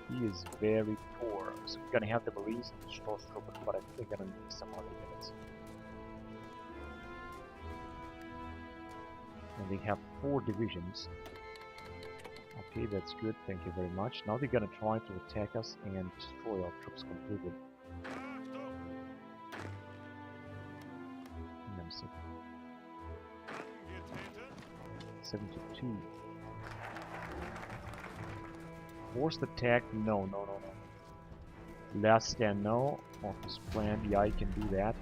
S1: He is very poor, so we're gonna have the Marines and the Stormtroopers, but I think we're gonna need some other units. And they have 4 divisions. Okay, that's good, thank you very much. Now they're gonna try to attack us and destroy our troops completely. Hang on a second. 72. Forced attack? No. Last stand, no. Office plan, yeah, I can do that.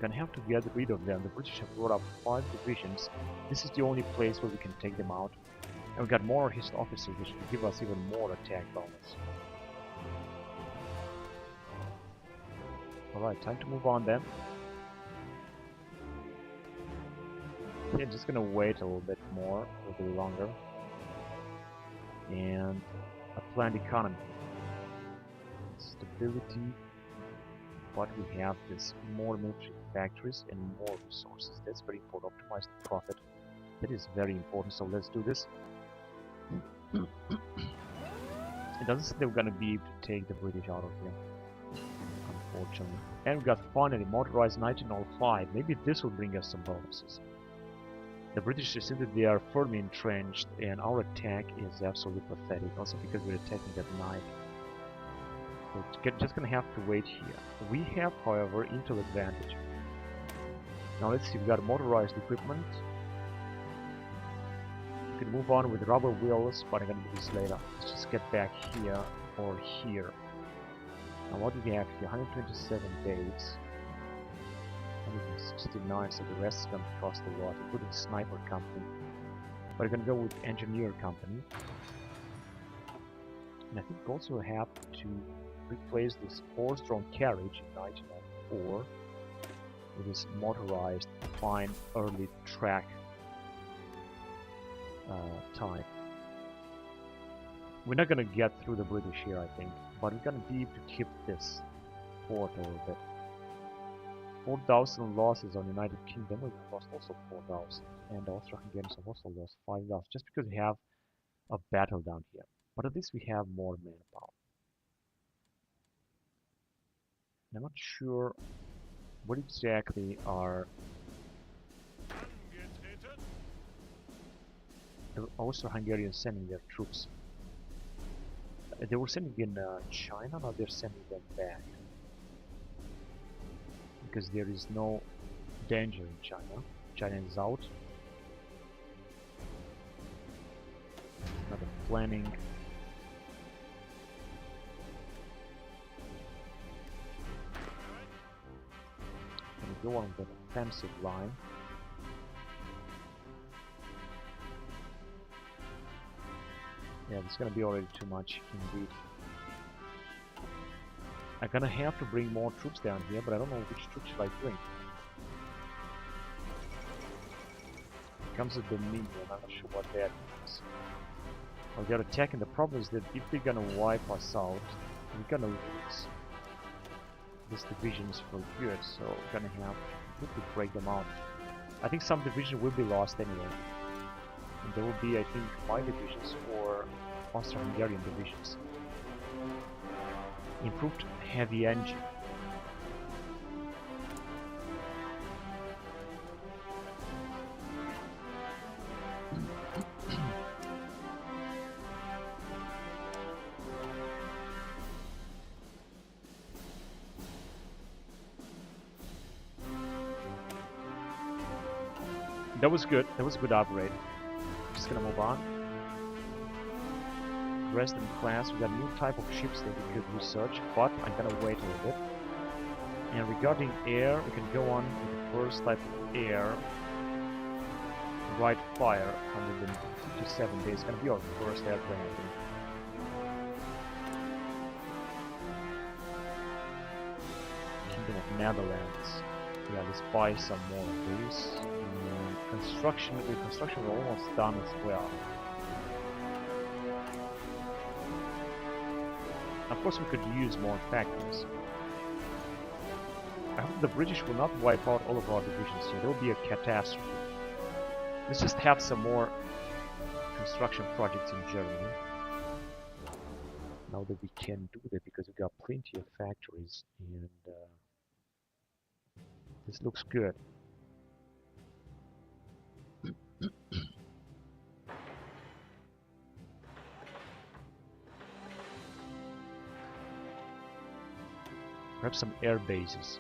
S1: Gonna have to get rid of them. The British have brought up 5 divisions. This is the only place where we can take them out. And we got more his officers, which will give us even more attack bonus. Alright, time to move on then. Yeah, just gonna wait a little bit more, a little bit longer. And a planned economy. Stability, but we have this more military factories and more resources. That's very important. Optimize the profit. That is very important, so let's do this. It doesn't seem that we're gonna be able to take the British out of here, unfortunately. And we got finally motorized 1905. Maybe this will bring us some bonuses. The British assume that they are firmly entrenched, and our attack is absolutely pathetic, also because we're attacking at night. So we're just gonna have to wait here. We have, however, intel advantage. Now let's see, we got motorized equipment. We can move on with rubber wheels, but I'm gonna do this later. Let's just get back here or here. Now what do we have here? 127 days. 169, so the rest is going to cost a lot, including sniper company. But we're going to go with engineer company. And I think we also have to replace this horse-drawn carriage in 1904 with this motorized, fine, early track type. We're not going to get through the British here, I think, but we're going to be able to keep this fort a little bit. 4,000 losses on United Kingdom. We lost also 4,000, and the Austro-Hungarians have also lost 5,000 just because we have a battle down here. But at least we have more manpower. I'm not sure what exactly are the Austro-Hungarians sending their troops. They were sending in China, now they're sending them back. Because there is no danger in China. China is out. Another planning. go on the offensive line. Yeah, it's gonna be already too much indeed. I'm gonna have to bring more troops down here, but I don't know which troops should I bring. It comes with the Dominion, I'm not sure what that means. Well, they're attacking. The problem is that if they're gonna wipe us out, we're gonna lose these divisions for good, so we're gonna have to completely break them out. I think some division will be lost anyway. And there will be, I think, 5 divisions or Austro-Hungarian divisions. Improved heavy engine. That was good. That was a good upgrade. Just gonna move on. Dresden class, we got a new type of ships that we could research, but I'm gonna wait a little bit. And regarding air, we can go on with the first type of air. Right fire, 157 days. It's gonna be our first airplane, I think. Kingdom of Netherlands. Yeah, let's buy some more of these. Construction, the construction is almost done as well. Of course, we could use more factories. I hope the British will not wipe out all of our divisions, so there will be a catastrophe. Let's just have some more construction projects in Germany. Now that we can do that, because we got plenty of factories, and this looks good. Perhaps some air bases.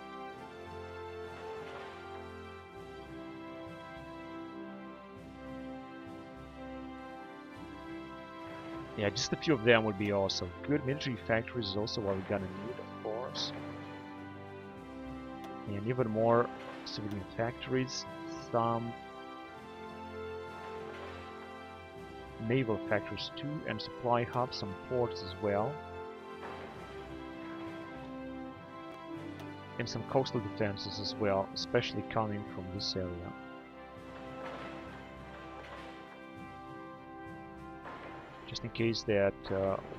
S1: Yeah, just a few of them would be awesome. Good military factories is also what we're gonna need, of course. And even more civilian factories, some naval factories too, and supply hubs, some ports as well. And some coastal defenses as well, especially coming from this area. Just in case that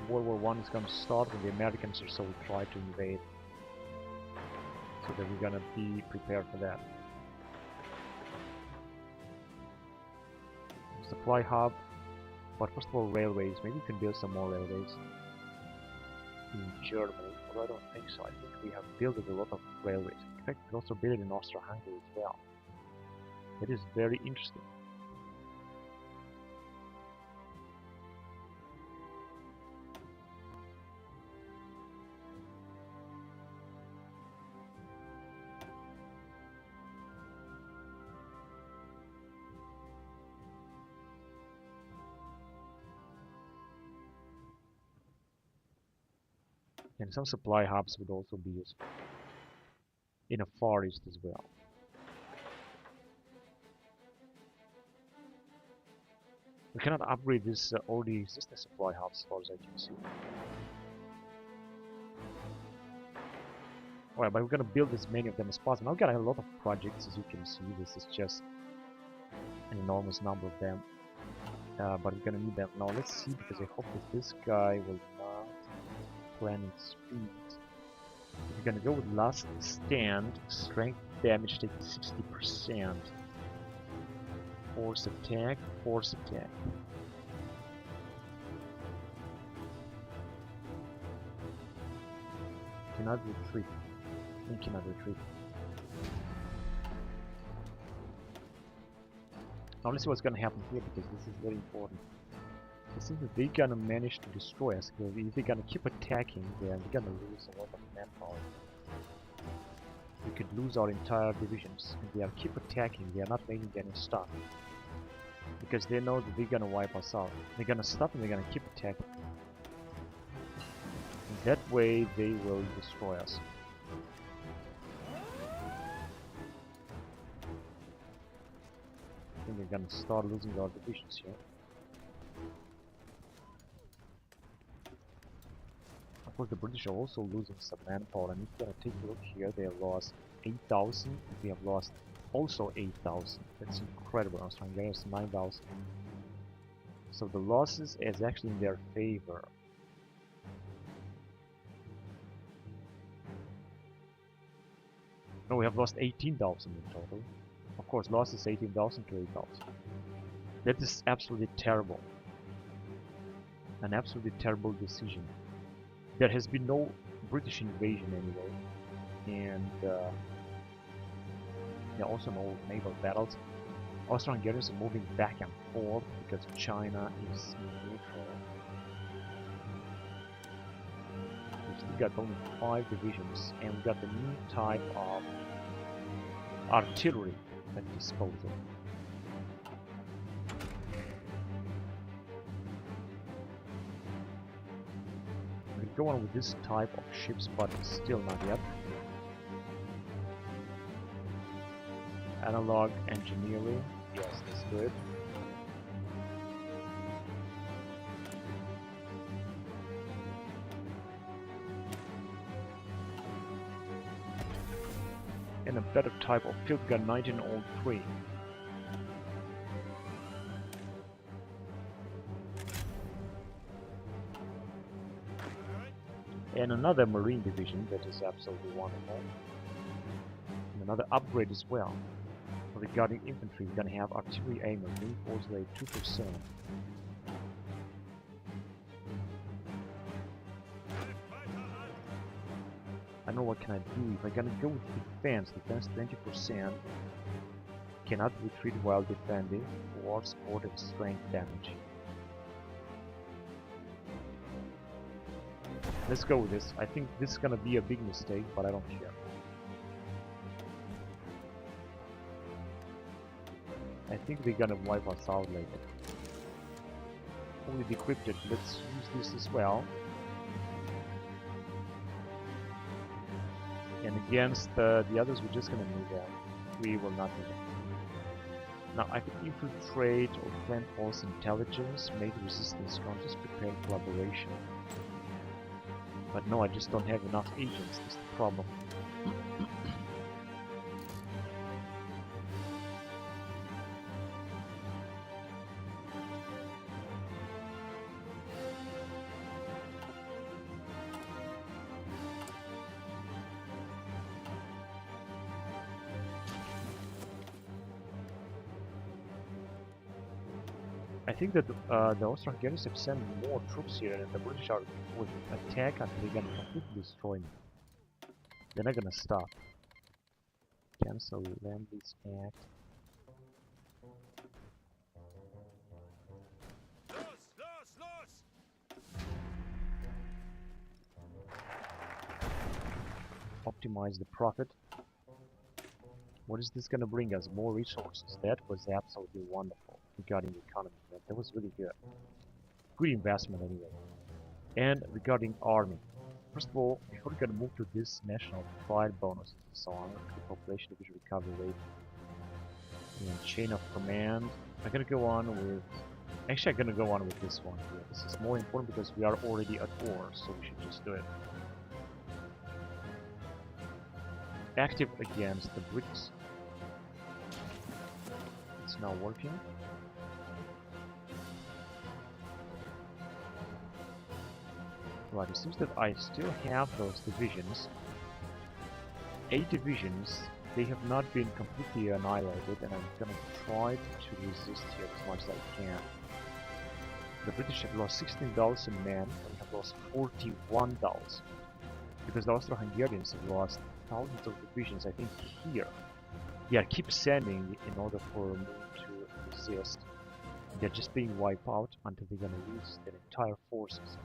S1: World War I is going to start and the Americans or so will try to invade. So that we're gonna be prepared for that. Supply hub, but first of all railways. Maybe we can build some more railways in Germany. Well, I don't think so. I think we have built a lot of railways. In fact, we also build it in Austro-Hungary as well. It is very interesting. And some supply hubs would also be useful in a Far East as well. We cannot upgrade this already existing supply hubs as far as I can see. Alright, but we're gonna build as many of them as possible. Now we've got a lot of projects, as you can see. This is just an enormous number of them. But we're gonna need them. Now let's see, because I hope that this guy will not planning speed. We're gonna go with last stand, strength damage taking 60%. Force attack, force attack. Cannot retreat. We cannot retreat. Now let's see what's gonna happen here, because this is very important. It seems that they're gonna manage to destroy us, because if they're gonna keep attacking, then we're gonna lose a lot of manpower. We could lose our entire divisions. If they are keep attacking, they are not making any stop. Because they know that they're gonna wipe us out. They're gonna stop and they're gonna keep attacking. And that way they will destroy us. think we're gonna start losing our divisions here. Of course, the British are also losing some manpower, and if you're gonna take a look here, they have lost 8,000, we have lost also 8,000. That's incredible. Austro-Hungarians 9,000. So the losses is actually in their favor. No, we have lost 18,000 in total. Of course, losses 18,000 to 8,000. That is absolutely terrible. An absolutely terrible decision. There has been no British invasion anyway, and there are also no naval battles. Austro-Hungarians are moving back and forth because China is neutral. We've still got only 5 divisions, and we got the new type of artillery at disposal. We can go on with this type of ships, but still not yet. Analog engineering, yes, that's good. And a better type of field gun 1903. And another marine division that is absolutely wonderful. And another upgrade as well. Regarding infantry, we're gonna have artillery aimer, reinforced rate 2%. I know what can I do. If I'm gonna go with defense 20%, cannot retreat while defending, or support and strength damage. Let's go with this. I think this is gonna be a big mistake, but I don't care. I think they're gonna wipe us out later. Only decrypted. Let's use this as well. And against the others, we're just gonna need that. We will not need it. Now I could infiltrate or plant false intelligence, make resistance counters, prepare collaboration. But no, I just don't have enough agents. That's the problem. I think that the Austro-Hungarians have sent more troops here, and the British are would attack until they're gonna completely destroy me. They're not gonna stop. Cancel Land Lease Act. Optimize the profit. What is this gonna bring us? More resources. That was absolutely wonderful regarding the economy. That was really good. Good investment anyway. And regarding army. First of all, before we can move to this national pride bonuses and so on, the population division recovery rate and chain of command. I'm gonna go on with actually I'm gonna go on with this one here. This is more important because we are already at war, so we should just do it. Active against the Brits. It's now working. Right, it seems that I still have those divisions. 8 divisions. They have not been completely annihilated, and I'm gonna try to resist here as much as I can. The British have lost 16,000 men, and we have lost 41,000. Because the Austro-Hungarians have lost thousands of divisions, I think, here. Yeah, keep sending in order for me to resist. They're just being wiped out until they're gonna lose their entire forces.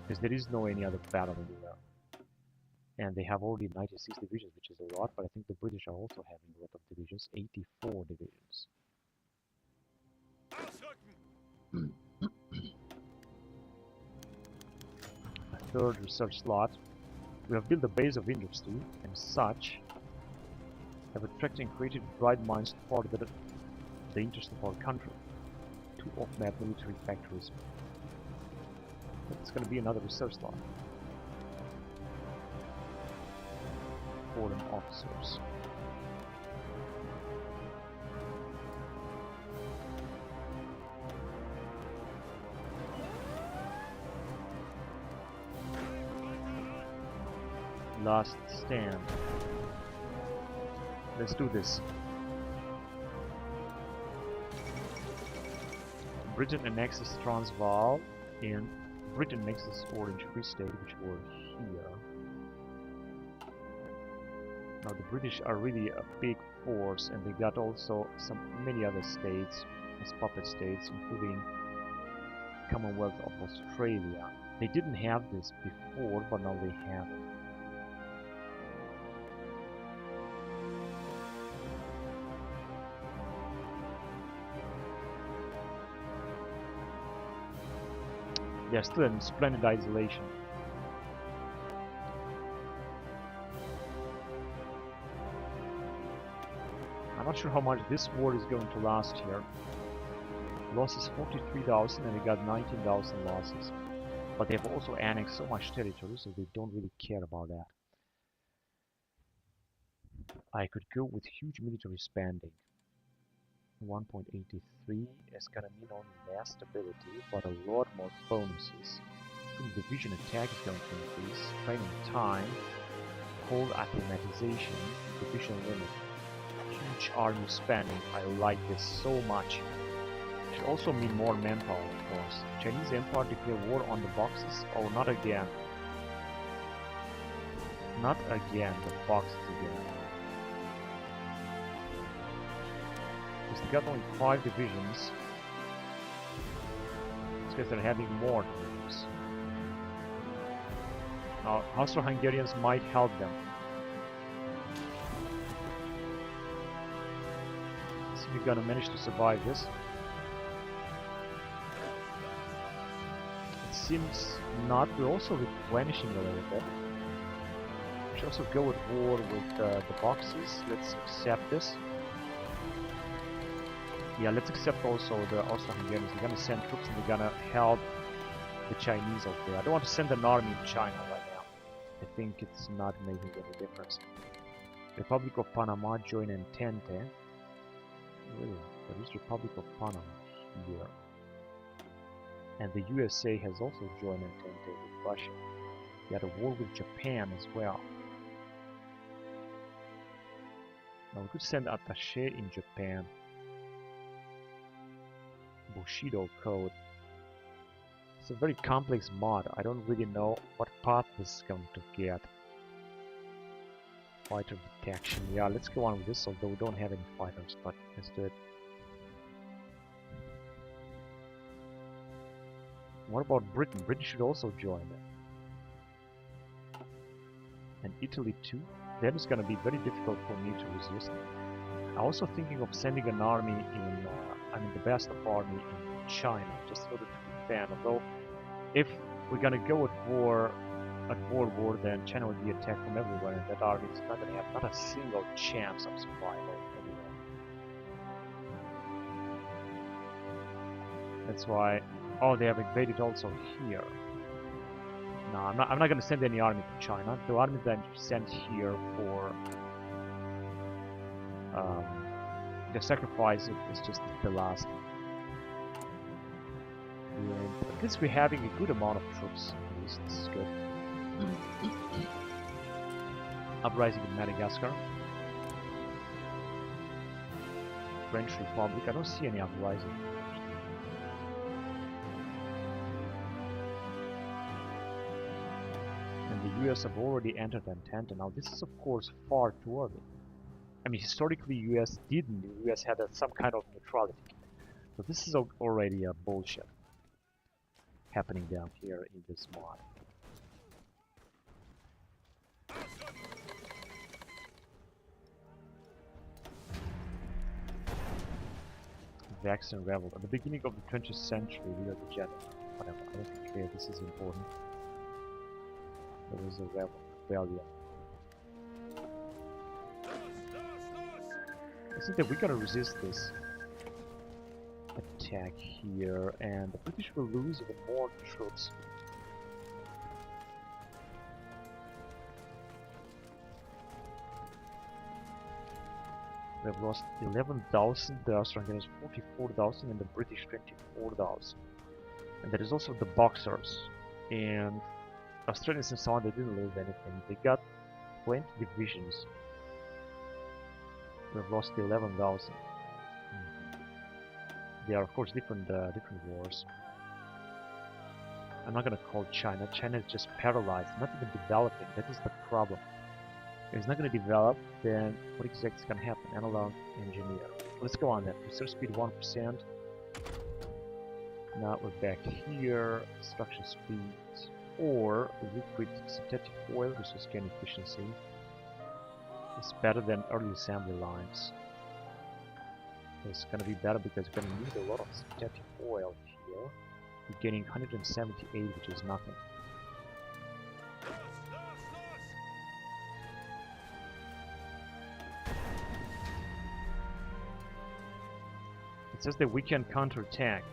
S1: Because there is no any other battle anywhere. And they have already 96 divisions, which is a lot, but I think the British are also having a lot of divisions, 84 divisions. A third research slot. We have built a base of industry, and such have attracted and created bright minds to further the interest of our country. 2 off-map military factories. It's gonna be another research slot. Foreign officers. Last stand. Let's do this. Britain annexes Transvaal and Britain annexes Orange Free State, which were here. Now the British are really a big force, and they got also many other states as puppet states, including Commonwealth of Australia. They didn't have this before, but now they have it. They're still in splendid isolation. I'm not sure how much this war is going to last here. Losses 43,000 and they got 19,000 losses. But they've also annexed so much territory, so they don't really care about that. I could go with huge military spending. 1.83 is gonna mean only less stability, but a lot more bonuses. Division attack is going to increase, training time, cold acclimatization, division limit, huge army spending. I like this so much. Should also mean more manpower, of course. Chinese Empire declare war on the boxes? Oh, not again. Not again, the boxes again. They got only 5 divisions. It's because they're having more divisions. Now, Austro-Hungarians might help them. Let's see if we're gonna manage to survive this. It seems not. We're also replenishing a little bit. We should also go at war with the boxes. Let's accept this. Yeah, let's accept also the Austro-Hungarians. They're gonna send troops and they're gonna help the Chinese out there. I don't want to send an army in China right now. I think it's not making any difference. Republic of Panama join Entente. Really? There is Republic of Panama here. And the USA has also joined Entente with Russia. They had a war with Japan as well. Now we could send attaché in Japan. Bushido code. It's a very complex mod. I don't really know what path this is going to get. Fighter detection. Yeah, let's go on with this, although we don't have any fighters, but let's do it. What about Britain? Britain should also join it. And Italy too. That is going to be very difficult for me to resist. I'm also thinking of sending an army in, the best of army in China, just in order to defend. Although, if we're gonna go at war, then China would be attacked from everywhere, and that army is not gonna have not a single chance of survival anywhere. That's why. Oh, they have invaded also here. No, I'm not gonna send any army to China. The army that I sent here for the sacrifice is just the last. And at least we're having a good amount of troops. At least this is good. Uprising in Madagascar. French Republic. I don't see any uprising. And the US have already entered Entente. Now this is of course far too early. I mean, historically, US didn't. The US had some kind of neutrality. So this is already a bullshit happening down here in this mod. Vaccine rebel. At the beginning of the 20th century, we are the jet. Whatever. I don't care. This is important. There was a rebellion. I think that we're gonna resist this. attack here, and the British will lose even more troops. We've lost 11,000, the Australians 44,000, and the British 24,000. And there is also the Boxers. And Australians and so on, they didn't lose anything. They got 20 divisions. We've lost 11,000. They are of course different wars. I'm not gonna call China. China is just paralyzed, not even developing. That is the problem. If it's not gonna develop, then what exactly is gonna happen? Analog engineer. Let's go on then. Research speed 1%. Now we're back here. Extraction speed or liquid synthetic oil, which is gain efficiency. It's better than early assembly lines. It's gonna be better because we're gonna need a lot of synthetic oil here. We're getting 178, which is nothing. It says that we can counterattack.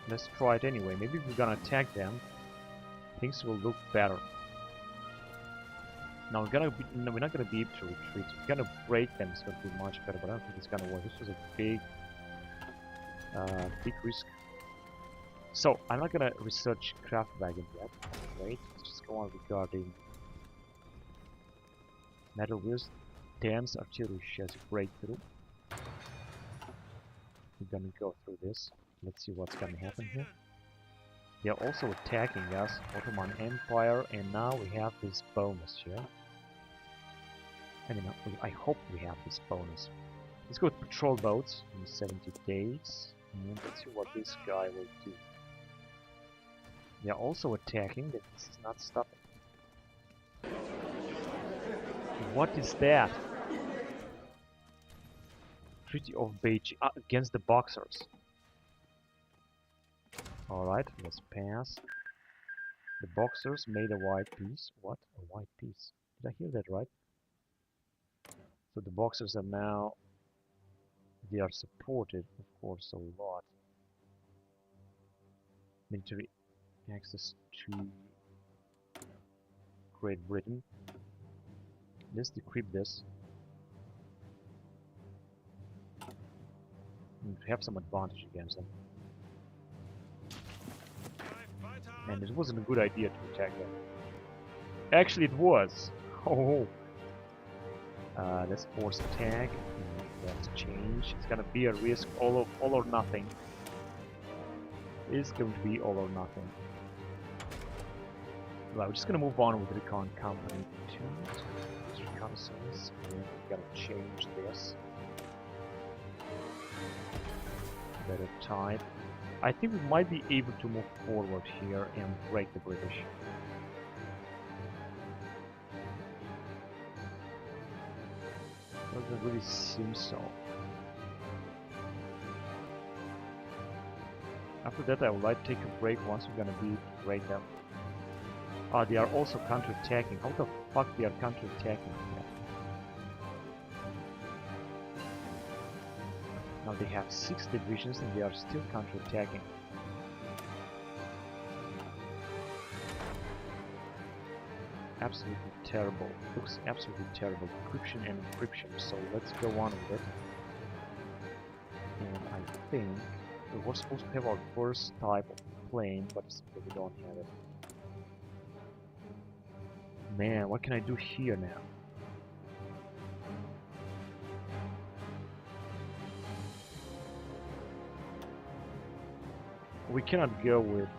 S1: Let's try it anyway. Maybe if we're gonna attack them, things will look better. Now we're not gonna be able to retreat. We're gonna break them. It's gonna be much better, but I don't think it's gonna work. This was a big risk. So I'm not gonna research Kraftwagen yet. Wait, let's just go on regarding metal wheels. Dense artillery shells breakthrough. We're gonna go through this. Let's see what's gonna happen here. They are also attacking us, Ottoman Empire, and now we have this bonus here. I mean, I hope we have this bonus. Let's go with patrol boats in 70 days, and let's see what this guy will do. They are also attacking, but this is not stopping. What is that? Treaty of Beijing against the Boxers. Alright, let's pass. The Boxers made a white peace. What? A white peace? Did I hear that right? So the Boxers are now... They are supported, of course, a lot. Military access to Great Britain. Let's decrypt this. And have some advantage against them. And it wasn't a good idea to attack them. Actually, it was. Oh, let's force attack. Let's change. It's gonna be a risk, all or nothing. It's going to be all or nothing. Well, we're just gonna move on with Recon Company 2. Reconnaissance. And we gotta change this. Better type. I think we might be able to move forward here and break the British. Doesn't really seem so. After that I would like to take a break once we're gonna be able to break them. Ah, they are also counter-attacking. How the fuck they are counter-attacking here? Now they have 6 divisions and they are still counter-attacking. Absolutely terrible. Looks absolutely terrible. Decryption and encryption. So let's go on with it. And I think we were supposed to have our first type of plane, but we don't have it. Man, what can I do here now? We cannot go with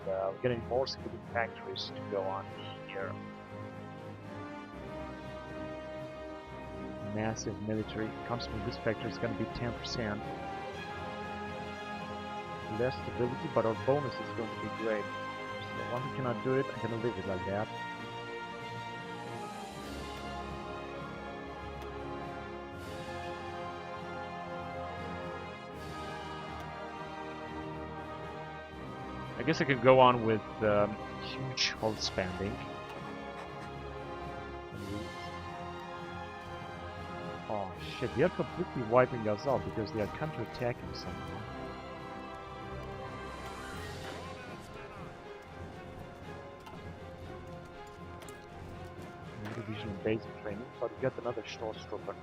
S1: getting more civilian factories to go on here. Massive military comes from this factory is going to be 10%. Less stability, but our bonus is going to be great. So once we cannot do it, I'm going to leave it like that. I guess I could go on with huge hull spending. Oh shit, they are completely wiping us out because they are counter-attacking somehow. basic training, but we got another Stormtrooper.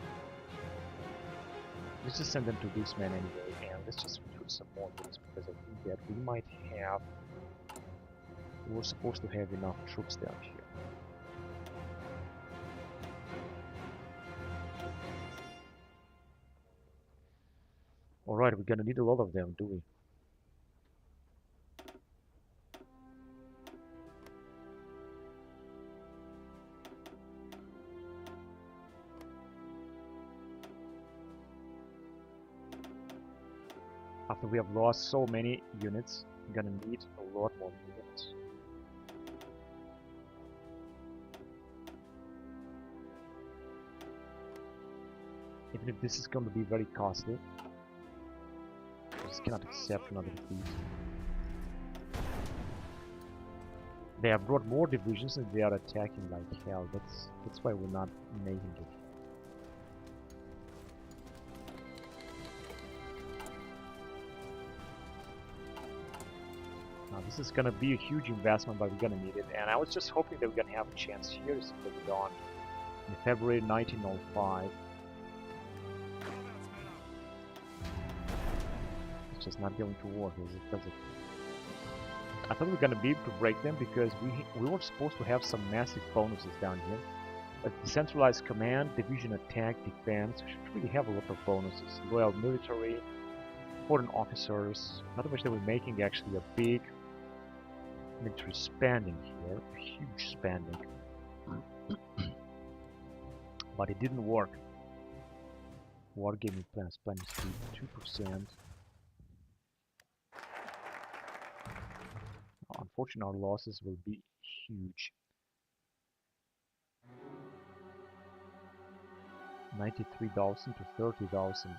S1: Let's just send them to this man anyway, and let's just recruit some more units, because I think that we might have... We're supposed to have enough troops down here. Alright, we're gonna need a lot of them, do we? After we have lost so many units, we're gonna need a lot more units. Even if this is going to be very costly, I just cannot accept another defeat. They have brought more divisions and they are attacking like hell. That's why we're not making it. Now this is gonna be a huge investment, but we're gonna need it. And I was just hoping that we're gonna have a chance here, so that we don't. In February 1905. It's just not going to work, is it? Does it? I thought we were gonna be able to break them because we were supposed to have some massive bonuses down here. But decentralized command, division attack, defense, we should really have a lot of bonuses. Loyal military, foreign officers. Not much that we're making actually a big military spending here, a huge spending. But it didn't work. Wargaming plans, planning speed 2%. Unfortunately, our losses will be huge. 93,000 to 30,000.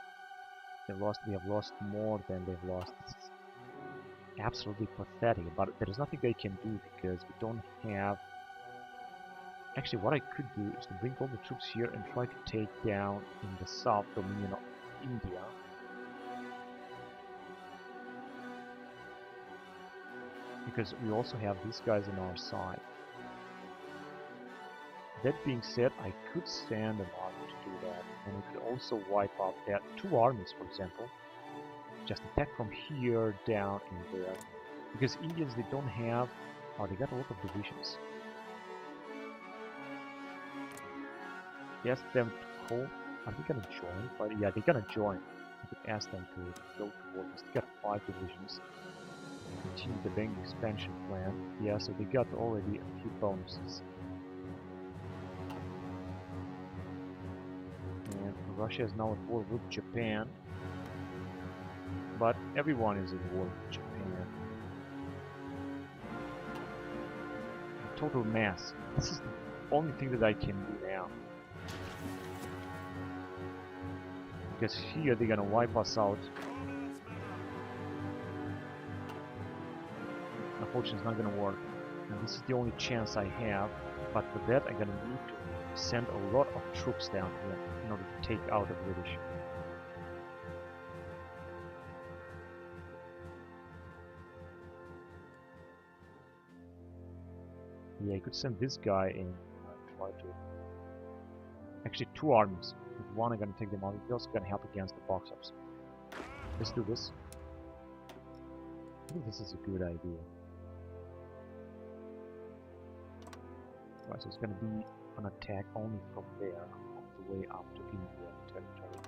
S1: We have lost more than they've lost. This is absolutely pathetic, but there is nothing they can do because we don't have... Actually, what I could do is to bring all the troops here and try to take down in the south dominion of India. Because we also have these guys on our side. That being said, I could send an army to do that, and we could also wipe out that 2 armies, for example. Just attack from here, down, and there. Because Indians, they don't have... Oh, they got a lot of divisions. Ask them to call... Are they gonna join? But yeah, they're gonna join. I could ask them to go to war. They got 5 divisions. Continue the bank expansion plan. Yeah, so they got already a few bonuses. And Russia is now at war with Japan. But everyone is at war with Japan. Total mass. This is the only thing that I can do now. Because here they're gonna wipe us out. Unfortunately, it's not gonna work. And this is the only chance I have. But for that, I'm gonna need to send a lot of troops down here in order to take out the British. Yeah, you could send this guy in and try to... Actually, 2 armies. With 1, I'm gonna take them out. We're also gonna help against the Boxers. Let's do this. I think this is a good idea. Right, so it's gonna be an attack only from there, all the way up to India territory.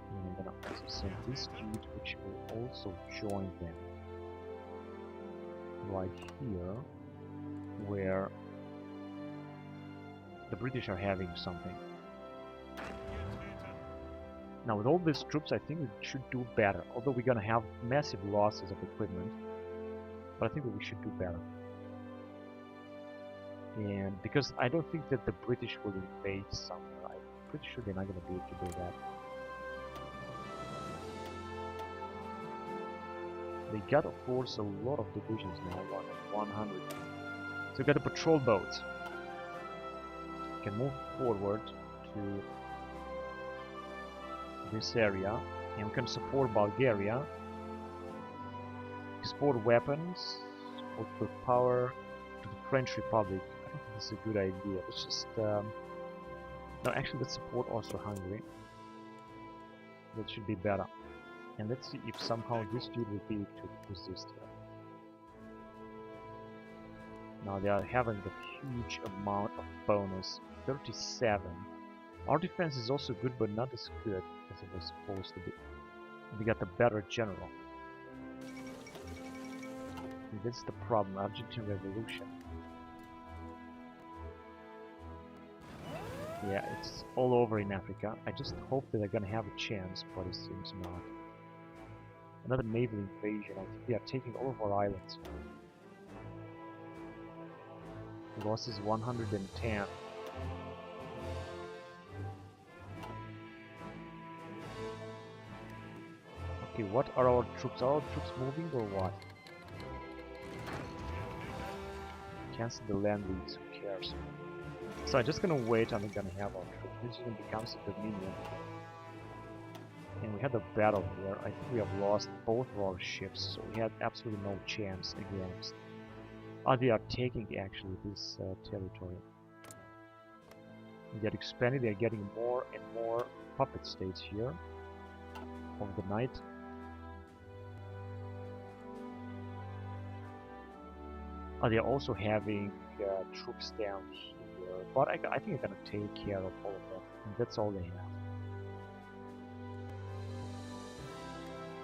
S1: And I'm gonna also send this dude, which will also join them. Right here, where the British are having something. Now with all these troops, I think we should do better. Although we're gonna have massive losses of equipment, but I think that we should do better. And because I don't think that the British will invade somewhere, I'm pretty sure they're not gonna be able to do that. They got, of course, a lot of divisions now, 100. So we got the patrol boats. We can move forward to this area, and we can support Bulgaria, export weapons, export power to the French Republic. I don't think this is a good idea. Let's just no, actually let's support Austro-Hungary. That should be better. And let's see if somehow this dude will be able to resist here. Now they are having a huge amount of bonus, 37. Our defense is also good, but not as good as it was supposed to be. We got the better general. And that's the problem, Argentine Revolution. Yeah, it's all over in Africa. I just hope that they're gonna have a chance, but it seems not. Another naval invasion. I think they are taking all of our islands. The loss is 110. Okay, what are our troops? Are our troops moving or what? Cancel the land leads, who cares? So I'm just gonna wait and we're gonna have our troops. This is gonna become a dominion. And we had a battle here. I think we have lost both of our ships, so we had absolutely no chance against. Oh, they are taking actually this territory. They get expanded, they are getting more and more puppet states here over the night. Oh, they are also having troops down here, but I think I'm gonna take care of all of them, and that's all they have.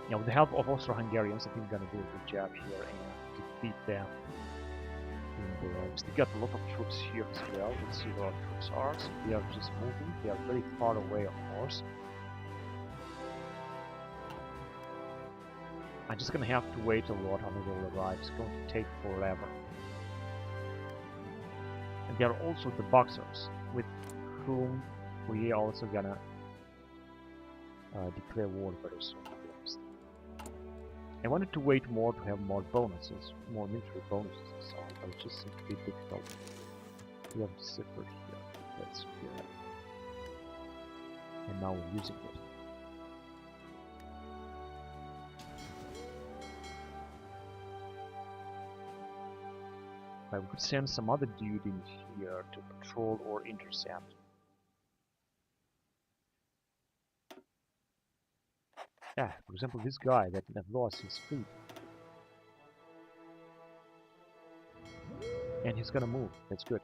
S1: Yeah, with the help of Austro-Hungarians, I think we're gonna do a good job here and defeat them. And we still got a lot of troops here as well. Let's see where our troops are. So they are just moving. They are very far away, of course. I'm just gonna have to wait a lot until they will arrive. It's going to take forever. And there are also the Boxers, with whom we are also gonna declare war very soon. I wanted to wait more to have more bonuses, more military bonuses and so on, but it just seems to be difficult. We have the zipper here, that's good. And now we're using it. But we could send some other dude in here to patrol or intercept. Yeah, for example, this guy that lost his fleet. And he's gonna move, that's good.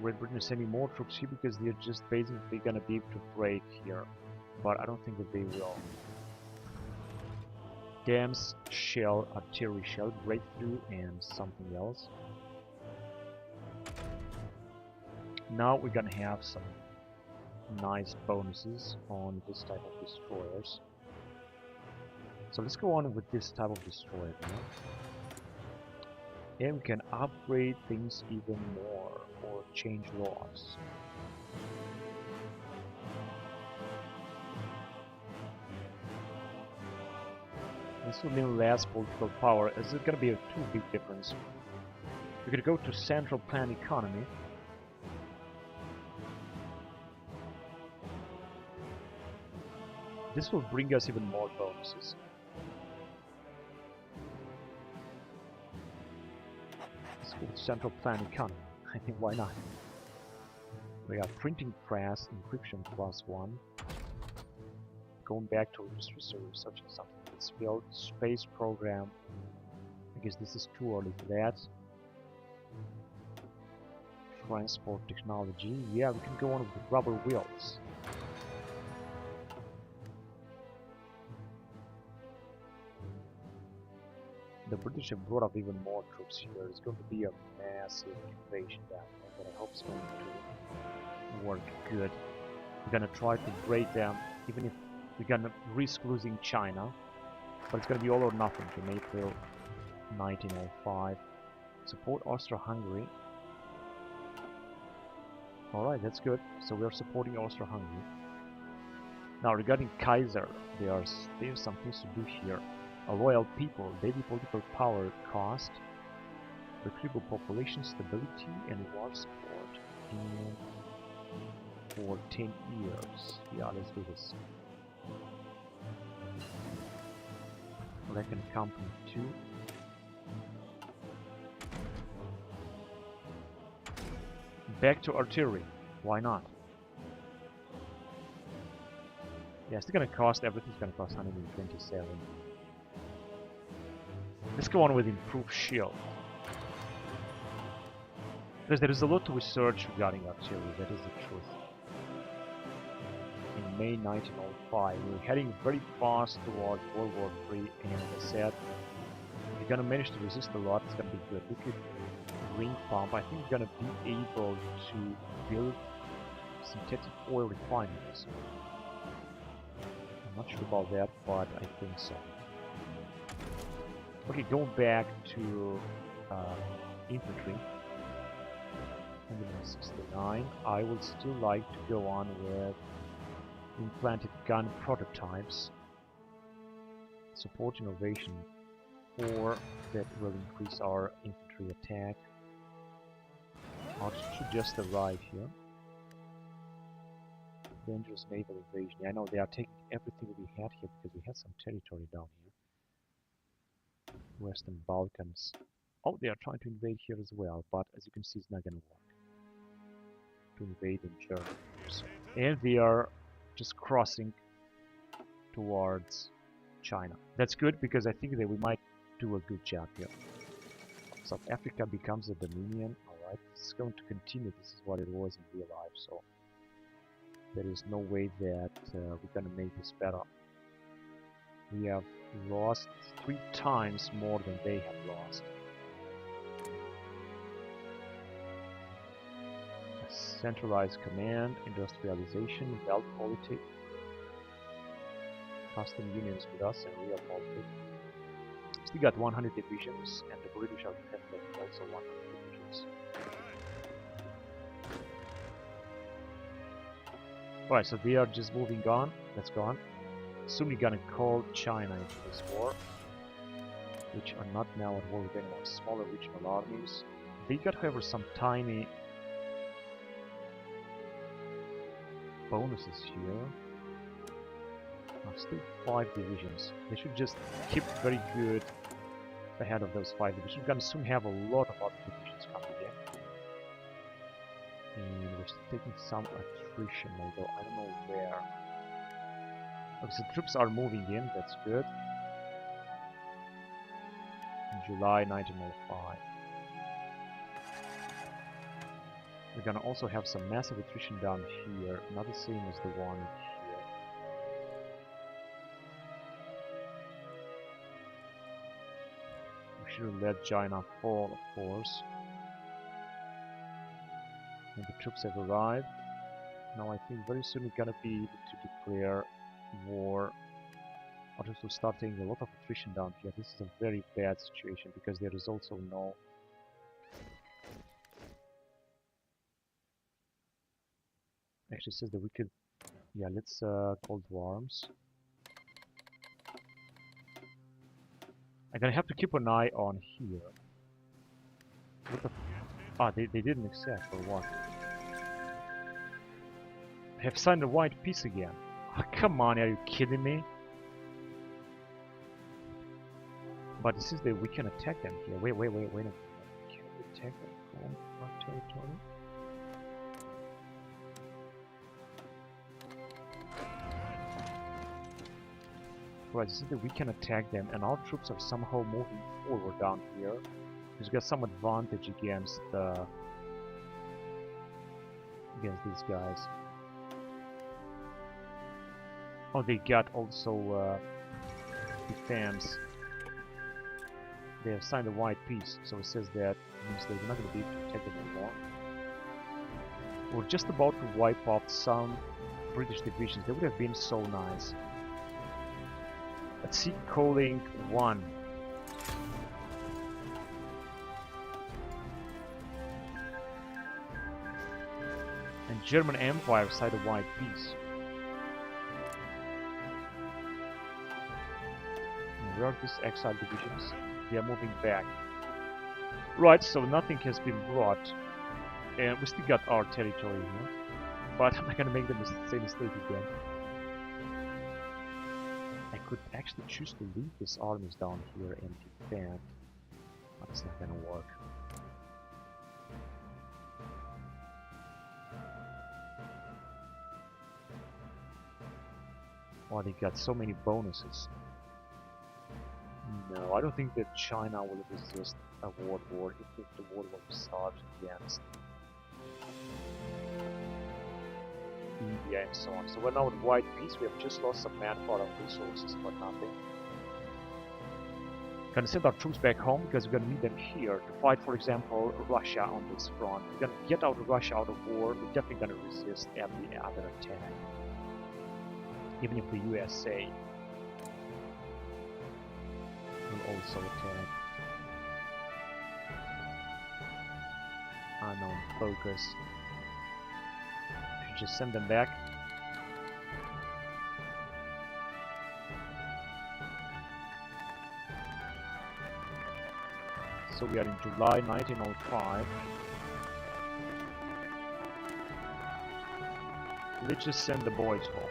S1: Great Britain is sending more troops here because they're just basically gonna be able to break here. But I don't think that they will. Dams, shell, artillery shell, breakthrough, and something else. Now we're gonna have some nice bonuses on this type of destroyers. So let's go on with this type of destroyer now. And we can upgrade things even more or change laws. This will mean less political power, as it's gonna be a too big difference. We could go to central plan economy. This will bring us even more bonuses. Let's go to central plan economy. I think why not? We have printing press, encryption +1. Going back to industry, so researching something that's built, space program. I guess this is too early for that. Transport technology. Yeah, we can go on with rubber wheels. The British have brought up even more troops here. It's going to be a massive invasion down there, but I hope it's going to work good. We're gonna try to break them, even if we're gonna risk losing China, but it's gonna be all or nothing in April 1905. Support Austro-Hungary. Alright, that's good. So we are supporting Austro-Hungary. Now regarding Kaiser, there's some things to do here. A loyal people, daily political power cost, recruitable population stability, and war support. And for 10 years. Yeah, let's do this. Reckon company 2. Back to artillery. Why not? Yeah, it's gonna cost, everything's gonna cost 127. Let's go on with improved shield. Because there is a lot to research regarding artillery, that is the truth. In May 1905, we were heading very fast towards World War III, and as I said, if you're gonna manage to resist a lot, it's gonna be good. Look at ring pump. I think we're gonna be able to build synthetic oil refineries. I'm not sure about that, but I think so. Okay, going back to infantry. 169. I would still like to go on with implanted gun prototypes. Support innovation 4, that will increase our infantry attack. Should just arrive here. Dangerous naval invasion. I know they are taking everything we had here because we had some territory down here. Western Balkans. Oh, they are trying to invade here as well, but as you can see, it's not gonna work. To invade in Germany. And they are just crossing towards China. That's good because I think that we might do a good job here. South Africa becomes a dominion. Alright, this is going to continue. This is what it was in real life, so there is no way that we're gonna make this better. We have lost 3 times more than they have lost. Centralized command, industrialization, wealth politics, custom unions with us, and real politics. Still got 100 divisions, and the British have also 100 divisions. Alright, so they are just moving on. Let's go on. Soon we're gonna call China into this war, which are not now at war with anyone. Smaller regional armies. They got, however, some tiny bonuses here. Still 5 divisions. They should just keep very good ahead of those 5 divisions. We're gonna soon have a lot of other divisions coming in. And we're still taking some attrition, although I don't know where. Okay, so troops are moving in, that's good. In July 1905. We're gonna also have some massive attrition down here, not the same as the one here. We should let China fall, of course. And the troops have arrived. Now I think very soon we're gonna be able to declare war. I'll just start taking a lot of attrition down here. This is a very bad situation because there is also no actually says that we could, yeah, let's call to arms. I'm gonna have to keep an eye on here. What the they didn't accept, or what? I have signed a white peace again. Oh, come on, are you kidding me? But this is that we can attack them here. Wait a minute. Can we attack them from our territory? Right, this is that we can attack them, and our troops are somehow moving forward down here. We've got some advantage against these guys. Oh, they got also defense. They have signed a white peace, so it says that means they're not going to be able to attack them anymore. We're just about to wipe off some British divisions. They would have been so nice. Let's see, calling 1. And German Empire signed a white peace. And where are these exiled divisions? They are moving back. Right, so nothing has been brought. And we still got our territory here. but I'm not gonna make the same mistake again. I could actually choose to leave these armies down here and defend, but it's not gonna work. Oh, they got so many bonuses. No, I don't think that China will resist a world war if the war will start against India and so on. So we're now at wide peace. We have just lost some manpower and resources, but nothing. Gonna send our troops back home because we're gonna need them here to fight, for example, Russia on this front. We're gonna get out of Russia out of war. We're definitely gonna resist every other attack, even if the USA will also attack. Unknown focus. Should just send them back. So we are in July 1905. Let's just send the boys home.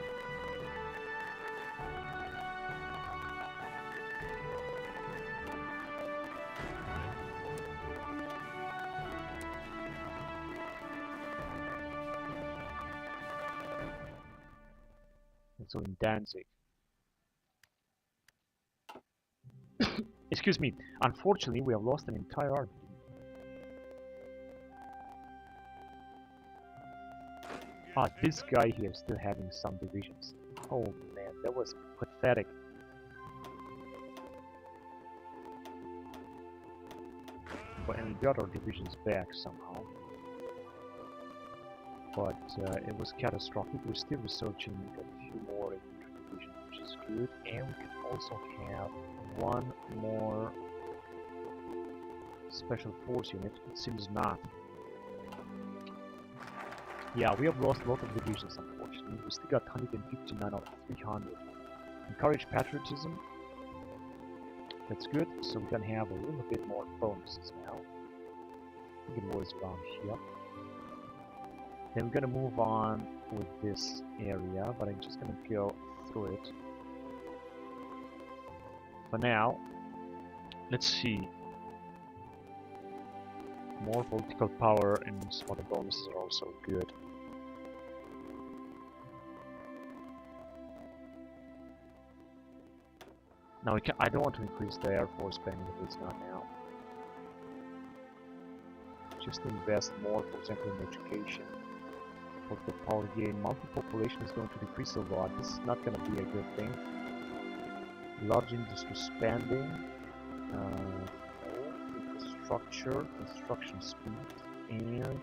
S1: So in Danzig. Excuse me, unfortunately we have lost an entire army. Ah, this guy here is still having some divisions. Oh man, that was pathetic. But we got our divisions back somehow. But it was catastrophic. We're still researching a few more infantry divisions, which is good, and we can also have one more special force unit. It seems not. Yeah, we have lost a lot of divisions, unfortunately. We still got 159 out of 300. Encourage patriotism. That's good. So we can have a little bit more bonuses now. I think it was around here. Then we're gonna move on with this area, but I'm just gonna go through it. For now, let's see. More political power and some other bonuses are also good. Now I don't want to increase the Air Force spending, at least not now. Just invest more, for example, in education. The power gain, multi-population is going to decrease a lot. This is not going to be a good thing. Large industry spending, infrastructure, construction speed, and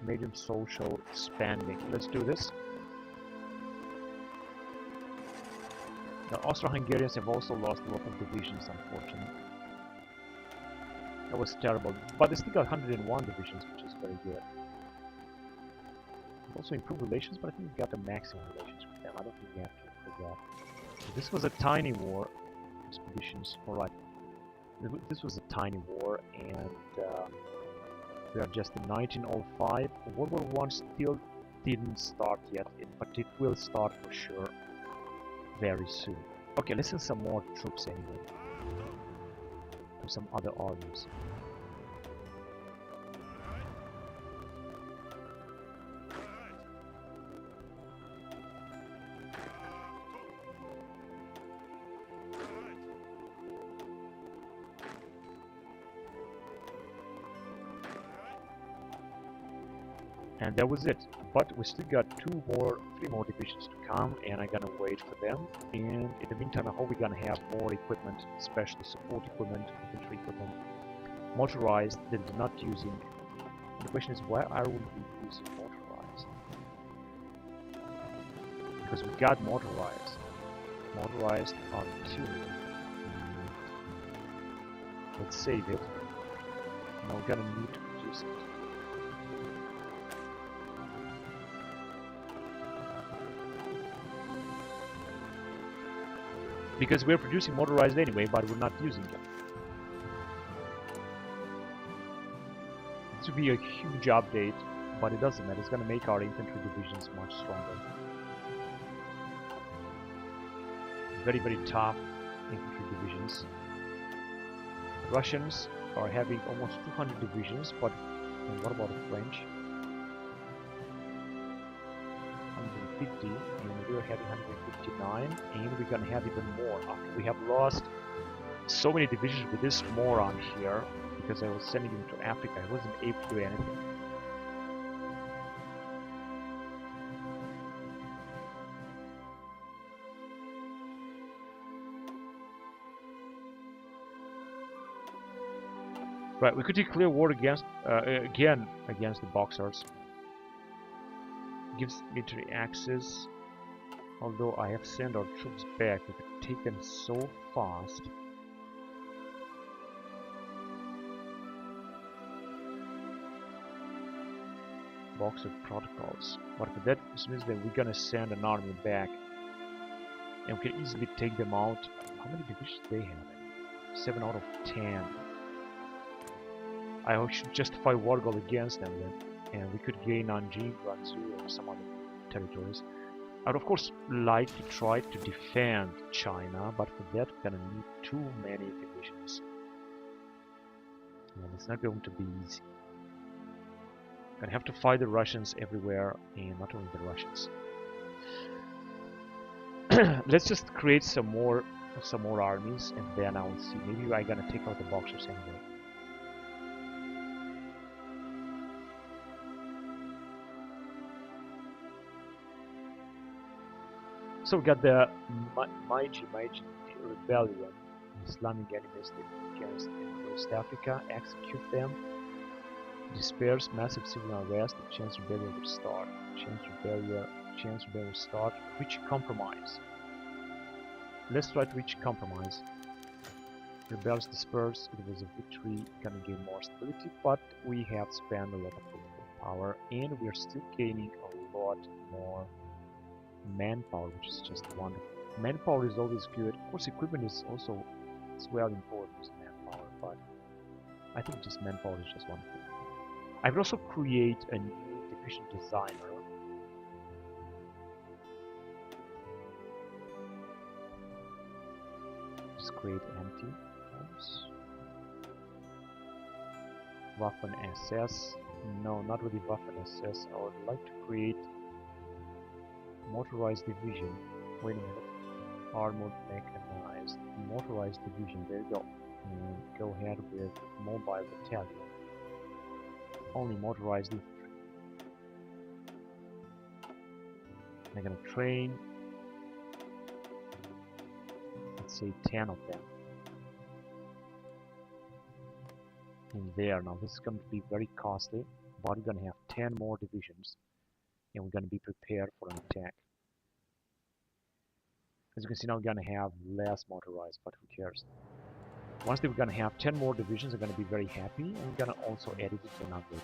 S1: medium social spending. Let's do this. The Austro-Hungarians have also lost a lot of divisions, unfortunately. That was terrible, but they still got 101 divisions, which is very good. Also improved relations, but I think we got the maximum relations with them. I don't think we have to improve that. So this was a tiny war. Expeditions, alright. This was a tiny war, and we are just in 1905. World War I still didn't start yet, but it will start for sure very soon. Okay, let's send some more troops anyway. To some other armies. And that was it. But we still got three more divisions to come, and I'm gonna wait for them. And in the meantime, I hope we're gonna have more equipment, especially support equipment, infantry equipment, motorized that we're not using. And the question is, why are we using motorized? Because we got motorized artillery. Let's save it. Now we're gonna need to produce it. Because we're producing motorized anyway, but we're not using them.
S2: be a huge update, but it doesn't matter. It's going to make our infantry divisions much stronger. Very, very tough infantry divisions. Russians are having almost 200 divisions, but what about the French? 150, and we're having 159, and we're going to have even more after we have lost so many divisions with this moron here, because I was sending him to Africa. I wasn't able to do anything. Right, we could declare war against again against the Boxers. Gives military access. Although I have sent our troops back, we could take them so fast. Boxer protocols. But for that means that we're gonna send an army back, and we can easily take them out. How many divisions they have? 7 out of 10. I should justify war goal against them then, and we could gain Nanjing, Guangzhou, or some other territories. I'd of course like to try to defend China, but for that we're gonna need too many divisions. And it's not going to be easy. Gonna have to fight the Russians everywhere, and not only the Russians. Let's just create some more armies, and then I will see. Maybe I'm gonna take out the Boxers anyway. So we got the Meiji rebellion, Islamic enemies against West Africa. Execute them. Despairs, massive civil unrest. The chance rebellion will start. Chance rebellion will start. Reach compromise. Let's try to reach compromise. Rebels disperse. It was a victory. Gonna gain more stability, but we have spent a lot of political power, and we are still gaining a lot more manpower, which is just wonderful. Manpower is always good. Of course, equipment is also as well important as manpower, but I think just manpower is just wonderful. I will also create a new division designer. Just create empty ones. Waffen SS. No, not really Waffen SS. I would like to create motorized division. Wait a minute. Armored mechanized. Motorized division. There you go. And go ahead with mobile battalion. Only motorized infantry. I'm gonna train, let's say 10 of them in there. Now this is going to be very costly, but we're gonna have 10 more divisions, and we're gonna be prepared for an attack. As you can see, now we're gonna have less motorized, but who cares? Once we're gonna have 10 more divisions, I'm gonna be very happy, and we're gonna also edit it and upgrade it.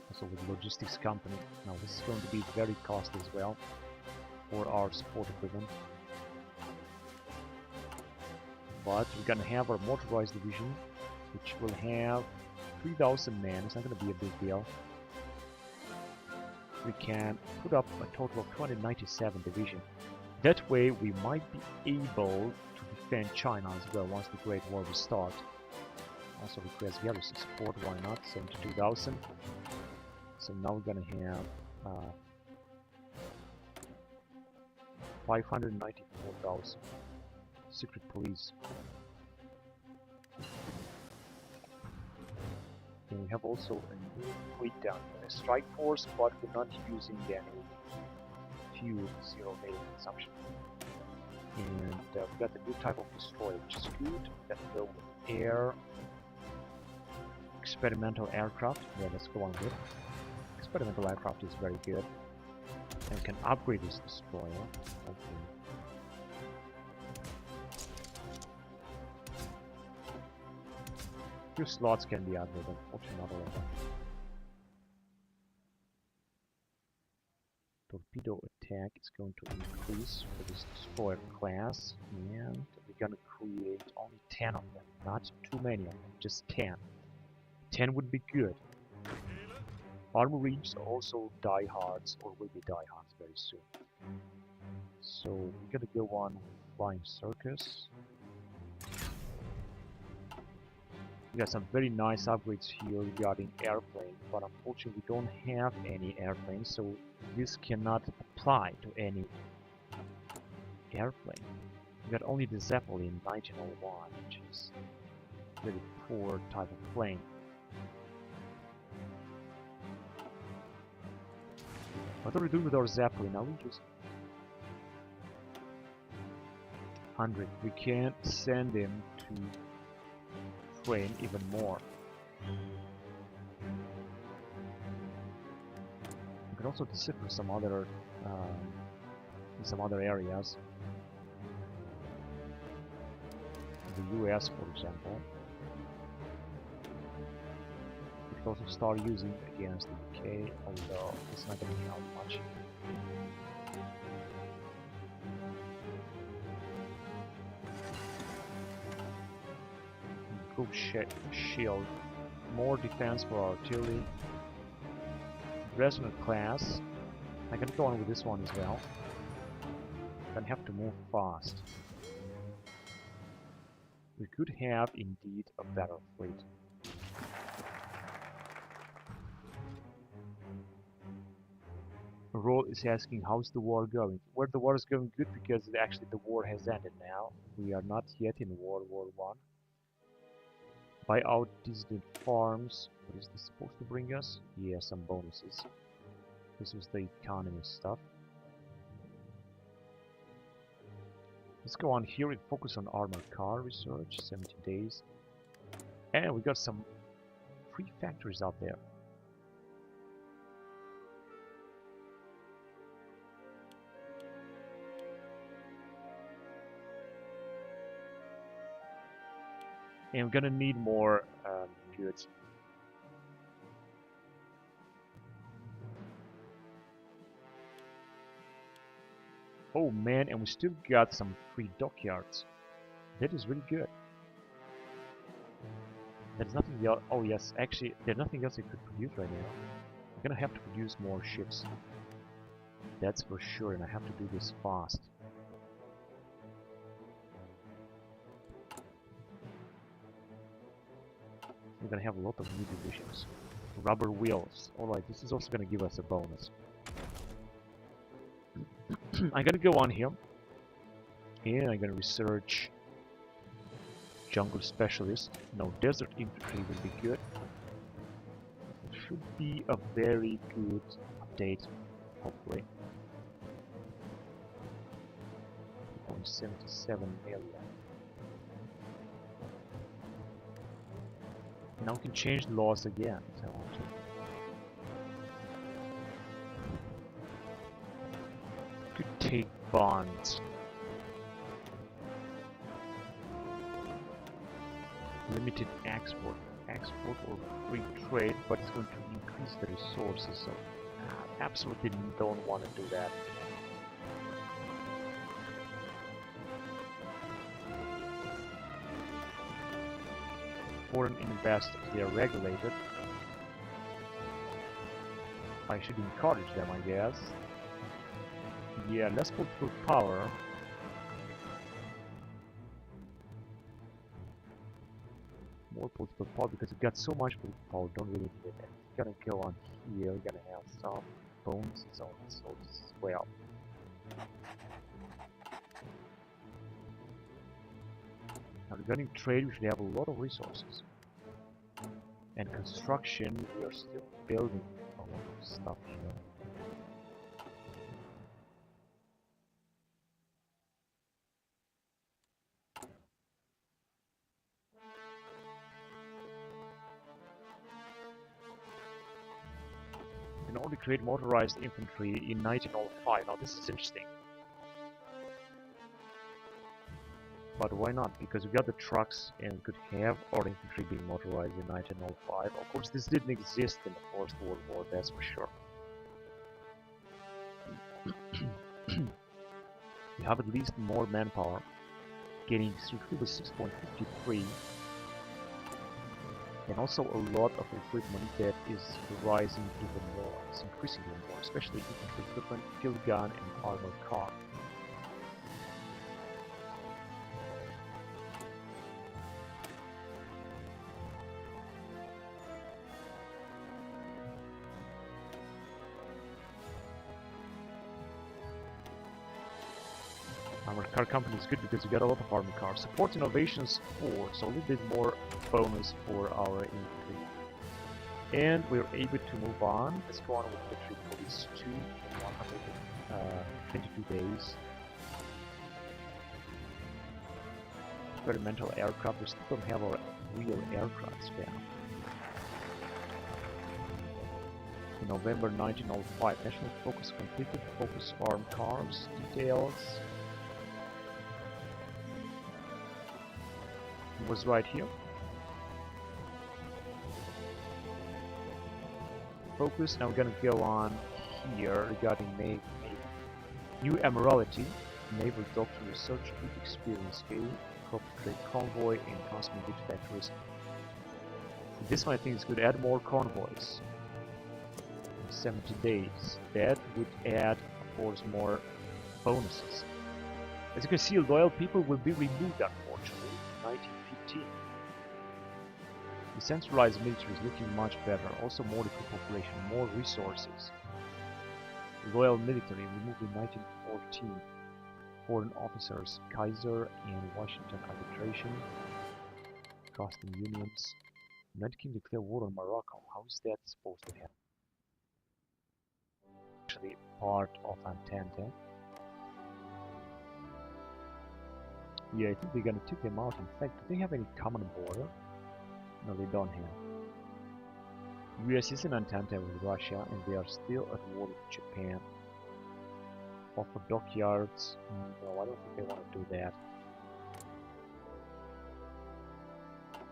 S2: Also with logistics company. Now this is going to be very costly as well for our support equipment. But we're gonna have our motorized division, which will have 3,000 men. It's not gonna be a big deal. We can put up a total of 297 division. That way we might be able to defend China as well once the Great War will start. Also request garrison support, why not? 72,000. So now we're gonna have 594,000. Secret police. And we have also a new fleet down here, a strike force, but we're not using any fuel, zero naval consumption. And we got the new type of destroyer, which is good. That will go with air, experimental aircraft. Yeah, let's go on with it. Experimental aircraft is very good, and we can upgrade this destroyer. Okay. Few slots can be upgraded, unfortunately not all of them. torpedo attack is going to increase for this destroyer class, and we're gonna create only 10 of them, not too many of them, just 10. 10 would be good. Armor reaps are also diehards, or will be diehards very soon. So we're gonna go on with Flying Circus. We got some very nice upgrades here regarding airplane, but unfortunately we don't have any airplanes, so this cannot apply to any airplane. We got only the Zeppelin 1901, which is a very poor type of plane. What do we do with our Zeppelin? Now we just 100. We can't send him to train even more. We can also decipher some other in some other areas. The US, for example. We could also start using against the UK, although it's not going to help much. Group shield, more defense for artillery. Resonant class. I can go on with this one as well. Gonna have to move fast. We could have indeed a better fleet. Roll is asking how's the war going. Where the war is going good because actually the war has ended now. We are not yet in World War I. Buy out distant farms. What is this supposed to bring us? Yeah, some bonuses. This was the economy stuff. Let's go on here and focus on armored car research. 70 days. And we got some free factories out there. And we're gonna need more goods. Oh man, and we still got some free dockyards. That is really good. There's nothing else. Oh yes, actually, there's nothing else I could produce right now. I'm gonna have to produce more ships. That's for sure, and I have to do this fast. We're gonna have a lot of new divisions. Rubber wheels. Alright, this is also gonna give us a bonus. I'm gonna go on here. And I'm gonna research jungle specialist. No, desert infantry will be good. It should be a very good update, hopefully. 77 million. Now we can change the laws again if I want to. Could take bonds. Limited export or free trade, but it's going to increase the resources, so I absolutely don't want to do that. Foreign investors, they are regulated. I should encourage them, I guess. Yeah, less political power. More political power because we've got so much political power, don't really need it. We're gonna go on here, we're gonna have some bonuses on this as well. Now regarding trade, we should have a lot of resources. And construction, we are still building a lot of stuff here. We can only create motorized infantry in 1905. Now this is interesting. But why not? Because we got the trucks and could have our infantry being motorized in 1905. Of course, this didn't exist in the First World War, that's for sure. We have at least more manpower, getting through 6.53, and also a lot of equipment that is rising even more. It's increasingly more, especially infantry equipment, field gun, and armored car. Armored car company is good because you got a lot of armored cars. Support innovations 4, so a little bit more bonus for our infantry. And we're able to move on. Let's go on with military police 2 in 122 days. Experimental aircraft, we still don't have our real aircrafts down. In November 1905, national focus completed, focus farm cars, details. It was right here. Focus. Now we're gonna go on here regarding Navy. New Admiralty, Naval Doctrine Research, Good Experience Scale, Corporate Trade Convoy, and Cosmic Good Factories. This one I think is good. Add more convoys. 70 days. That would add, of course, more bonuses. As you can see, loyal people will be removed, unfortunately, in 1915. The centralized military is looking much better. Also more recruit population, more resources. Loyal military removed in 1914. Foreign officers, Kaiser and Washington arbitration. Custom unions. United Kingdom declare war on Morocco. How is that supposed to happen? Actually part of Entente. Yeah, I think they're gonna take them out. In fact, do they have any common border? No, they don't have. US is in Entente with Russia, and they are still at war with Japan. Offer dockyards. No, I don't think they want to do that.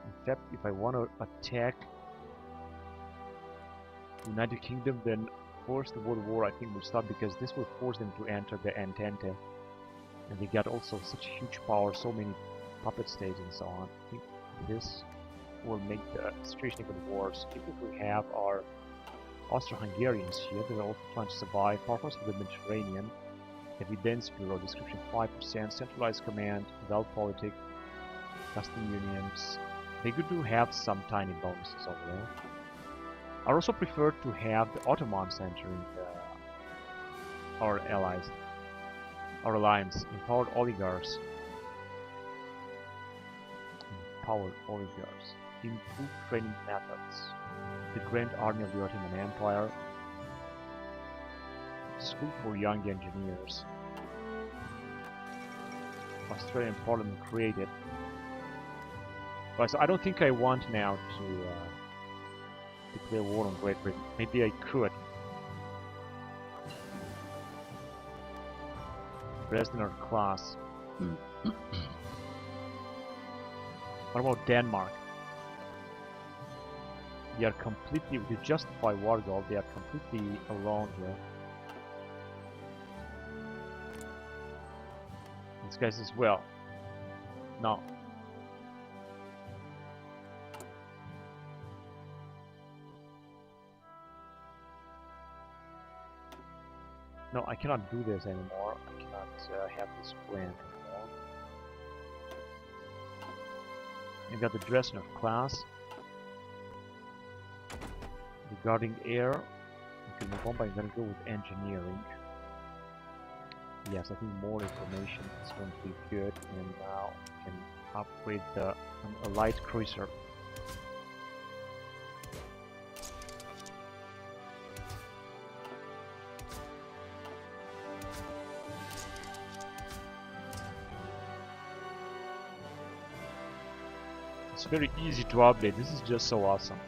S2: In fact, if I want to attack United Kingdom, then First World War I think will start, because this will force them to enter the Entente. And they got also such huge power, so many puppet states and so on. I think this will make the situation even worse. Even if we have our Austro-Hungarians here, they're also trying to survive. Partners with the Mediterranean. Evidence Bureau, description 5%, centralized command, Realpolitik, custom unions. They could do have some tiny bonuses over there. I also prefer to have the Ottomans entering our allies. Our alliance, empowered oligarchs. Empowered oligarchs. Improved training methods. The Grand Army of the Ottoman Empire. School for young engineers. Australian Parliament created. But so I don't think I want now to declare war on Great Britain. Maybe I could. Dresdner class. What about Denmark? They are completely, to justify war goal, they are completely alone here. These guys as well. No. No, I cannot do this anymore. I cannot have this plan anymore. You got the Dresdner class. Regarding air, you can move on, but I'm gonna go with engineering. Yes, I think more information is going to be good, and now we can upgrade a light cruiser. It's very easy to update. This is just so awesome.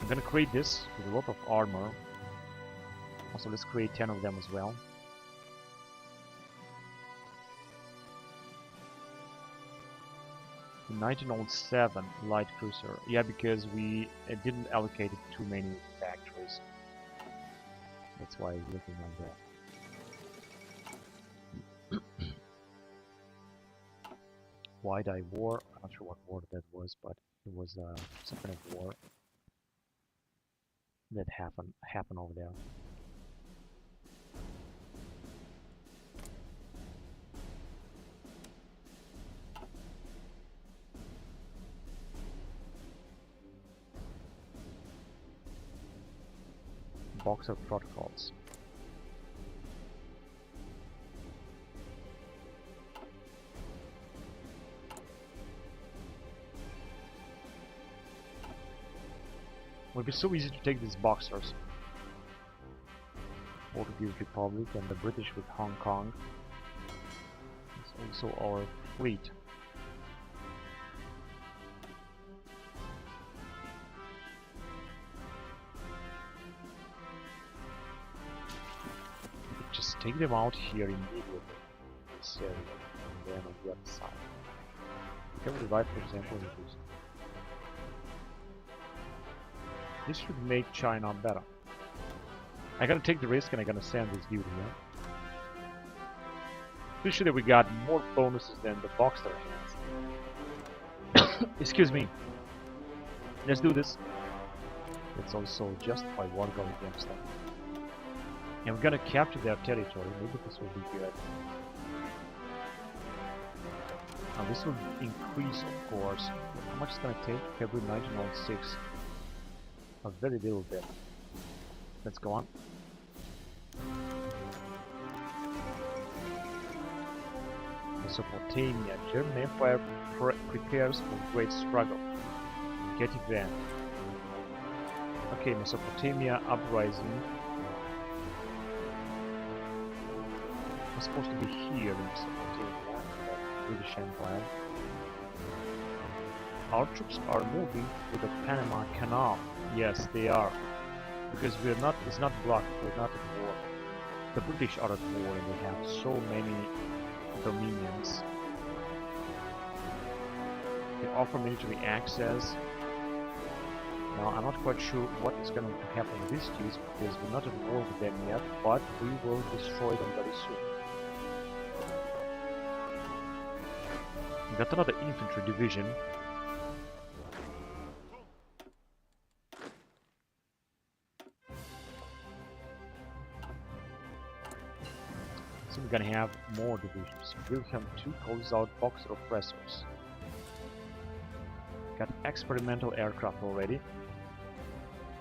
S2: I'm gonna create this with a lot of armor. Also, let's create 10 of them as well.
S1: The 1907 light cruiser. Yeah, because we didn't allocate it too many factories. That's why it's looking like that. Wide-eye war. I'm not sure what war that was, but it was some kind of war that happened over there. Boxer protocols. It would be so easy to take these boxers. Portuguese Republic and the British with Hong Kong. It's also our fleet. Just take them out here immediately. This area, and then on the other side. You can divide, for example, into this. This should make China better. I'm gonna take the risk and I'm gonna send this dude here. Pretty sure that we got more bonuses than the Boxer has. Excuse me. Let's do this. Let's also justify war going against them. And we're gonna capture their territory. Maybe this will be good. Now this will increase, of course. How much it's gonna take? February 1906. A very little bit. Let's go on. Mesopotamia. German Empire prepares for great struggle. Get event. Okay, Mesopotamia uprising. It's supposed to be here in Mesopotamia, British Empire. Our troops are moving to the Panama Canal. Yes, they are. Because we're not, it's not blocked, we're not at war. The British are at war and they have so many dominions. They offer military access. Now, I'm not quite sure what is going to happen with these dudes because we're not at war with them yet, but we will destroy them very soon. We got another infantry division. So we're gonna have more divisions. Wilhelm II calls out Boxer oppressors. Got experimental aircraft already.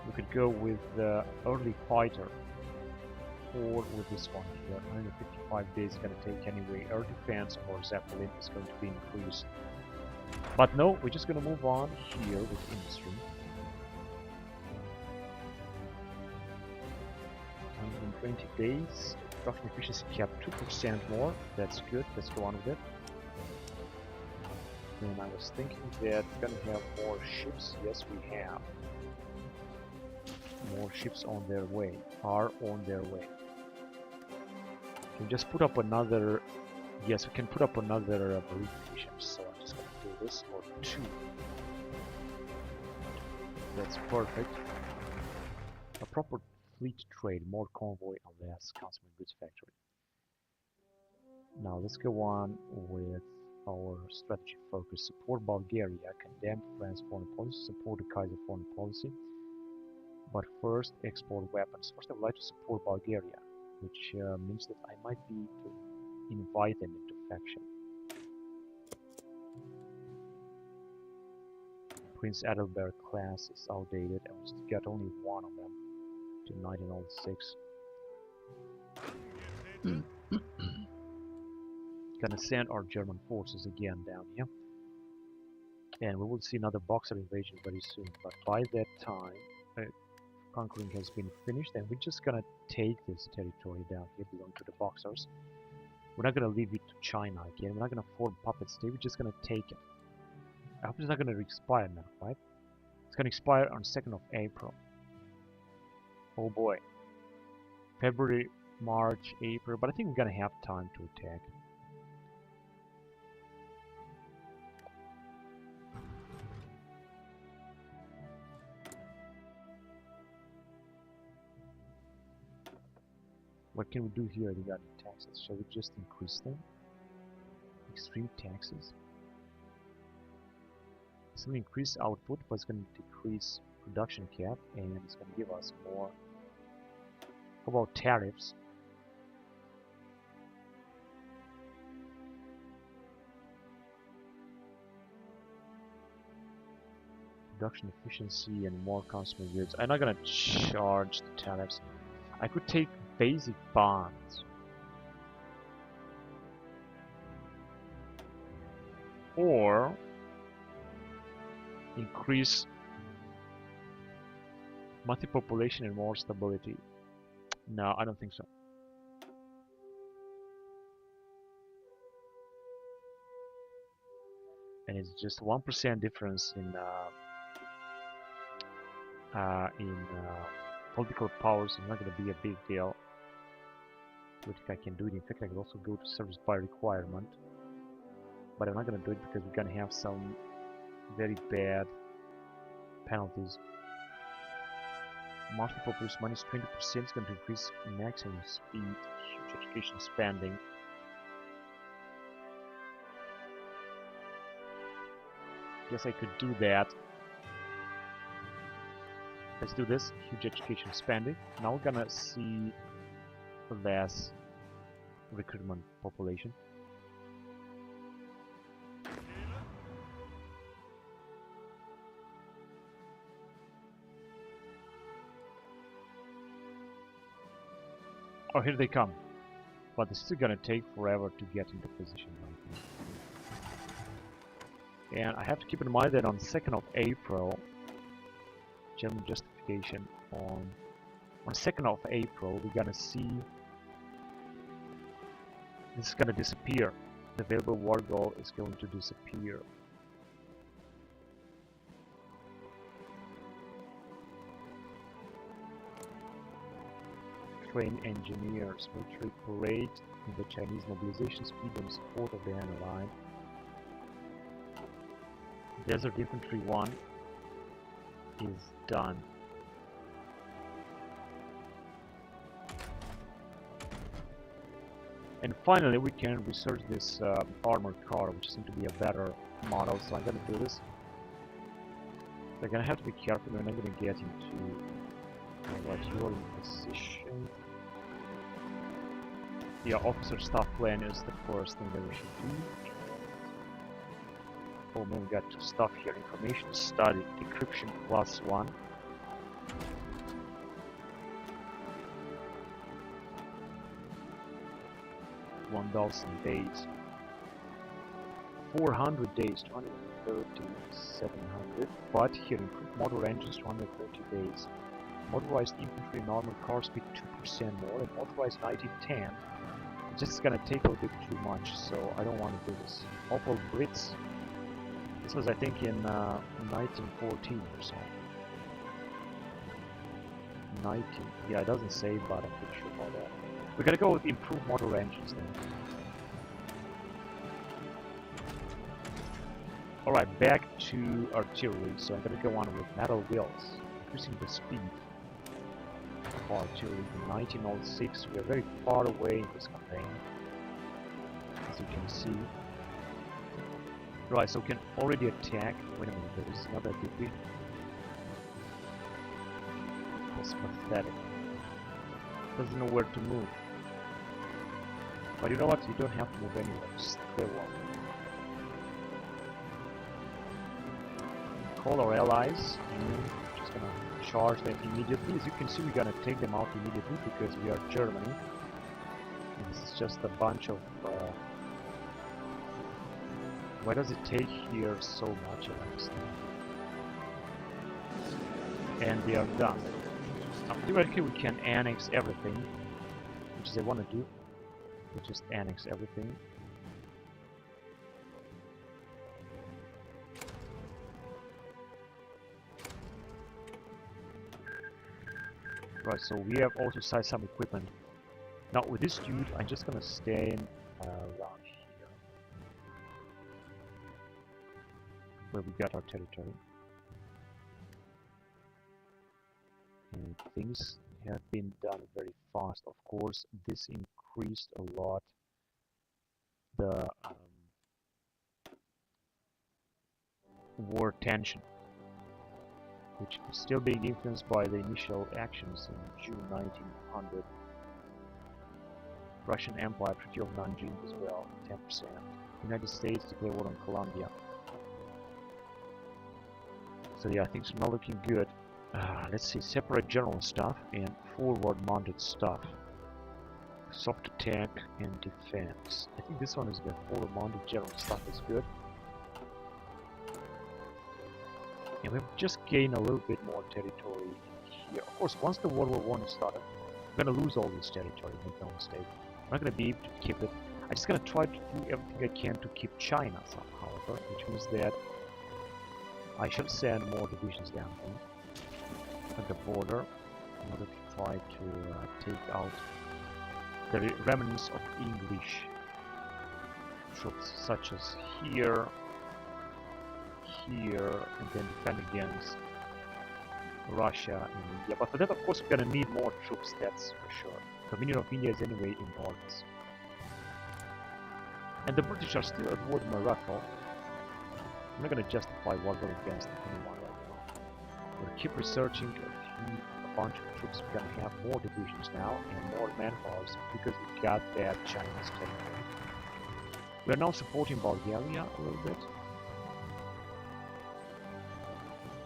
S1: We could go with the early fighter or with this one here. 155 days is gonna take anyway. Air defense or Zeppelin is going to be increased. But no, we're just gonna move on here with industry. 120 days. Production efficiency kept 2% more. That's good. Let's go on with it. And I was thinking that we're gonna have more ships. Yes, we have. More ships on their way. Are on their way. Can just put up another. Yes, we can put up another marine division. So I'm just gonna do this for 2. That's perfect. A proper fleet trade, more convoy and less consumer goods factory. Now let's go on with our strategy focus. Support Bulgaria, condemn France foreign policy, support the Kaiser foreign policy. But first, export weapons. First, I would like to support Bulgaria, which means that I might be to invite them into faction. Prince Adalbert class is outdated, and we just got only one of them. To 1906. Gonna send our German forces again down here. And we will see another Boxer invasion very soon. But by that time, conquering has been finished, and we're just gonna take this territory down here belonging to the Boxers. We're not gonna leave it to China again. We're not gonna form puppet state. We're just gonna take it. I hope it's not gonna expire now, right? It's gonna expire on 2nd of April. Oh boy. February, March, April, but I think we're gonna have time to attack.
S2: What can we do here regarding taxes? Shall we just increase them? Extreme taxes. Some increase output, but it's going to decrease production cap, and it's going to give us more. How about tariffs? Production efficiency and more consumer goods. I'm not going to charge the tariffs. I could take basic bonds. Or increase multi-population and more stability. No, I don't think so. And it's just 1% difference in political powers. It's not going to be a big deal. But if I can do it, in fact, I could also go to service by requirement. But I'm not going to do it because we're going to have some very bad penalties. Multiple plus minus 20% is going to increase maximum speed, huge education spending. Guess I could do that. Let's do this, huge education spending. Now we're gonna see less recruitment population. Oh, here they come. But it's still gonna take forever to get into position. And I have to keep in mind that on 2nd of April, German justification on 2nd of April, we're gonna see this is gonna disappear. The available war goal is going to disappear. Train engineers, military parade in the Chinese mobilization speed and support of the enemy line. Desert Infantry 1 is done. And finally we can research this armored car, which seems to be a better model, so I'm gonna do this. They're gonna have to be careful, we're not gonna get into what you're in position. Yeah, officer staff plan is the first thing that we should do. Oh man, we got two stuff here. Information study, decryption +1. 1,000 days. 400 days, 230, 700. But here, improved motor engines, 230 days. Motorized infantry and armored car speed 2% more, and motorized 90-10. It's just gonna take a little bit too much, so I don't want to do this. Opel Blitz. This was, I think, in 1914 or so. 19. Yeah, it doesn't say, but I'm pretty sure about that. We're gonna go with improved motor engines then. Alright, back to artillery. So I'm gonna go on with metal wheels, increasing the speed of artillery in 1906. We are very far away in this campaign, as you can see. Right, so we can already attack. Wait a minute, there is another degree. That's pathetic. Doesn't know where to move. But you know what? You don't have to move anywhere. Just clear one. Call our allies, and we're just gonna charge them immediately. As you can see, we're gonna take them out immediately because we are Germany. And this is just a bunch of. Why does it take here so much? I understand. And they are done. Now, theoretically, we can annex everything, which is I want to do. We just annex everything. Right, so we have also sized some equipment. Now with this dude, I'm just gonna stay around here, where we got our territory. And things have been done very fast. Of course, this increased a lot the war tension, which is still being influenced by the initial actions in June 1900. Russian Empire, Treaty of Nanjing as well, 10%. United States declare war on Colombia. So yeah, things are not looking good. Let's see, separate general stuff and forward-mounted stuff. Soft attack and defense. I think this one is the forward-mounted general stuff is good. And we've just gained a little bit more territory here. Of course, once the World War I started, we're gonna lose all this territory, make no mistake. I'm not gonna be able to keep it. I'm just gonna try to do everything I can to keep China somehow, which means that I shall send more divisions down there at the border in order to try to take out the remnants of English troops, such as here, and then defend against Russia and India. But for that, of course, we're gonna need more troops, that's for sure. The Dominion of India is anyway enormous. And the British are still at war with Morocco. I'm not gonna justify war going against anyone right now. We'll keep researching a bunch of troops. We're gonna have more divisions now and more manpower because we got that Chinese territory. We're now supporting Bulgaria a little bit.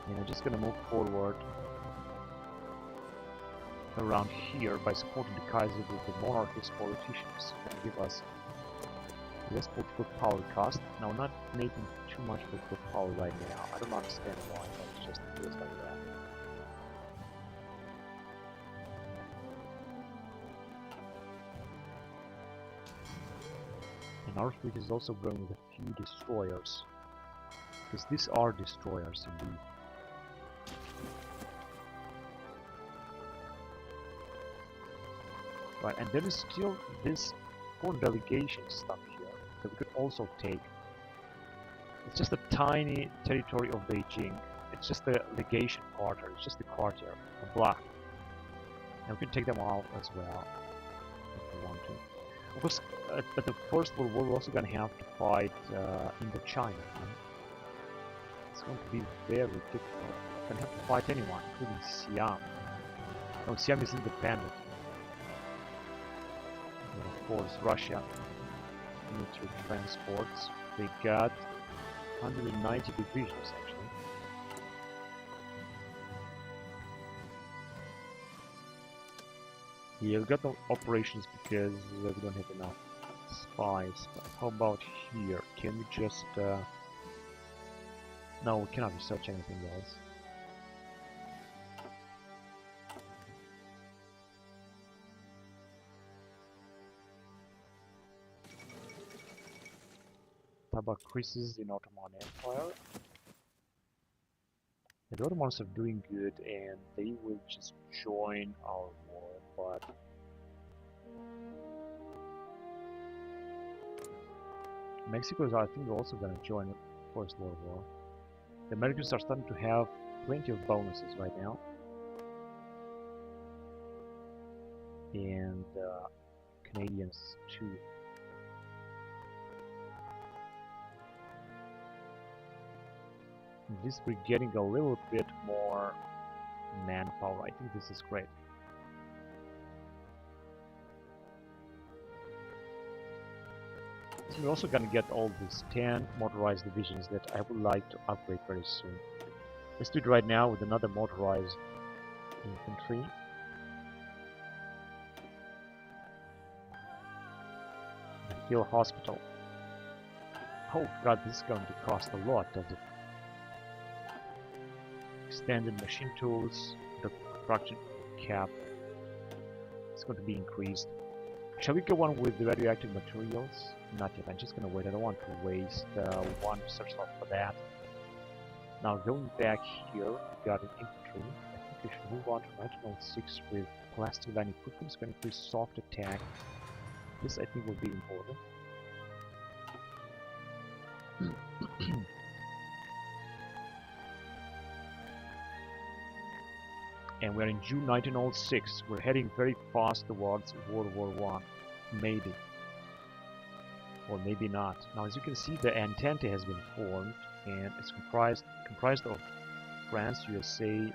S2: And I'm just gonna move forward around here by supporting the Kaiser with the monarchist politicians. That give us less political power cost. Now, we're not making too much political power right now. I don't understand why, but it's just feels like that. And our fleet is also growing with a few destroyers, because these are destroyers indeed. Right, and there is still this foreign delegation stuff here that we could also take. It's just a tiny territory of Beijing. It's just the legation quarter. It's just the quarter, a block. And we can take them out as well if we want to. Of course, at the First World War, we're also going to have to fight Indochina. Right? It's going to be very difficult. We're going to have to fight anyone, including Siam. No, Siam is independent. And of course, Russia, military transports. They got 190 divisions actually. Yeah, we got no operations because we don't have enough spies. But how about here? Can we just... No, we cannot research anything else. How about crisis in Ottoman Empire? The Ottomans are doing good and they will just join our war, but Mexico is, I think, also going to join the First World War. The Americans are starting to have plenty of bonuses right now. And Canadians too. This we're getting a little bit more manpower. I think this is great. So we're also gonna get all these 10 motorized divisions that I would like to upgrade very soon. Let's do it right now with another motorized infantry. The Hill Hospital. Oh god, this is going to cost a lot, does it? Extended machine tools, the production cap is going to be increased. Shall we go on with the radioactive materials? Not yet, I'm just going to wait. I don't want to waste one research slot for that. Now going back here, we got an infantry. I think we should move on to 1906 with plastic line equipment. It's going to increase soft attack. This I think will be important. And we're in June 1906. We're heading very fast towards World War I. Maybe. Or maybe not. Now, as you can see, the Entente has been formed, and it's comprised of France, USA, and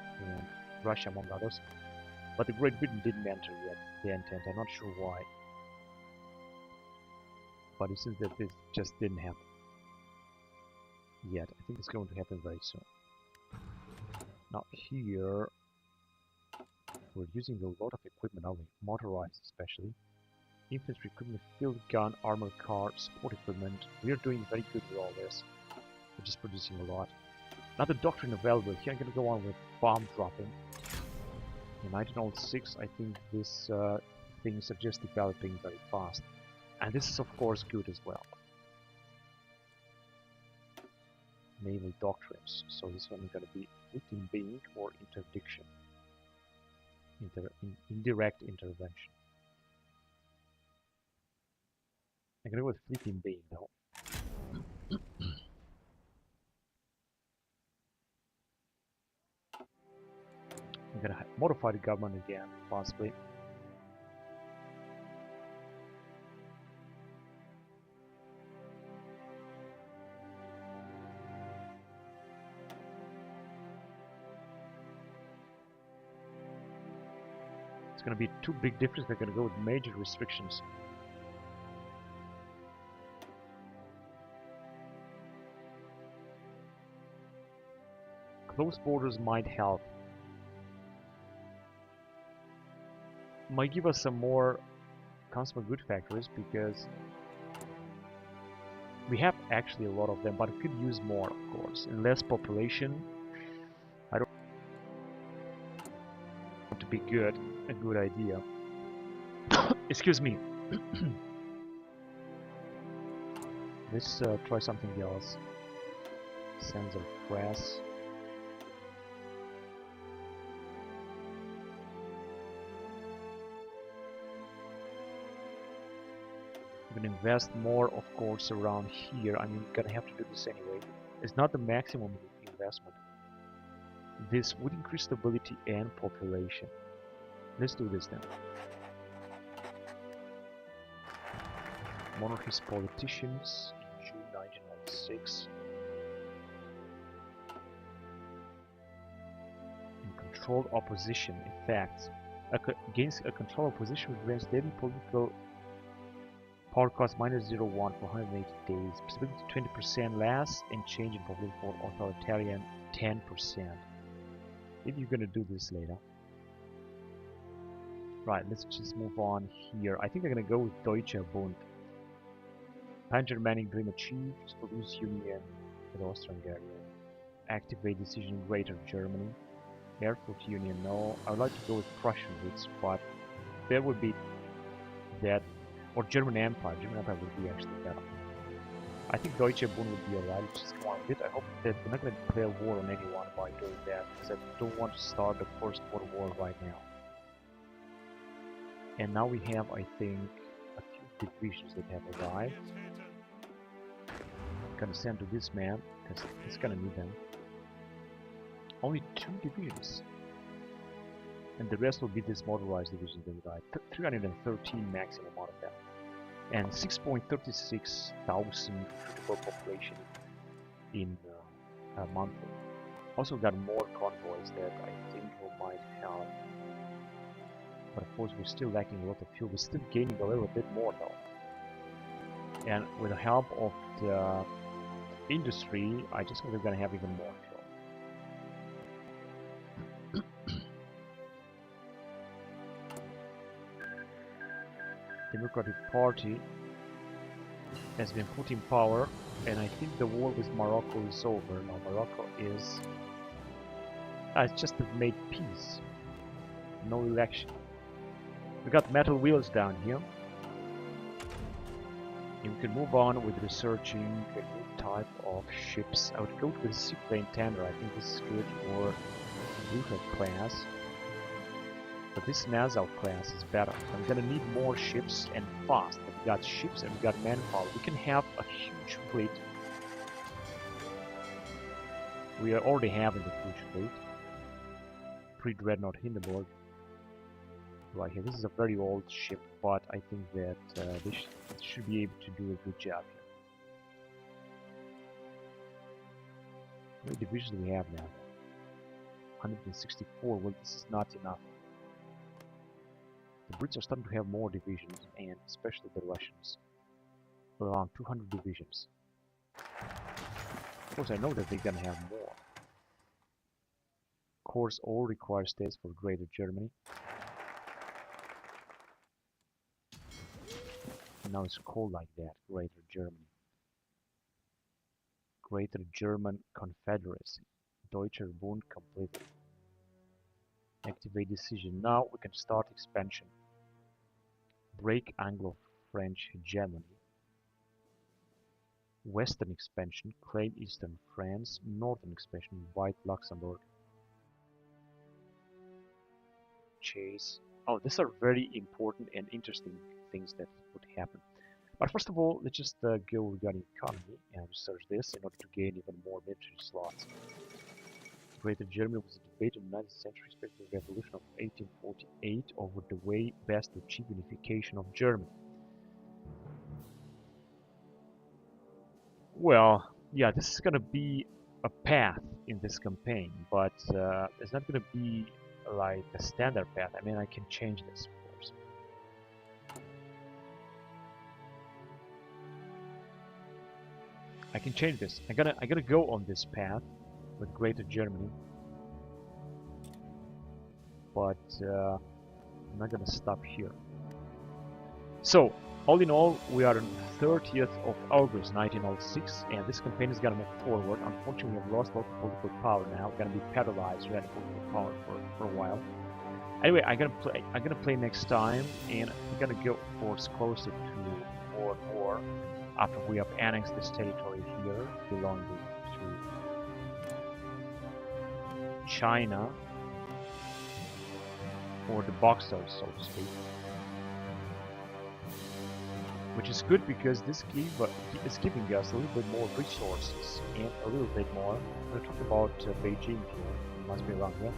S2: Russia, among others. But the Great Britain didn't enter yet the Entente. I'm not sure why. But it seems that this just didn't happen yet. I think it's going to happen very soon. Now here, we're using a lot of equipment, aren't we? Motorized especially. Infantry equipment, field gun, armored car, support equipment. We are doing very good with all this. We're just producing a lot. Now the doctrine available. Here I'm going to go on with bomb dropping. In 1906, I think this things are just developing very fast. And this is of course good as well. Naval doctrines. So this one is going to be fleeting being or interdiction. Indirect intervention. I'm going to go with fleeting being now. I'm going to modify the government again, possibly. It's going to be two big differences. They're going to go with major restrictions. Close borders might help. Might give us some more consumer good factories because we have actually a lot of them, but we could use more, of course. And less population. I don't want to be good. A good idea. Excuse me. Let's try something else. Sensor press. We're gonna invest more, of course, around here. I mean, we're gonna have to do this anyway. It's not the maximum investment. This would increase stability and population. Let's do this then. Monarchist politicians in June 1996. And controlled opposition. In fact, against a controlled opposition with grand steady political power cost -0.1 for 180 days. Possibility 20% less and change in population for authoritarian 10%. Maybe you're gonna do this later. Right, let's just move on here. I think I'm gonna go with Deutsche Bund. Pan-Germanic dream achieved. Produce union with Austria-Hungary. Activate decision in Greater Germany. Erfurt Union, no. I would like to go with Prussian roots, but there would be that. Or German Empire. German Empire would be actually better. I think Deutsche Bund would be alright. Just go on with it. I hope that we're not going to declare war on anyone by doing that, because I don't want to start the First World War right now. And now we have, I think, a few divisions that have arrived. I'm gonna send to this man, because he's gonna need them. Only 2 divisions. And the rest will be this motorized division that arrived. 313 maximum out of them. And 6.36 thousand critical population in a month. Also got more convoys that I think we might have. But of course we're still lacking a lot of fuel. We're still gaining a little bit more though. And with the help of the industry, I just think we're gonna have even more fuel. Democratic Party has been put in power, and I think the war with Morocco is over. Now Morocco is it's just made peace. No election. We got metal wheels down here. And we can move on with researching a new type of ships. I would go with the seaplane tender. I think this is good for Luther class. But this Nassau class is better. I'm gonna need more ships and fast. We've got ships and we've got manpower. We can have a huge fleet. We are already having a huge fleet. pre-dreadnought Hindenburg right here. This is a very old ship, but I think that this should be able to do a good job here. How many divisions do we have now? 164. Well, this is not enough. The Brits are starting to have more divisions, and especially the Russians. Around 200 divisions. Of course, I know that they're gonna have more. Of course, all required states for Greater Germany. And now it's called like that, Greater Germany. Greater German Confederacy. Deutscher Bund completed. Activate decision. Now we can start expansion. Break Anglo-French hegemony. Western expansion. Claim Eastern France. Northern expansion. White Luxembourg. Chase. Oh, these are very important and interesting things that would happen. But first of all, let's just go regarding economy and research this in order to gain even more military slots. Greater Germany was a debate in the 19th century, especially the revolution of 1848, over the way best to achieve unification of Germany. Well, yeah, this is going to be a path in this campaign, but it's not going to be like a standard path. I mean, I can change this, of course. I can change this. I gotta go on this path with Greater Germany, but I'm not gonna stop here. So, all in all, we are on 30th of August 1906, and this campaign is gonna move forward. Unfortunately, we have lost a lot of political power now. We're gonna be paralyzed with that political power for a while. Anyway, I'm gonna play next time, and we're gonna go, of course, closer to more and more after we have annexed this territory here belonging to China, or the Boxers, so to speak. Which is good because this is giving us a little bit more resources and a little bit more. I'm going to talk about Beijing here, it must be around here,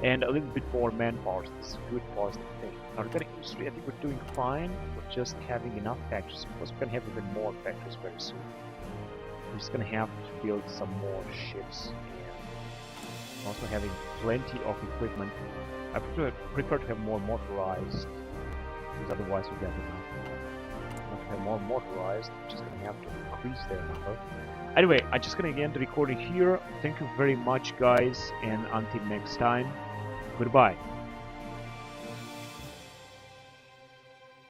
S2: and a little bit more manpower. So this is a good positive thing. Now, regarding industry, I think we're doing fine with just having enough factories. Of course, we're going to have even more factories very soon. We're just going to have to build some more ships and also having plenty of equipment. I prefer to have more motorized, because otherwise we get enough. Have more motorized, we're just gonna have to increase their number. Anyway, I'm just gonna end the recording here. Thank you very much, guys, and until next time, goodbye.